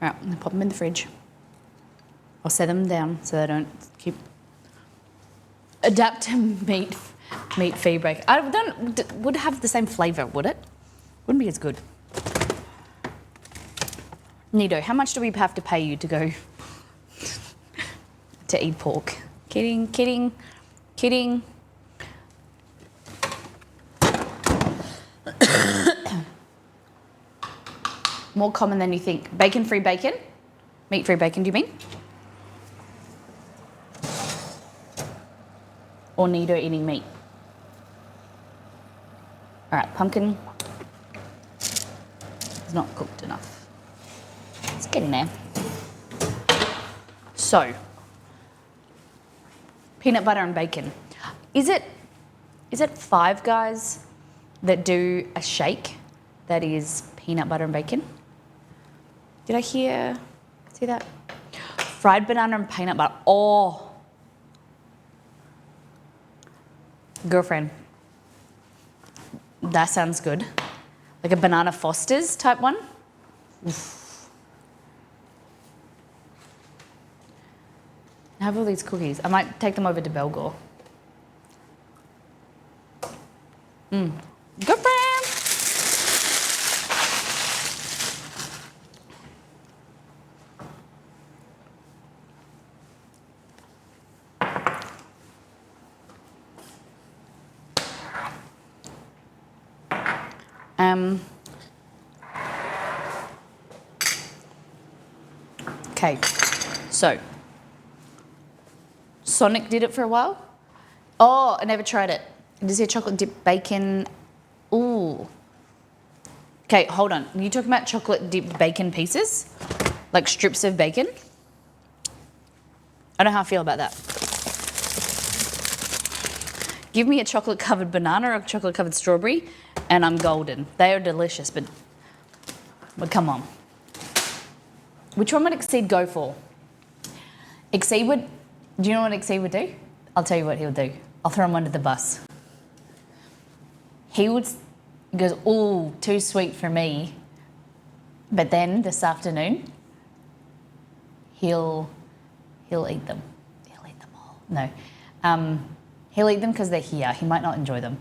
All right, I'm gonna pop them in the fridge. I'll set them down so they don't keep adapt to meat feed break. Would have the same flavour, would it? Wouldn't be as good. Nido, how much do we have to pay you to go to eat pork? Kidding, kidding, kidding. More common than you think. Bacon-free bacon? Meat-free bacon, do you mean? Or Nido eating meat? All right, pumpkin is not cooked enough. It's getting there. So, peanut butter and bacon. Is it Five Guys that do a shake that is peanut butter and bacon? Did I see that? Fried banana and peanut butter. Oh. Girlfriend. That sounds good. Like a banana Foster's type one. Oof. I have all these cookies. I might take them over to Belgore. Girlfriend! Okay, so Sonic did it for a while. Oh, I never tried it. Did you see chocolate dip bacon? Ooh. Okay, hold on. Are you talking about chocolate dip bacon pieces? Like strips of bacon? I don't know how I feel about that. Give me a chocolate covered banana or a chocolate covered strawberry and I'm golden. They are delicious, but come on. Which one would Exceed go for? Exceed would, do you know what Exceed would do? I'll tell you what he would do. I'll throw him under the bus. He goes, ooh, too sweet for me. But then this afternoon, he'll eat them. He'll eat them all. No. He'll eat them because they're here. He might not enjoy them.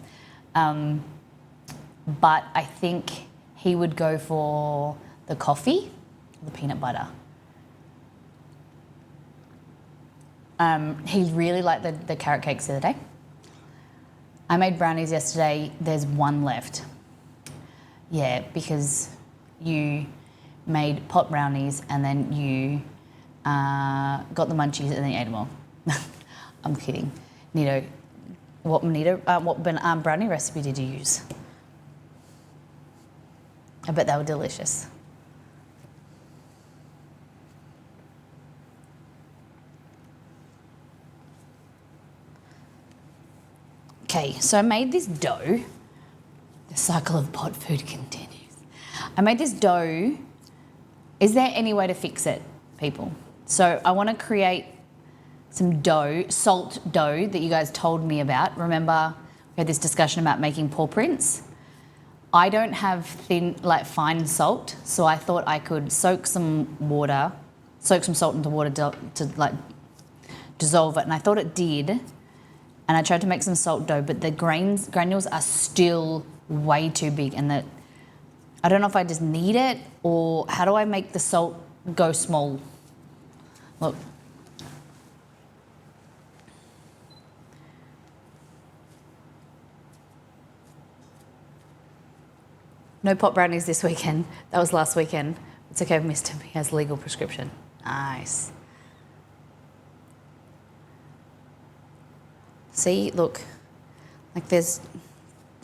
But I think he would go for the coffee, the peanut butter. He really liked the carrot cakes the other day. I made brownies yesterday. There's one left. Yeah, because you made pot brownies and then you got the munchies and then you ate them all. I'm kidding. Nito, what brownie recipe did you use? I bet they were delicious. Okay, so I made this dough. The cycle of pot food continues. I made this dough. Is there any way to fix it, people? So I want to create some dough, salt dough that you guys told me about. Remember, we had this discussion about making paw prints. I don't have fine salt, so I thought I could soak some salt into water to dissolve it, and I thought it did. And I tried to make some salt dough, but the granules are still way too big, and I don't know if I just need it or how do I make the salt go small? Look. No pot brownies this weekend. That was last weekend. It's okay, I've missed him. He has legal prescription. Nice. See, look, like there's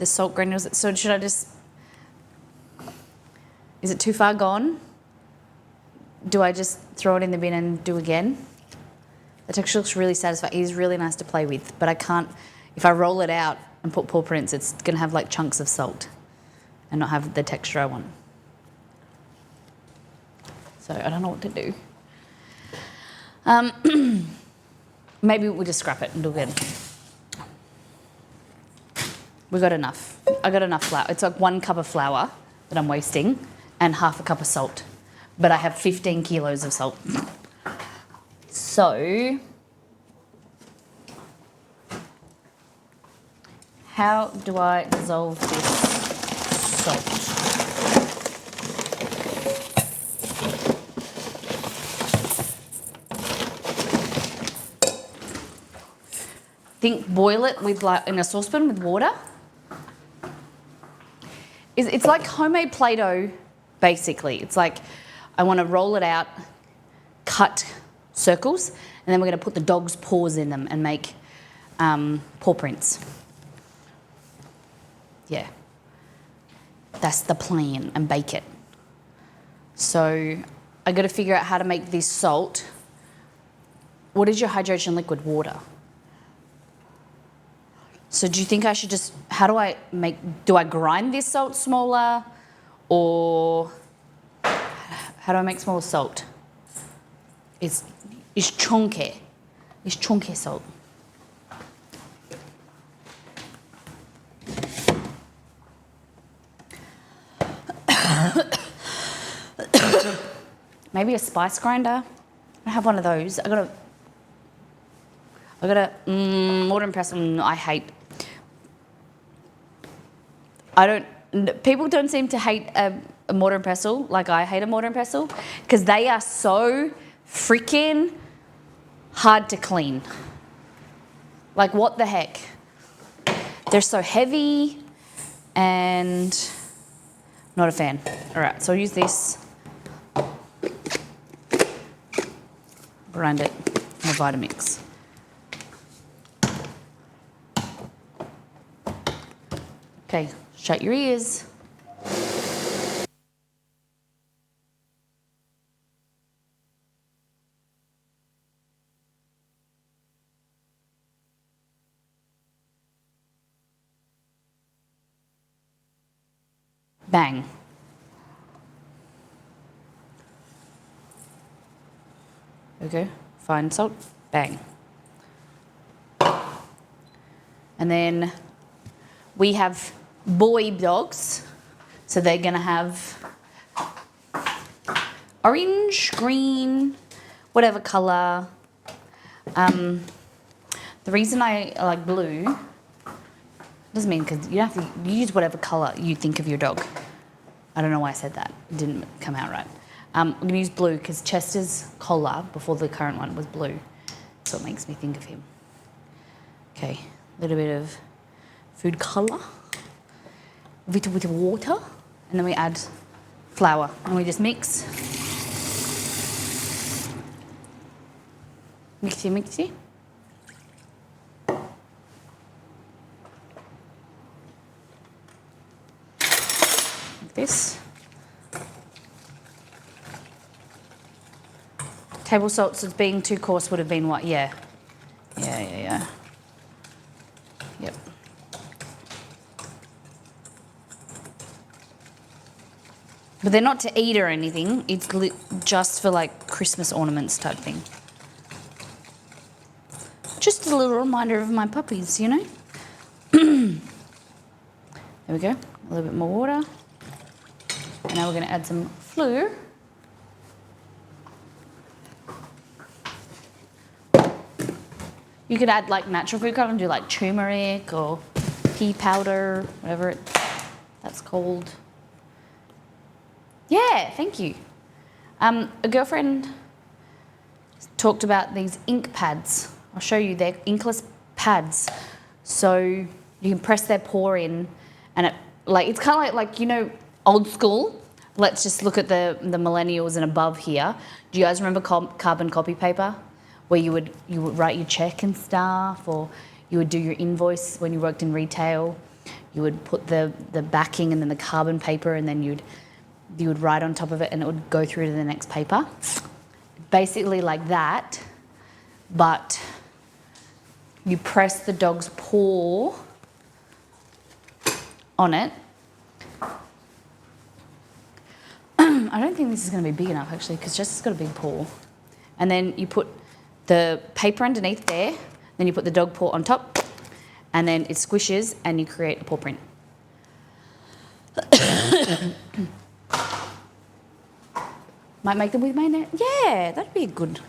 salt granules. So should I just, is it too far gone? Do I just throw it in the bin and do again? The texture looks really satisfying. It is really nice to play with, but I can't, if I roll it out and put paw prints, it's gonna have like chunks of salt and not have the texture I want. So I don't know what to do. Maybe we'll just scrap it and do it again. We got enough. I got enough flour. It's like 1 cup of flour that I'm wasting and half a cup of salt. But I have 15 kilos of salt. So, how do I dissolve this salt? Boil it with in a saucepan with water. It's like homemade Play-Doh, basically. It's like I want to roll it out, cut circles, and then we're going to put the dog's paws in them and make paw prints. Yeah, that's the plan, and bake it. So I got to figure out how to make this salt. What is your hydration liquid? Water. So do you think I should just, do I grind this salt smaller, or how do I make smaller salt? It's chunky. It's chunky salt. Maybe a spice grinder. I have one of those. I got a mortar and pestle. People don't seem to hate a mortar and pestle like I hate a mortar and pestle, because they are so freaking hard to clean. Like, what the heck? They're so heavy and not a fan. All right, so I'll use this. Grind it in a Vitamix. Okay, shut your ears. Bang. Okay, fine salt, bang. And then we have boy dogs, so they're gonna have orange, green, whatever colour. The reason I like blue doesn't mean because you have to use whatever colour you think of your dog. I don't know why I said that. It didn't come out right. I'm going to use blue because Chester's collar before the current one was blue. So it makes me think of him. Okay, a little bit of food colour with water, and then we add flour and we just mix. Mixy. Like this. Table salt, so it's being too coarse would have been what? Yeah. Yep. But they're not to eat or anything. It's just for like Christmas ornaments type thing. Just a little reminder of my puppies, you know? There we go. A little bit more water. And now we're going to add some flour. You could add like natural food colour and do like turmeric or pea powder, whatever that's called. Yeah, thank you. A girlfriend talked about these ink pads. I'll show you, they're inkless pads. So you can press their paw in and it's kind of like, you know, old school. Let's just look at the millennials and above here. Do you guys remember carbon copy paper? Where you would write your check and stuff, or you would do your invoice when you worked in retail. You would put the backing and then the carbon paper, and then you would write on top of it, and it would go through to the next paper. Basically like that, but you press the dog's paw on it. I don't think this is going to be big enough actually, because Jess has got a big paw. And then you put the paper underneath there, then you put the dog paw on top, and then it squishes and you create a paw print. Might make them with my net. Yeah, that'd be a good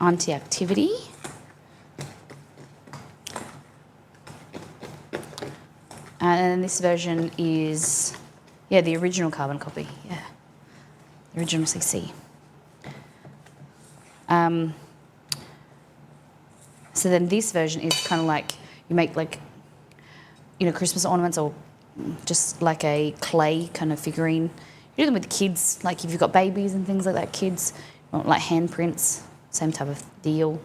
auntie activity. And then this version is, yeah, the original carbon copy. Yeah, the original CC. So then this version is kind of like, you make like, you know, Christmas ornaments or just like a clay kind of figurine. You do them with kids, like if you've got babies and things like that, kids, like handprints, same type of deal.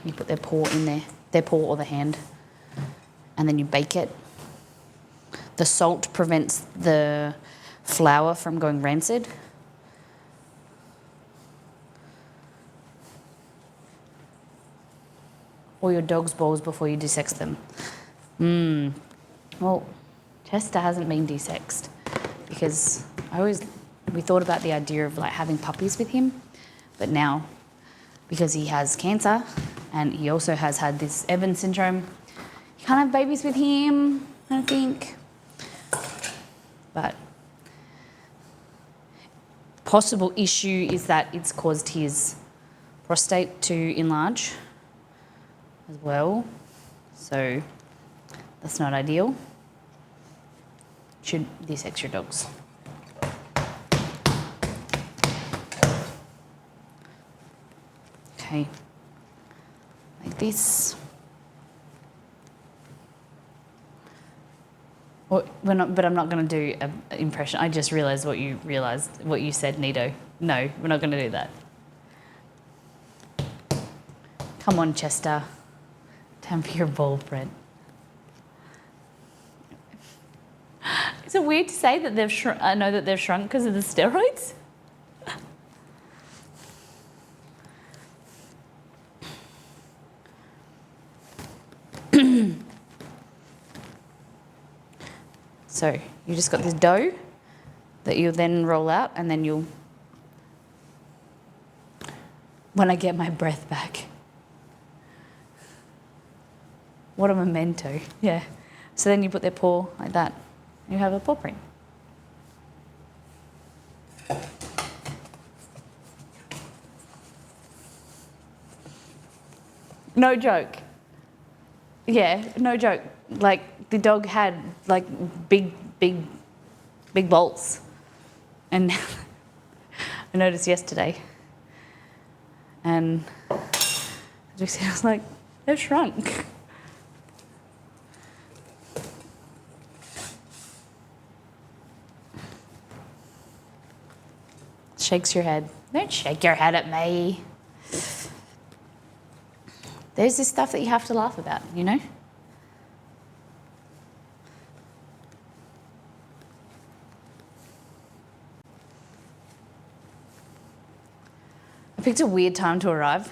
You put their paw in there, their paw or the hand, and then you bake it. The salt prevents the flour from going rancid. Or your dog's balls before you desex them. Well, Chester hasn't been desexed because we thought about the idea of like having puppies with him, but now because he has cancer and he also has had this Evans syndrome, you can't have babies with him, I don't think. But possible issue is that it's caused his prostate to enlarge as well, so that's not ideal. Should desex your dogs. Okay, like this. But I'm not going to do an impression. I just realised what you said, Nito. No, we're not going to do that. Come on, Chester. Time for your ball print. Is it weird to say that they've shrunk? I know that they've shrunk because of the steroids. So you just got this dough that you'll then roll out, and then you'll, when I get my breath back. What a memento. Yeah. So then you put their paw like that. You have a paw print. No joke. Yeah, no joke. Like the dog had like big balls, and I noticed yesterday, and I was like, they've shrunk. Shakes your head. Don't shake your head at me. There's this stuff that you have to laugh about, you know? I picked a weird time to arrive,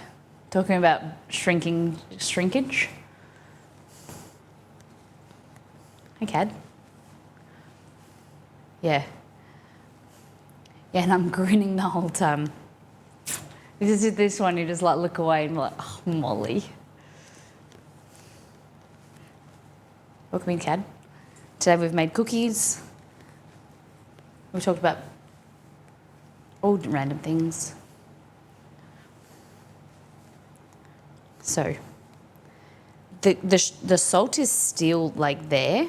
talking about shrinkage. Hey, Cad. Yeah. Yeah, and I'm grinning the whole time. This one, you just like look away and be like, oh, Molly. Welcome in, Cad. Today we've made cookies. We talked about all random things. So, the salt is still like there.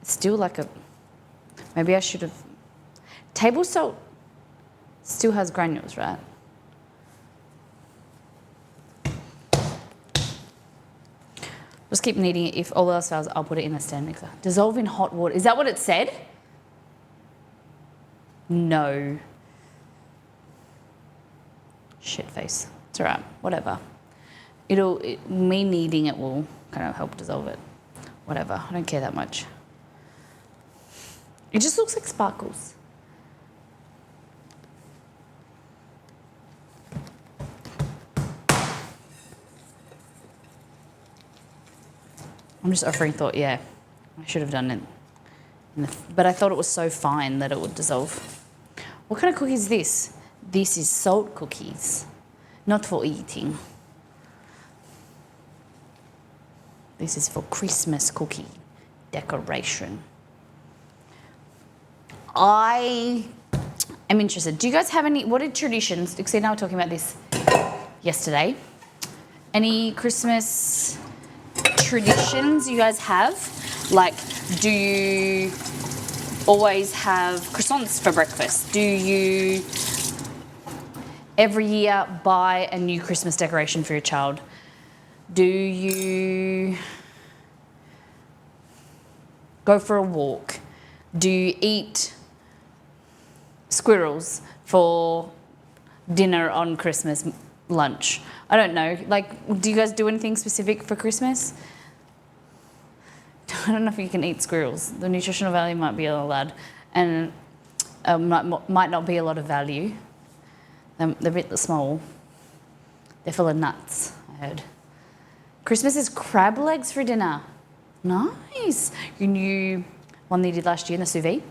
It's still like a, maybe I should have, table salt still has granules, right? Just keep kneading it. If all else fails, I'll put it in a stand mixer. Dissolve in hot water. Is that what it said? No. Shit face. It's all right. Whatever. Me kneading it will kind of help dissolve it. Whatever. I don't care that much. It just looks like sparkles. I'm just offering thought, yeah, I should have done it. But I thought it was so fine that it would dissolve. What kind of cookie is this? This is salt cookies, not for eating. This is for Christmas cookie decoration. I am interested. Do you guys have any, what are traditions? Dixie and I were talking about this yesterday. Any Christmas traditions you guys have? Like, do you always have croissants for breakfast? Do you every year buy a new Christmas decoration for your child? Do you go for a walk? Do you eat squirrels for dinner on Christmas lunch? I don't know. Like, do you guys do anything specific for Christmas? I don't know if you can eat squirrels. The nutritional value might be a little loud, and might not be a lot of value. They're a bit small. They're full of nuts, I heard. Christmas is crab legs for dinner. Nice. Your new one they did last year in the sous vide.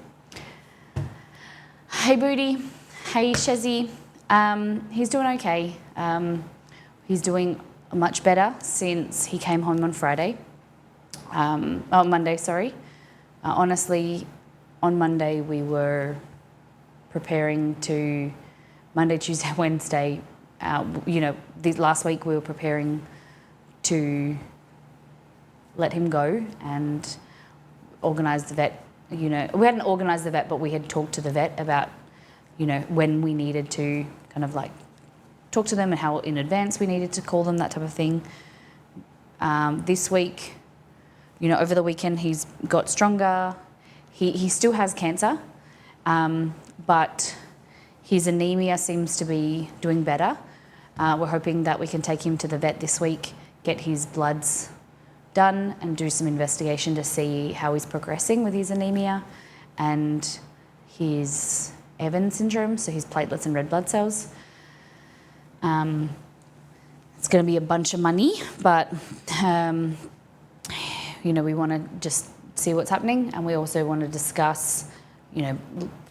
Hey, Booty. Hey, Shezzy. He's doing okay. He's doing much better since he came home on Friday. Monday, sorry. Honestly, on Monday we were preparing to, Monday, Tuesday, Wednesday, last week we were preparing to let him go and organise the vet. We hadn't organised the vet, but we had talked to the vet about, when we needed to kind of like talk to them and how in advance we needed to call them, that type of thing. This week, over the weekend he's got stronger. He still has cancer, but his anemia seems to be doing better. We're hoping that we can take him to the vet this week, get his bloods done and do some investigation to see how he's progressing with his anemia and his Evans syndrome, so his platelets and red blood cells. It's going to be a bunch of money, but we want to just see what's happening, and we also want to discuss,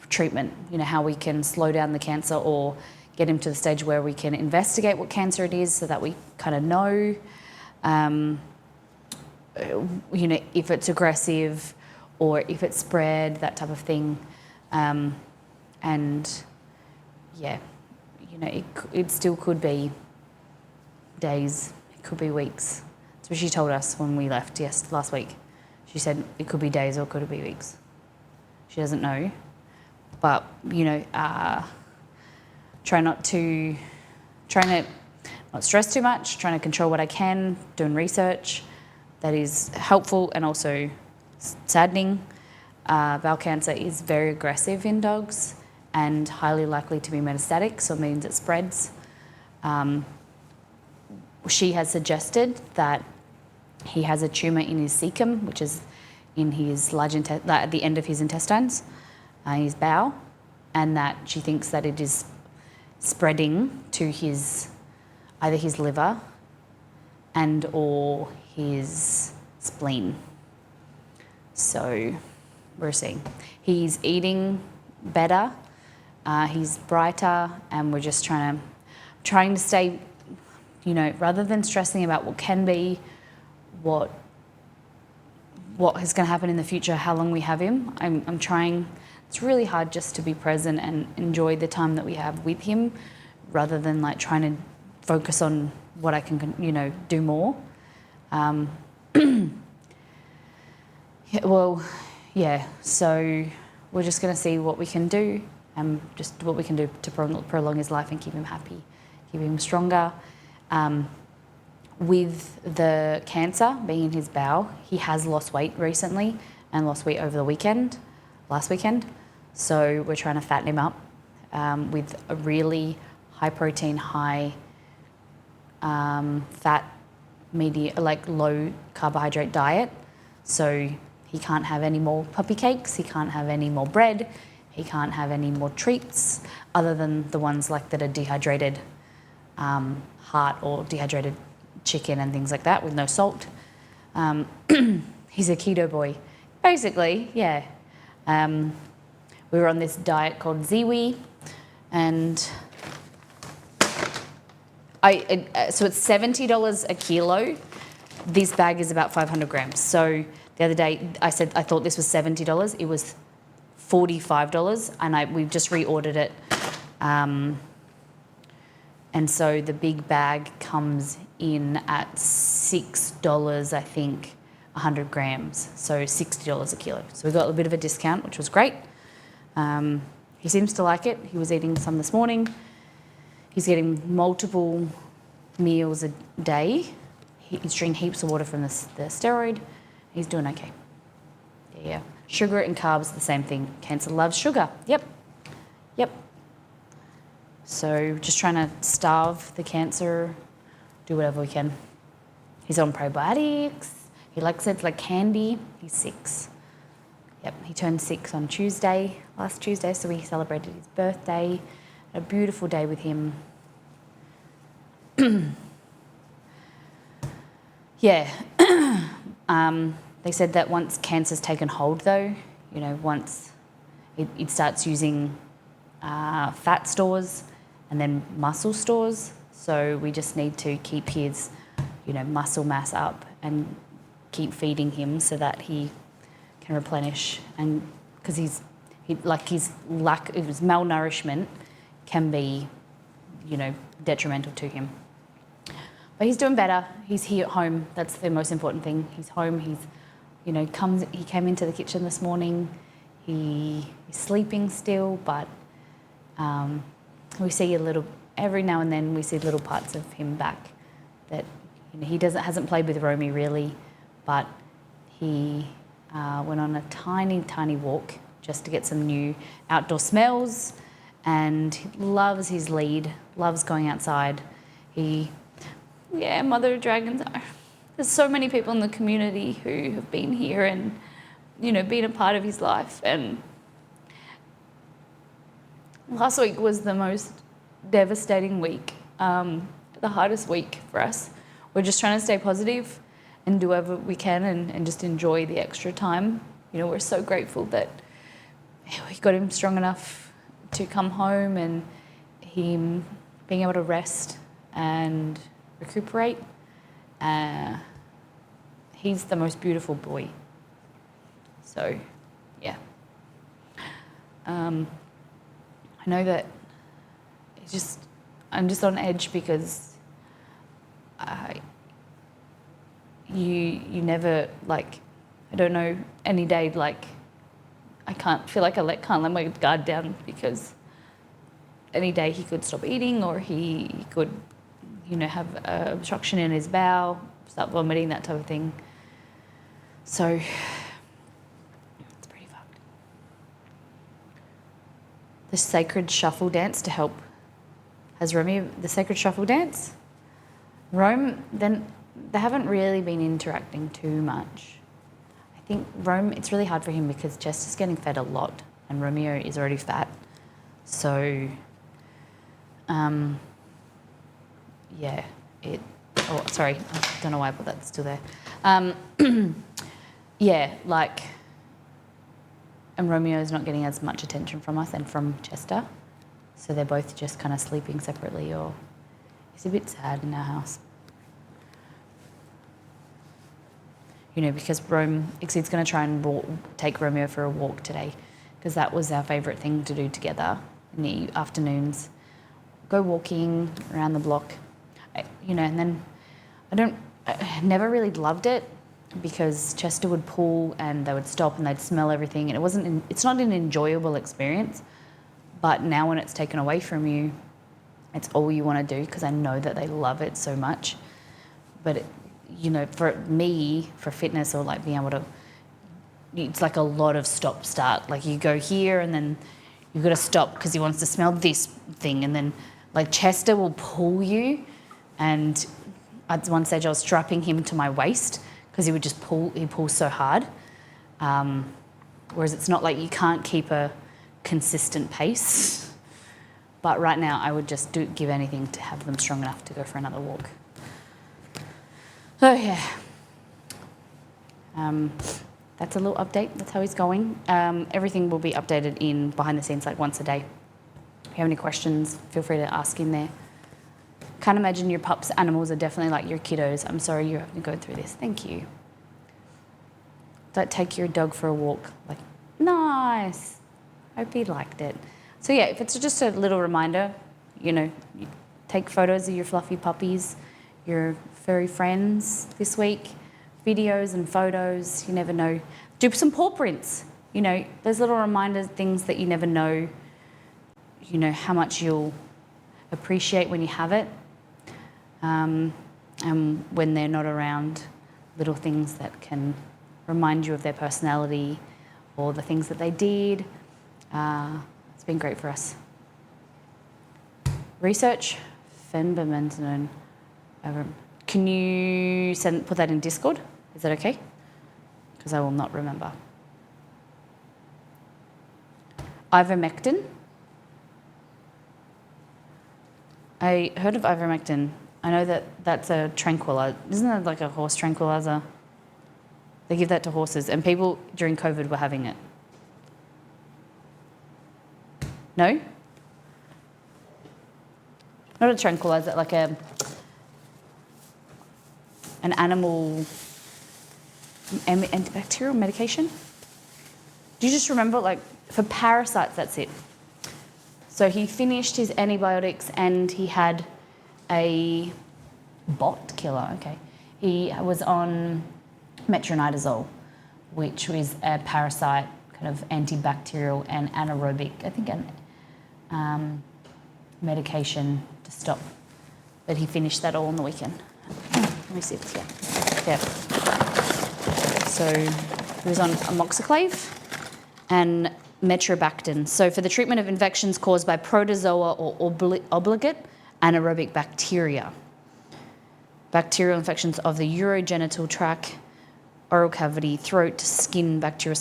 treatment, how we can slow down the cancer or get him to the stage where we can investigate what cancer it is so that we kind of know, if it's aggressive or if it's spread, that type of thing. It still could be days, it could be weeks. That's what she told us when we left last week. She said it could be days or could it be weeks. She doesn't know. But, trying to not stress too much, trying to control what I can, doing research that is helpful and also saddening. Bowel cancer is very aggressive in dogs and highly likely to be metastatic, so it means it spreads. She has suggested that he has a tumour in his cecum, which is in his at the end of his intestines, his bowel, and that she thinks that it is spreading to either his liver and or his spleen. So we're seeing. He's eating better, he's brighter, and we're just trying to stay, rather than stressing about what can be, what is going to happen in the future, how long we have him. I'm trying. It's really hard just to be present and enjoy the time that we have with him, rather than like trying to focus on what I can, do more. So we're just going to see what we can do, just what we can do to prolong his life and keep him happy, keep him stronger. With the cancer being in his bowel, he has lost weight recently and lost weight over the last weekend. So we're trying to fatten him up with a really high protein, high fat, low carbohydrate diet. So he can't have any more puppy cakes, he can't have any more bread, he can't have any more treats other than the ones that are dehydrated heart or dehydrated chicken and things like that with no salt. He's a keto boy, basically, yeah. We were on this diet called Ziwi, and so it's $70 a kilo. This bag is about 500 grams. So the other day I said I thought this was $70. It was $45, and we've just reordered it. And so the big bag comes in at $6, I think, 100 grams. So $60 a kilo. So we got a bit of a discount, which was great. He seems to like it. He was eating some this morning. He's getting multiple meals a day. He's drinking heaps of water from the steroid. He's doing okay. Yeah. Sugar and carbs, the same thing. Cancer loves sugar. Yep. So just trying to starve the cancer, do whatever we can. He's on probiotics. He likes it like candy. He's 6. Yep, he turned 6 on last Tuesday, so we celebrated his birthday. Had a beautiful day with him. Yeah. They said that once cancer's taken hold, though, once it starts using fat stores and then muscle stores. So we just need to keep his, muscle mass up and keep feeding him so that he can replenish. And because his malnourishment can be, detrimental to him. But he's doing better. He's here at home. That's the most important thing. He's home. He came into the kitchen this morning. He's sleeping still, but we see every now and then we see little parts of him back that he hasn't played with Romy really, but he went on a tiny walk just to get some new outdoor smells, and he loves his lead, loves going outside. Mother of Dragons. There's so many people in the community who have been here and, been a part of his life. And last week was the most devastating week, the hardest week for us. We're just trying to stay positive and do whatever we can and just enjoy the extra time. We're so grateful that we got him strong enough to come home and him being able to rest and recuperate. He's the most beautiful boy. So, yeah. I know that I'm just on edge because you never, like, I don't know, any day, like, I can't let my guard down, because any day he could stop eating, or he could, have obstruction in his bowel, start vomiting, that type of thing. So it's pretty fucked. The sacred shuffle dance to help. Has Romeo the sacred shuffle dance? Rome, then they haven't really been interacting too much. I think it's really hard for him because Chester's getting fed a lot and Romeo is already fat. So, yeah, sorry, I don't know why I put that still there. Yeah, like, and Romeo's not getting as much attention from us and from Chester. So they're both just kind of sleeping separately, or it's a bit sad in our house. Because Exceed's going to try and take Romeo for a walk today, because that was our favourite thing to do together in the afternoons. Go walking around the block, and then I never really loved it, because Chester would pull and they would stop and they'd smell everything, and it's not an enjoyable experience. But now when it's taken away from you, it's all you want to do, because I know that they love it so much. But, for me, for fitness, or like being able to, it's like a lot of stop-start. Like you go here and then you've got to stop because he wants to smell this thing. And then like Chester will pull you. And at one stage I was strapping him to my waist because he would just he pulls so hard. Whereas it's not like you can't keep a consistent pace, but right now I would just give anything to have them strong enough to go for another walk. So yeah, that's a little update. That's how he's going. Everything will be updated in behind the scenes, like once a day. If you have any questions, feel free to ask in there. Can't imagine your pups' animals are definitely like your kiddos. I'm sorry you're having to go through this. Thank you. Don't take your dog for a walk. Like, nice. Hope he liked it. So yeah, if it's just a little reminder, you take photos of your fluffy puppies, your furry friends this week, videos and photos, you never know. Do some paw prints, those little reminders, things that you never know, how much you'll appreciate when you have it. And when they're not around, little things that can remind you of their personality or the things that they did. It's been great for us. Research, fenbamidine. Can you put that in Discord? Is that okay? Because I will not remember. Ivermectin. I heard of ivermectin. I know that that's a tranquilizer. Isn't that like a horse tranquilizer? They give that to horses, and people during COVID were having it. No? Not a tranquilizer, like an animal antibacterial medication? Do you just remember, like, for parasites, that's it. So he finished his antibiotics and he had a bot killer, okay. He was on metronidazole, which is a parasite, kind of antibacterial and anaerobic, I think, medication to stop. But he finished that all on the weekend. Let me see if it's here. Yeah. So he was on amoxiclave and metrobactin. So for the treatment of infections caused by protozoa or obligate anaerobic bacteria. Bacterial infections of the urogenital tract, oral cavity, throat, skin, bacteria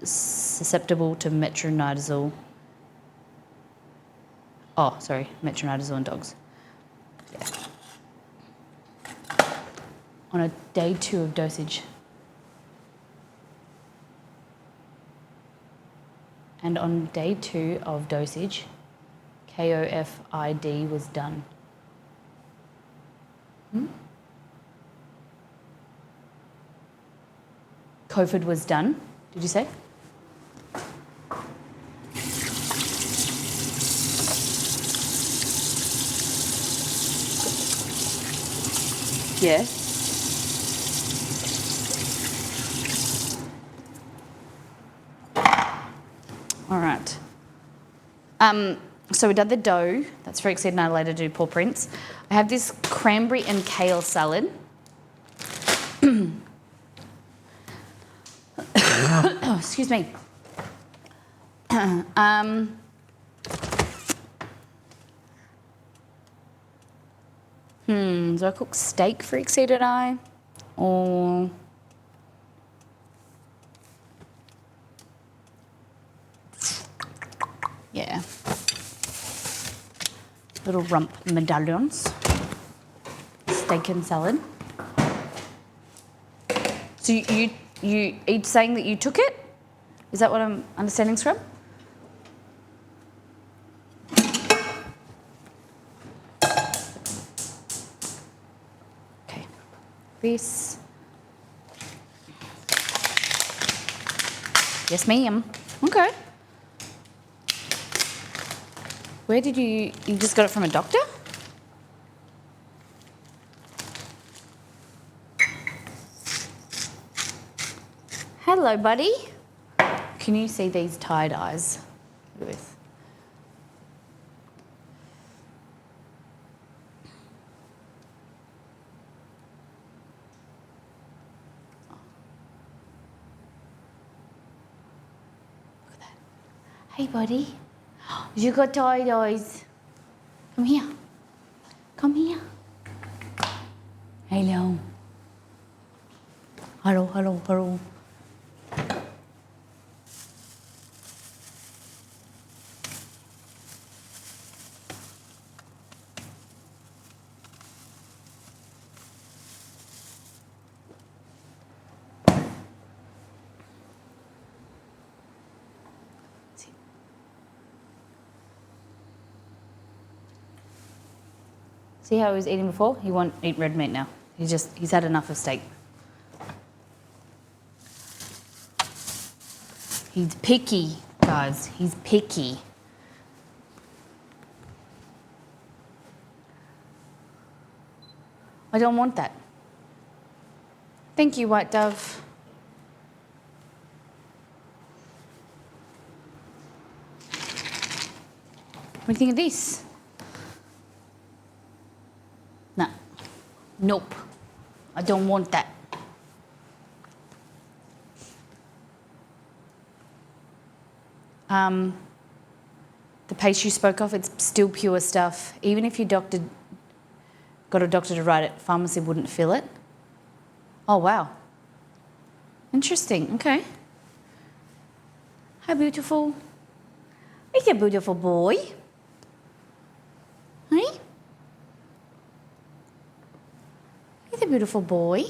susceptible to metronidazole. Oh, sorry, metronidazole in dogs. Yeah. On a day 2 of dosage. And on day 2 of dosage, KOFID was done. COVID was done, did you say? Yeah. All right. So we done the dough. That's very exciting. I later do paw prints. I have this cranberry and kale salad. Oh, excuse me. Do I cook steak for Exceeded Eye? Or... yeah. Little rump medallions. Steak and salad. So you each saying that you took it? Is that what I'm understanding from? Okay. This. Yes, ma'am. Okay. Where did you just got it from a doctor? Hello, buddy. Can you see these tie-dyes? With look at that. Hey, buddy. You got tie-dyes. Come here. Come here. Hello. Hello, hello, hello. See how he was eating before? He won't eat red meat now. He's had enough of steak. He's picky, guys. He's picky. I don't want that. Thank you, White Dove. What do you think of this? No. Nope. I don't want that. The paste you spoke of, it's still pure stuff. Even if you got a doctor to write it, pharmacy wouldn't fill it. Oh, wow. Interesting. Okay. How beautiful. He's a beautiful boy. Hey? He's a beautiful boy.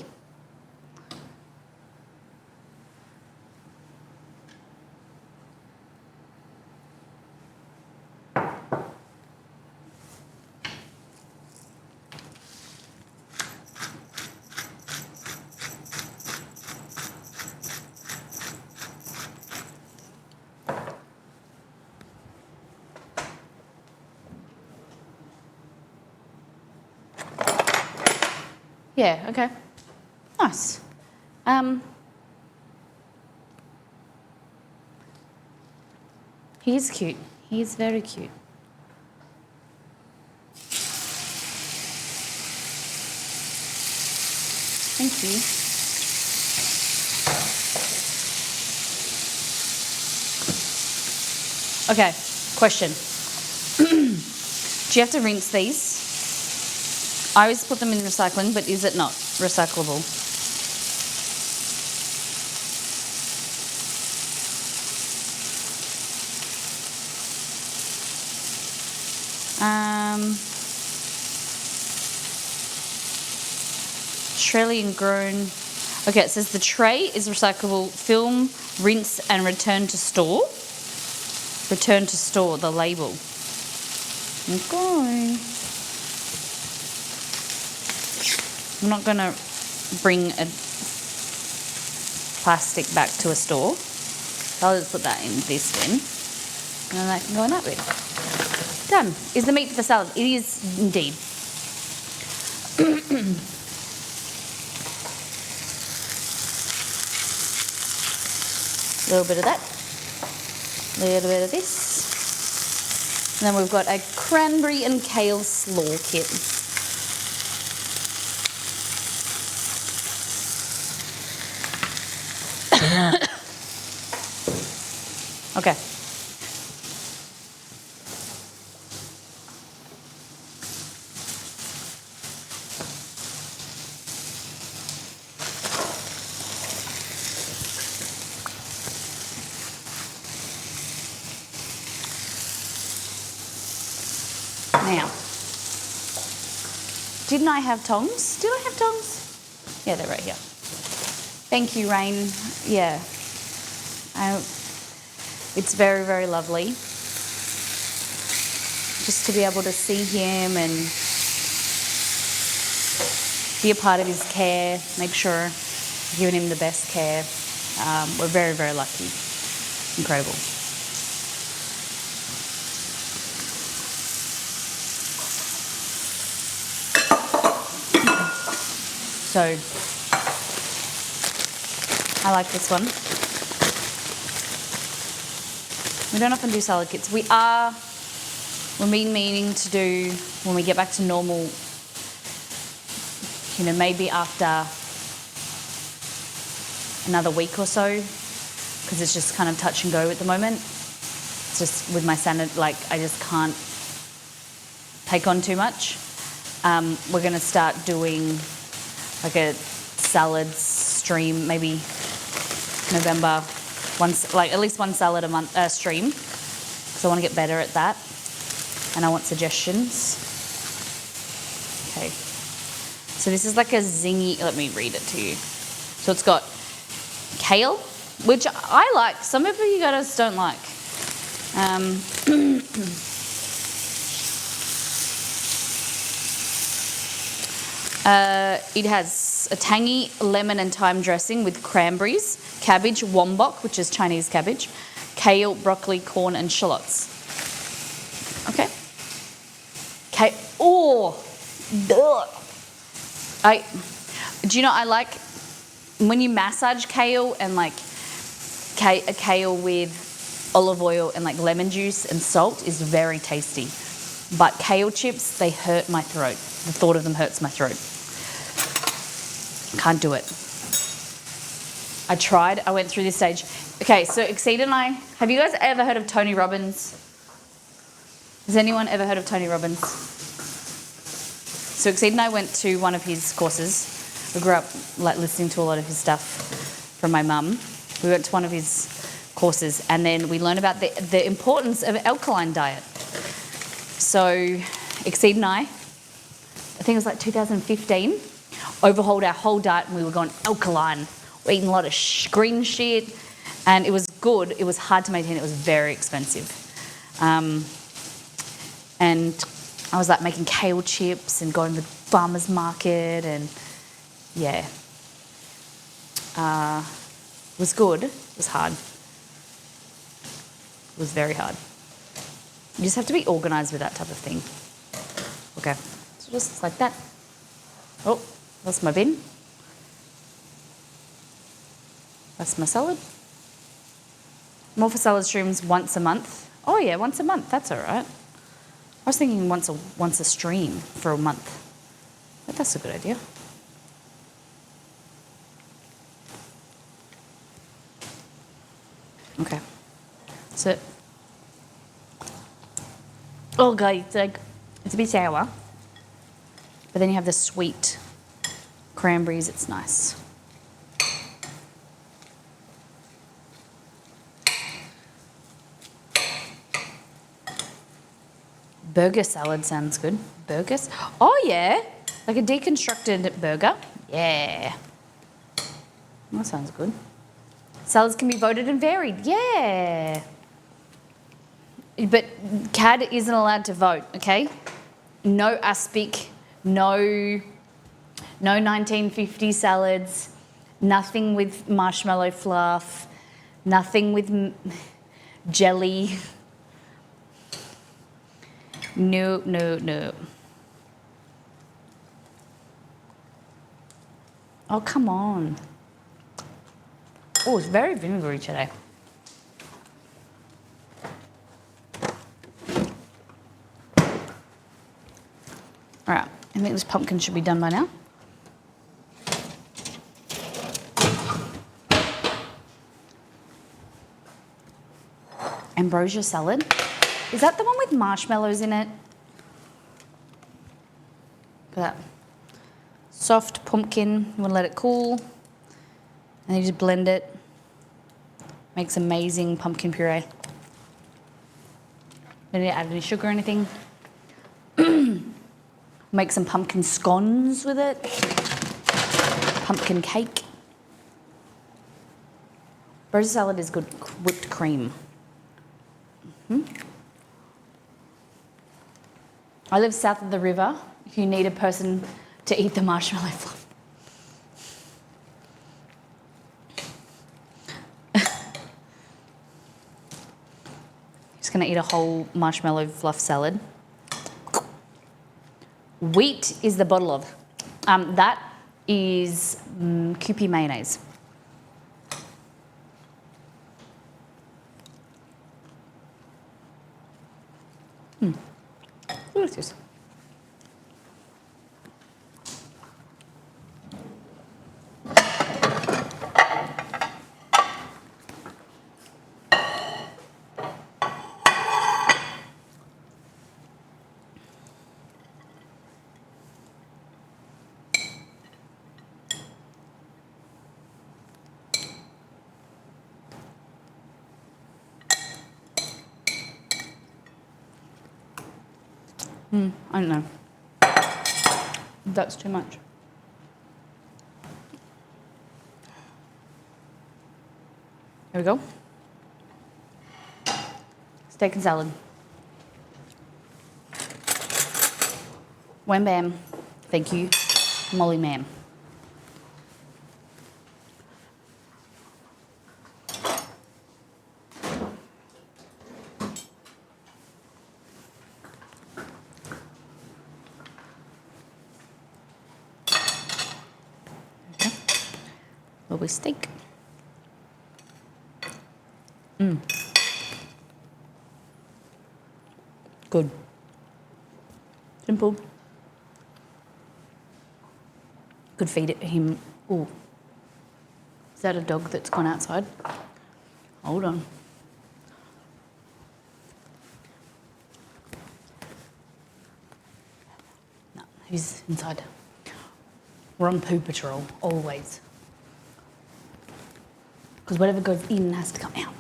Yeah, okay. Nice. He is cute. He is very cute. Thank you. Okay, question. Do you have to rinse these? I always put them in recycling, but is it not recyclable? Australian grown. Okay, it says the tray is recyclable. Film, rinse, and return to store. Return to store, the label. Okay. I'm not going to bring a plastic back to a store. I'll just put that in this bin. And then that can go in that bin. Done. Is the meat for the salad? It is indeed. A little bit of that. A little bit of this. And then we've got a cranberry and kale slaw kit. Okay. Now, didn't I have tongs? Did I have tongs? Yeah, they're right here. Thank you, Rain. Yeah. It's very, very lovely just to be able to see him and be a part of his care, make sure we're giving him the best care. We're very, very lucky. Incredible. So, I like this one. We don't often do salad kits. We've been meaning to do, when we get back to normal, you know, maybe after another week or so, because it's just kind of touch and go at the moment. It's just with my sanity, like I just can't take on too much. We're going to start doing like a salad stream, maybe November, like at least one salad a month stream, because I want to get better at that, and I want suggestions. Okay, so this is like a zingy. Let me read it to you. So it's got kale, which I like. Some of you guys don't like. It has a tangy lemon and thyme dressing with cranberries, cabbage, wombok, which is Chinese cabbage, kale, broccoli, corn, and shallots. Okay. Oh, do you know, I like when you massage kale and like a kale with olive oil and like lemon juice and salt is very tasty. But kale chips, they hurt my throat. The thought of them hurts my throat. Can't do it. I tried. I went through this stage. Okay, so Exceed and I, have you guys ever heard of Tony Robbins? Has anyone ever heard of Tony Robbins? So Exceed and I went to one of his courses. We grew up like listening to a lot of his stuff from my mum. We went to one of his courses, and then we learned about the importance of an alkaline diet. So Exceed and I think it was like 2015, overhauled our whole diet, and we were going alkaline. We're eating a lot of green shit, and it was good. It was hard to maintain. It was very expensive. And I was like making kale chips and going to the farmer's market, and yeah. It was good. It was hard. It was very hard. You just have to be organised with that type of thing. Okay, so just like that. Oh, that's my bin. That's my salad. More for salad streams once a month. Oh yeah, once a month, that's all right. I was thinking once a stream for a month. But that's a good idea. Okay, so, oh god, it's a bit sour, but then you have the sweet cranberries, it's nice. Burger salad sounds good. Burgers? Oh yeah, like a deconstructed burger. Yeah, that sounds good. Salads can be voted and varied. Yeah. But CAD isn't allowed to vote, okay? No aspic, no 1950 salads, nothing with marshmallow fluff, nothing with jelly. No, no, no. Oh, come on. Oh, it's very vinegary today. All right, I think this pumpkin should be done by now. Ambrosia salad. Is that the one with marshmallows in it? Look at that. Soft pumpkin, you want to let it cool. And you just blend it. Makes amazing pumpkin puree. Don't need to add any sugar or anything. Make some pumpkin scones with it. Pumpkin cake. Ambrosia salad is good whipped cream. I live south of the river. If you need a person to eat the marshmallow fluff. Just gonna eat a whole marshmallow fluff salad. Wheat is the bottle of. That is Kewpie mayonnaise. What is this? I don't know. That's too much. There we go. Steak and salad. Wham bam. Thank you, Molly ma'am. Little steak. Good. Simple. Could feed it him. Oh, is that a dog that's gone outside? Hold on. No, he's inside. We're on poo patrol, always. Because whatever goes in has to come out.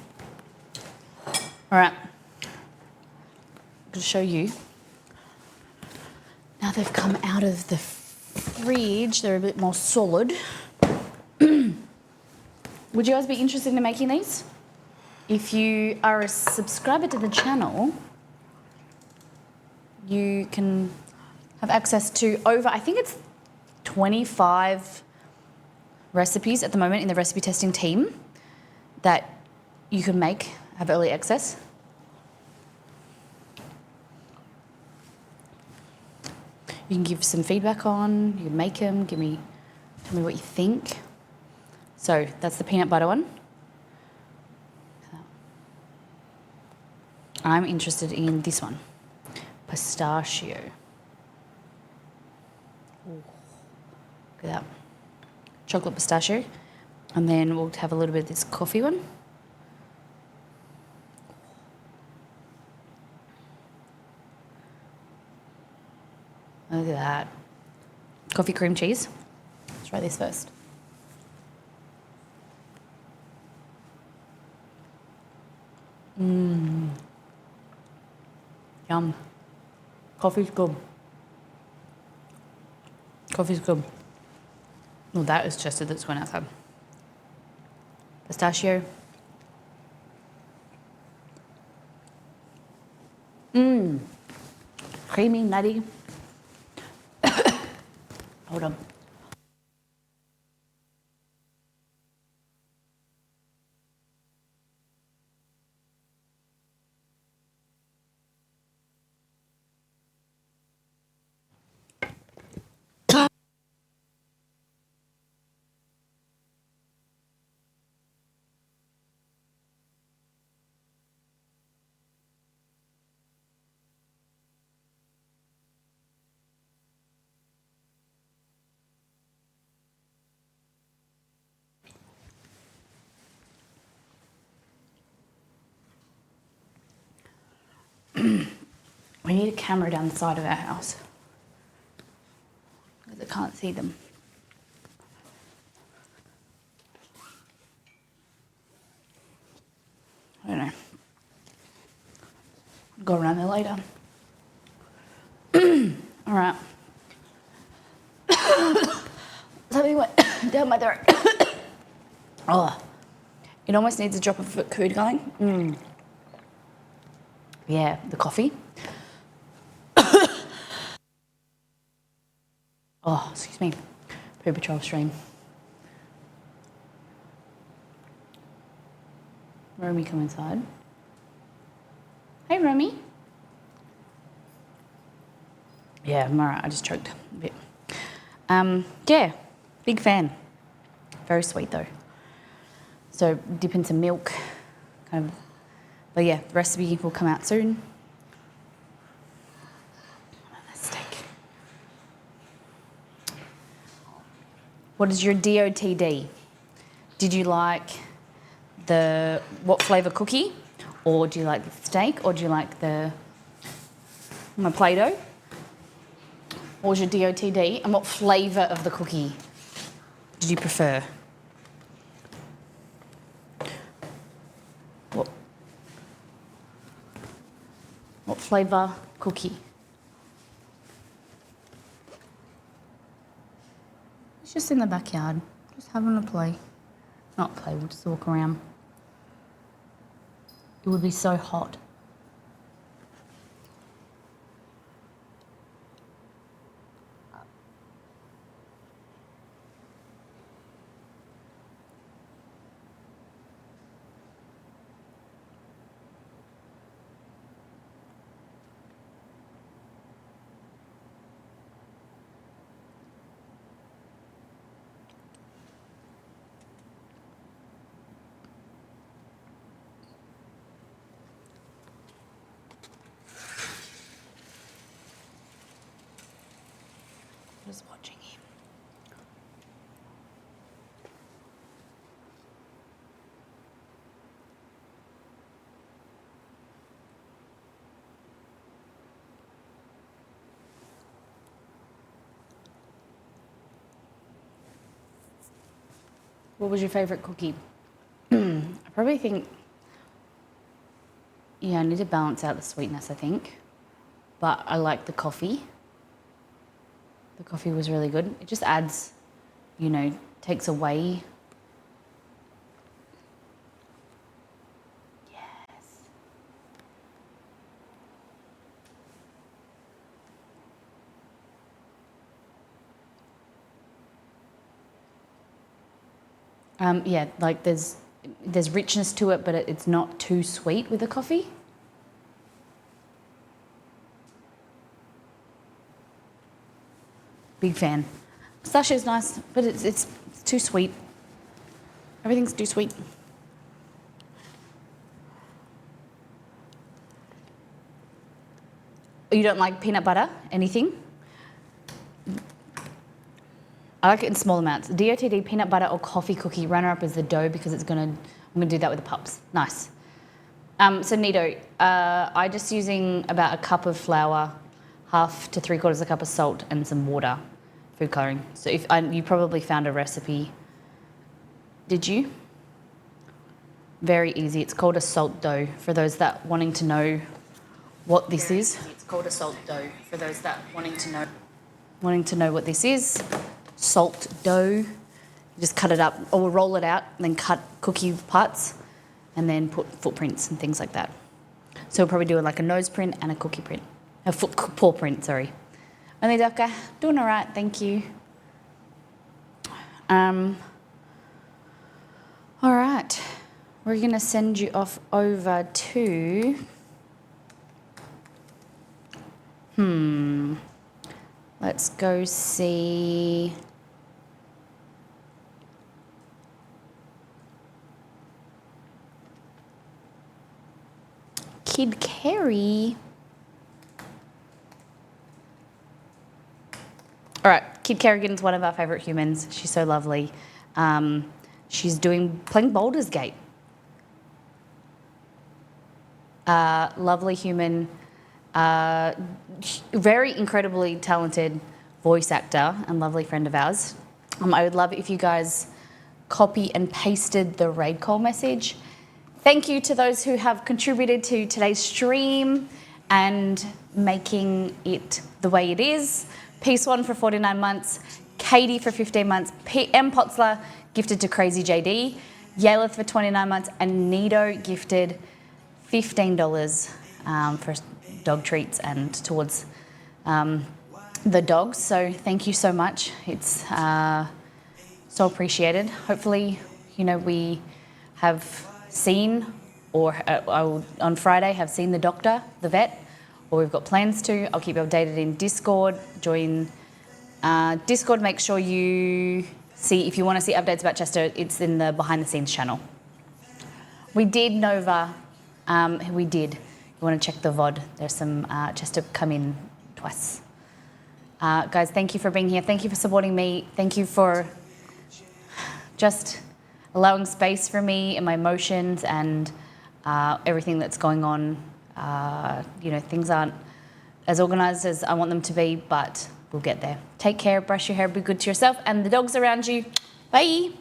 All right. I'm going to show you. Now they've come out of the fridge, they're a bit more solid. Would you guys be interested in making these? If you are a subscriber to the channel, you can have access to over, I think it's 25 recipes at the moment in the recipe testing team that you can make, have early access. You can give some feedback on, you can make them, tell me what you think. So that's the peanut butter one. I'm interested in this one, pistachio. Ooh, look at that. Chocolate pistachio. And then we'll have a little bit of this coffee one. Look at that. Coffee cream cheese. Let's try this first. Yum. Coffee's good. Coffee's good. Well, that is Chester that's went outside. Pistachio. Creamy, nutty. Hold on. We need a camera down the side of our house because I can't see them. I don't know. I'll go around there later. All right. Something went down my throat. Oh, it almost needs a drop of food going. Yeah, the coffee. Oh, excuse me. Poo Patrol stream. Romy, come inside. Hey, Romy. Yeah, I'm alright. I just choked a bit. Yeah, big fan. Very sweet though. So dip in some milk, kind of. But yeah, the recipe will come out soon. Steak. What is your DOTD? Did you like the what flavour cookie, or do you like the steak, or do you like my Play-Doh? What was your DOTD, and what flavour of the cookie did you prefer? What flavour cookie? It's just in the backyard, just having a play. Not play, we'll just walk around. It would be so hot. Just watching him. What was your favourite cookie? I probably think, yeah, I need to balance out the sweetness, I think. But I like the coffee. The coffee was really good. It just adds, takes away. Yes. Yeah, like there's richness to it, but it's not too sweet with the coffee. Big fan. Pistachio's nice, but it's too sweet. Everything's too sweet. You don't like peanut butter? Anything? I like it in small amounts. DOTD, peanut butter or coffee cookie. Runner-up is the dough because I'm gonna do that with the pups. Nice. So Nito, I'm just using about a cup of flour, 1/2 to 3/4 a cup of salt and some water, food colouring. So you probably found a recipe. Did you? Very easy. It's called a salt dough for those that wanting to know what this is. It's called a salt dough for those that wanting to know what this is. Salt dough. You just cut it up or roll it out and then cut cookie parts and then put footprints and things like that. So we'll probably do like a nose print and a cookie print. A paw print, sorry. Only Ducker, doing all right, thank you. All right, we're going to send you off over to... Let's go see... Kid Carrie. All right, Kid Kerrigan's one of our favourite humans. She's so lovely. She's playing Baldur's Gate. Lovely human. very incredibly talented voice actor and lovely friend of ours. I would love it if you guys copy and pasted the raid call message. Thank you to those who have contributed to today's stream and making it the way it is. Peace One for 49 months, Katie for 15 months, M. Potzler gifted to Crazy JD, Yaleth for 29 months, and Nido gifted $15 for dog treats and towards the dogs. So thank you so much. It's so appreciated. Hopefully, you know, we have seen, or on Friday have seen the doctor, the vet, or we've got plans to. I'll keep you updated in Discord. Join Discord. Make sure you see, if you want to see updates about Chester, it's in the behind the scenes channel. We did Nova. We did. You want to check the VOD. There's some Chester come in twice. Guys, thank you for being here. Thank you for supporting me. Thank you for just allowing space for me and my emotions and everything that's going on. You know, things aren't as organised as I want them to be, but we'll get there. Take care, brush your hair, be good to yourself and the dogs around you. Bye.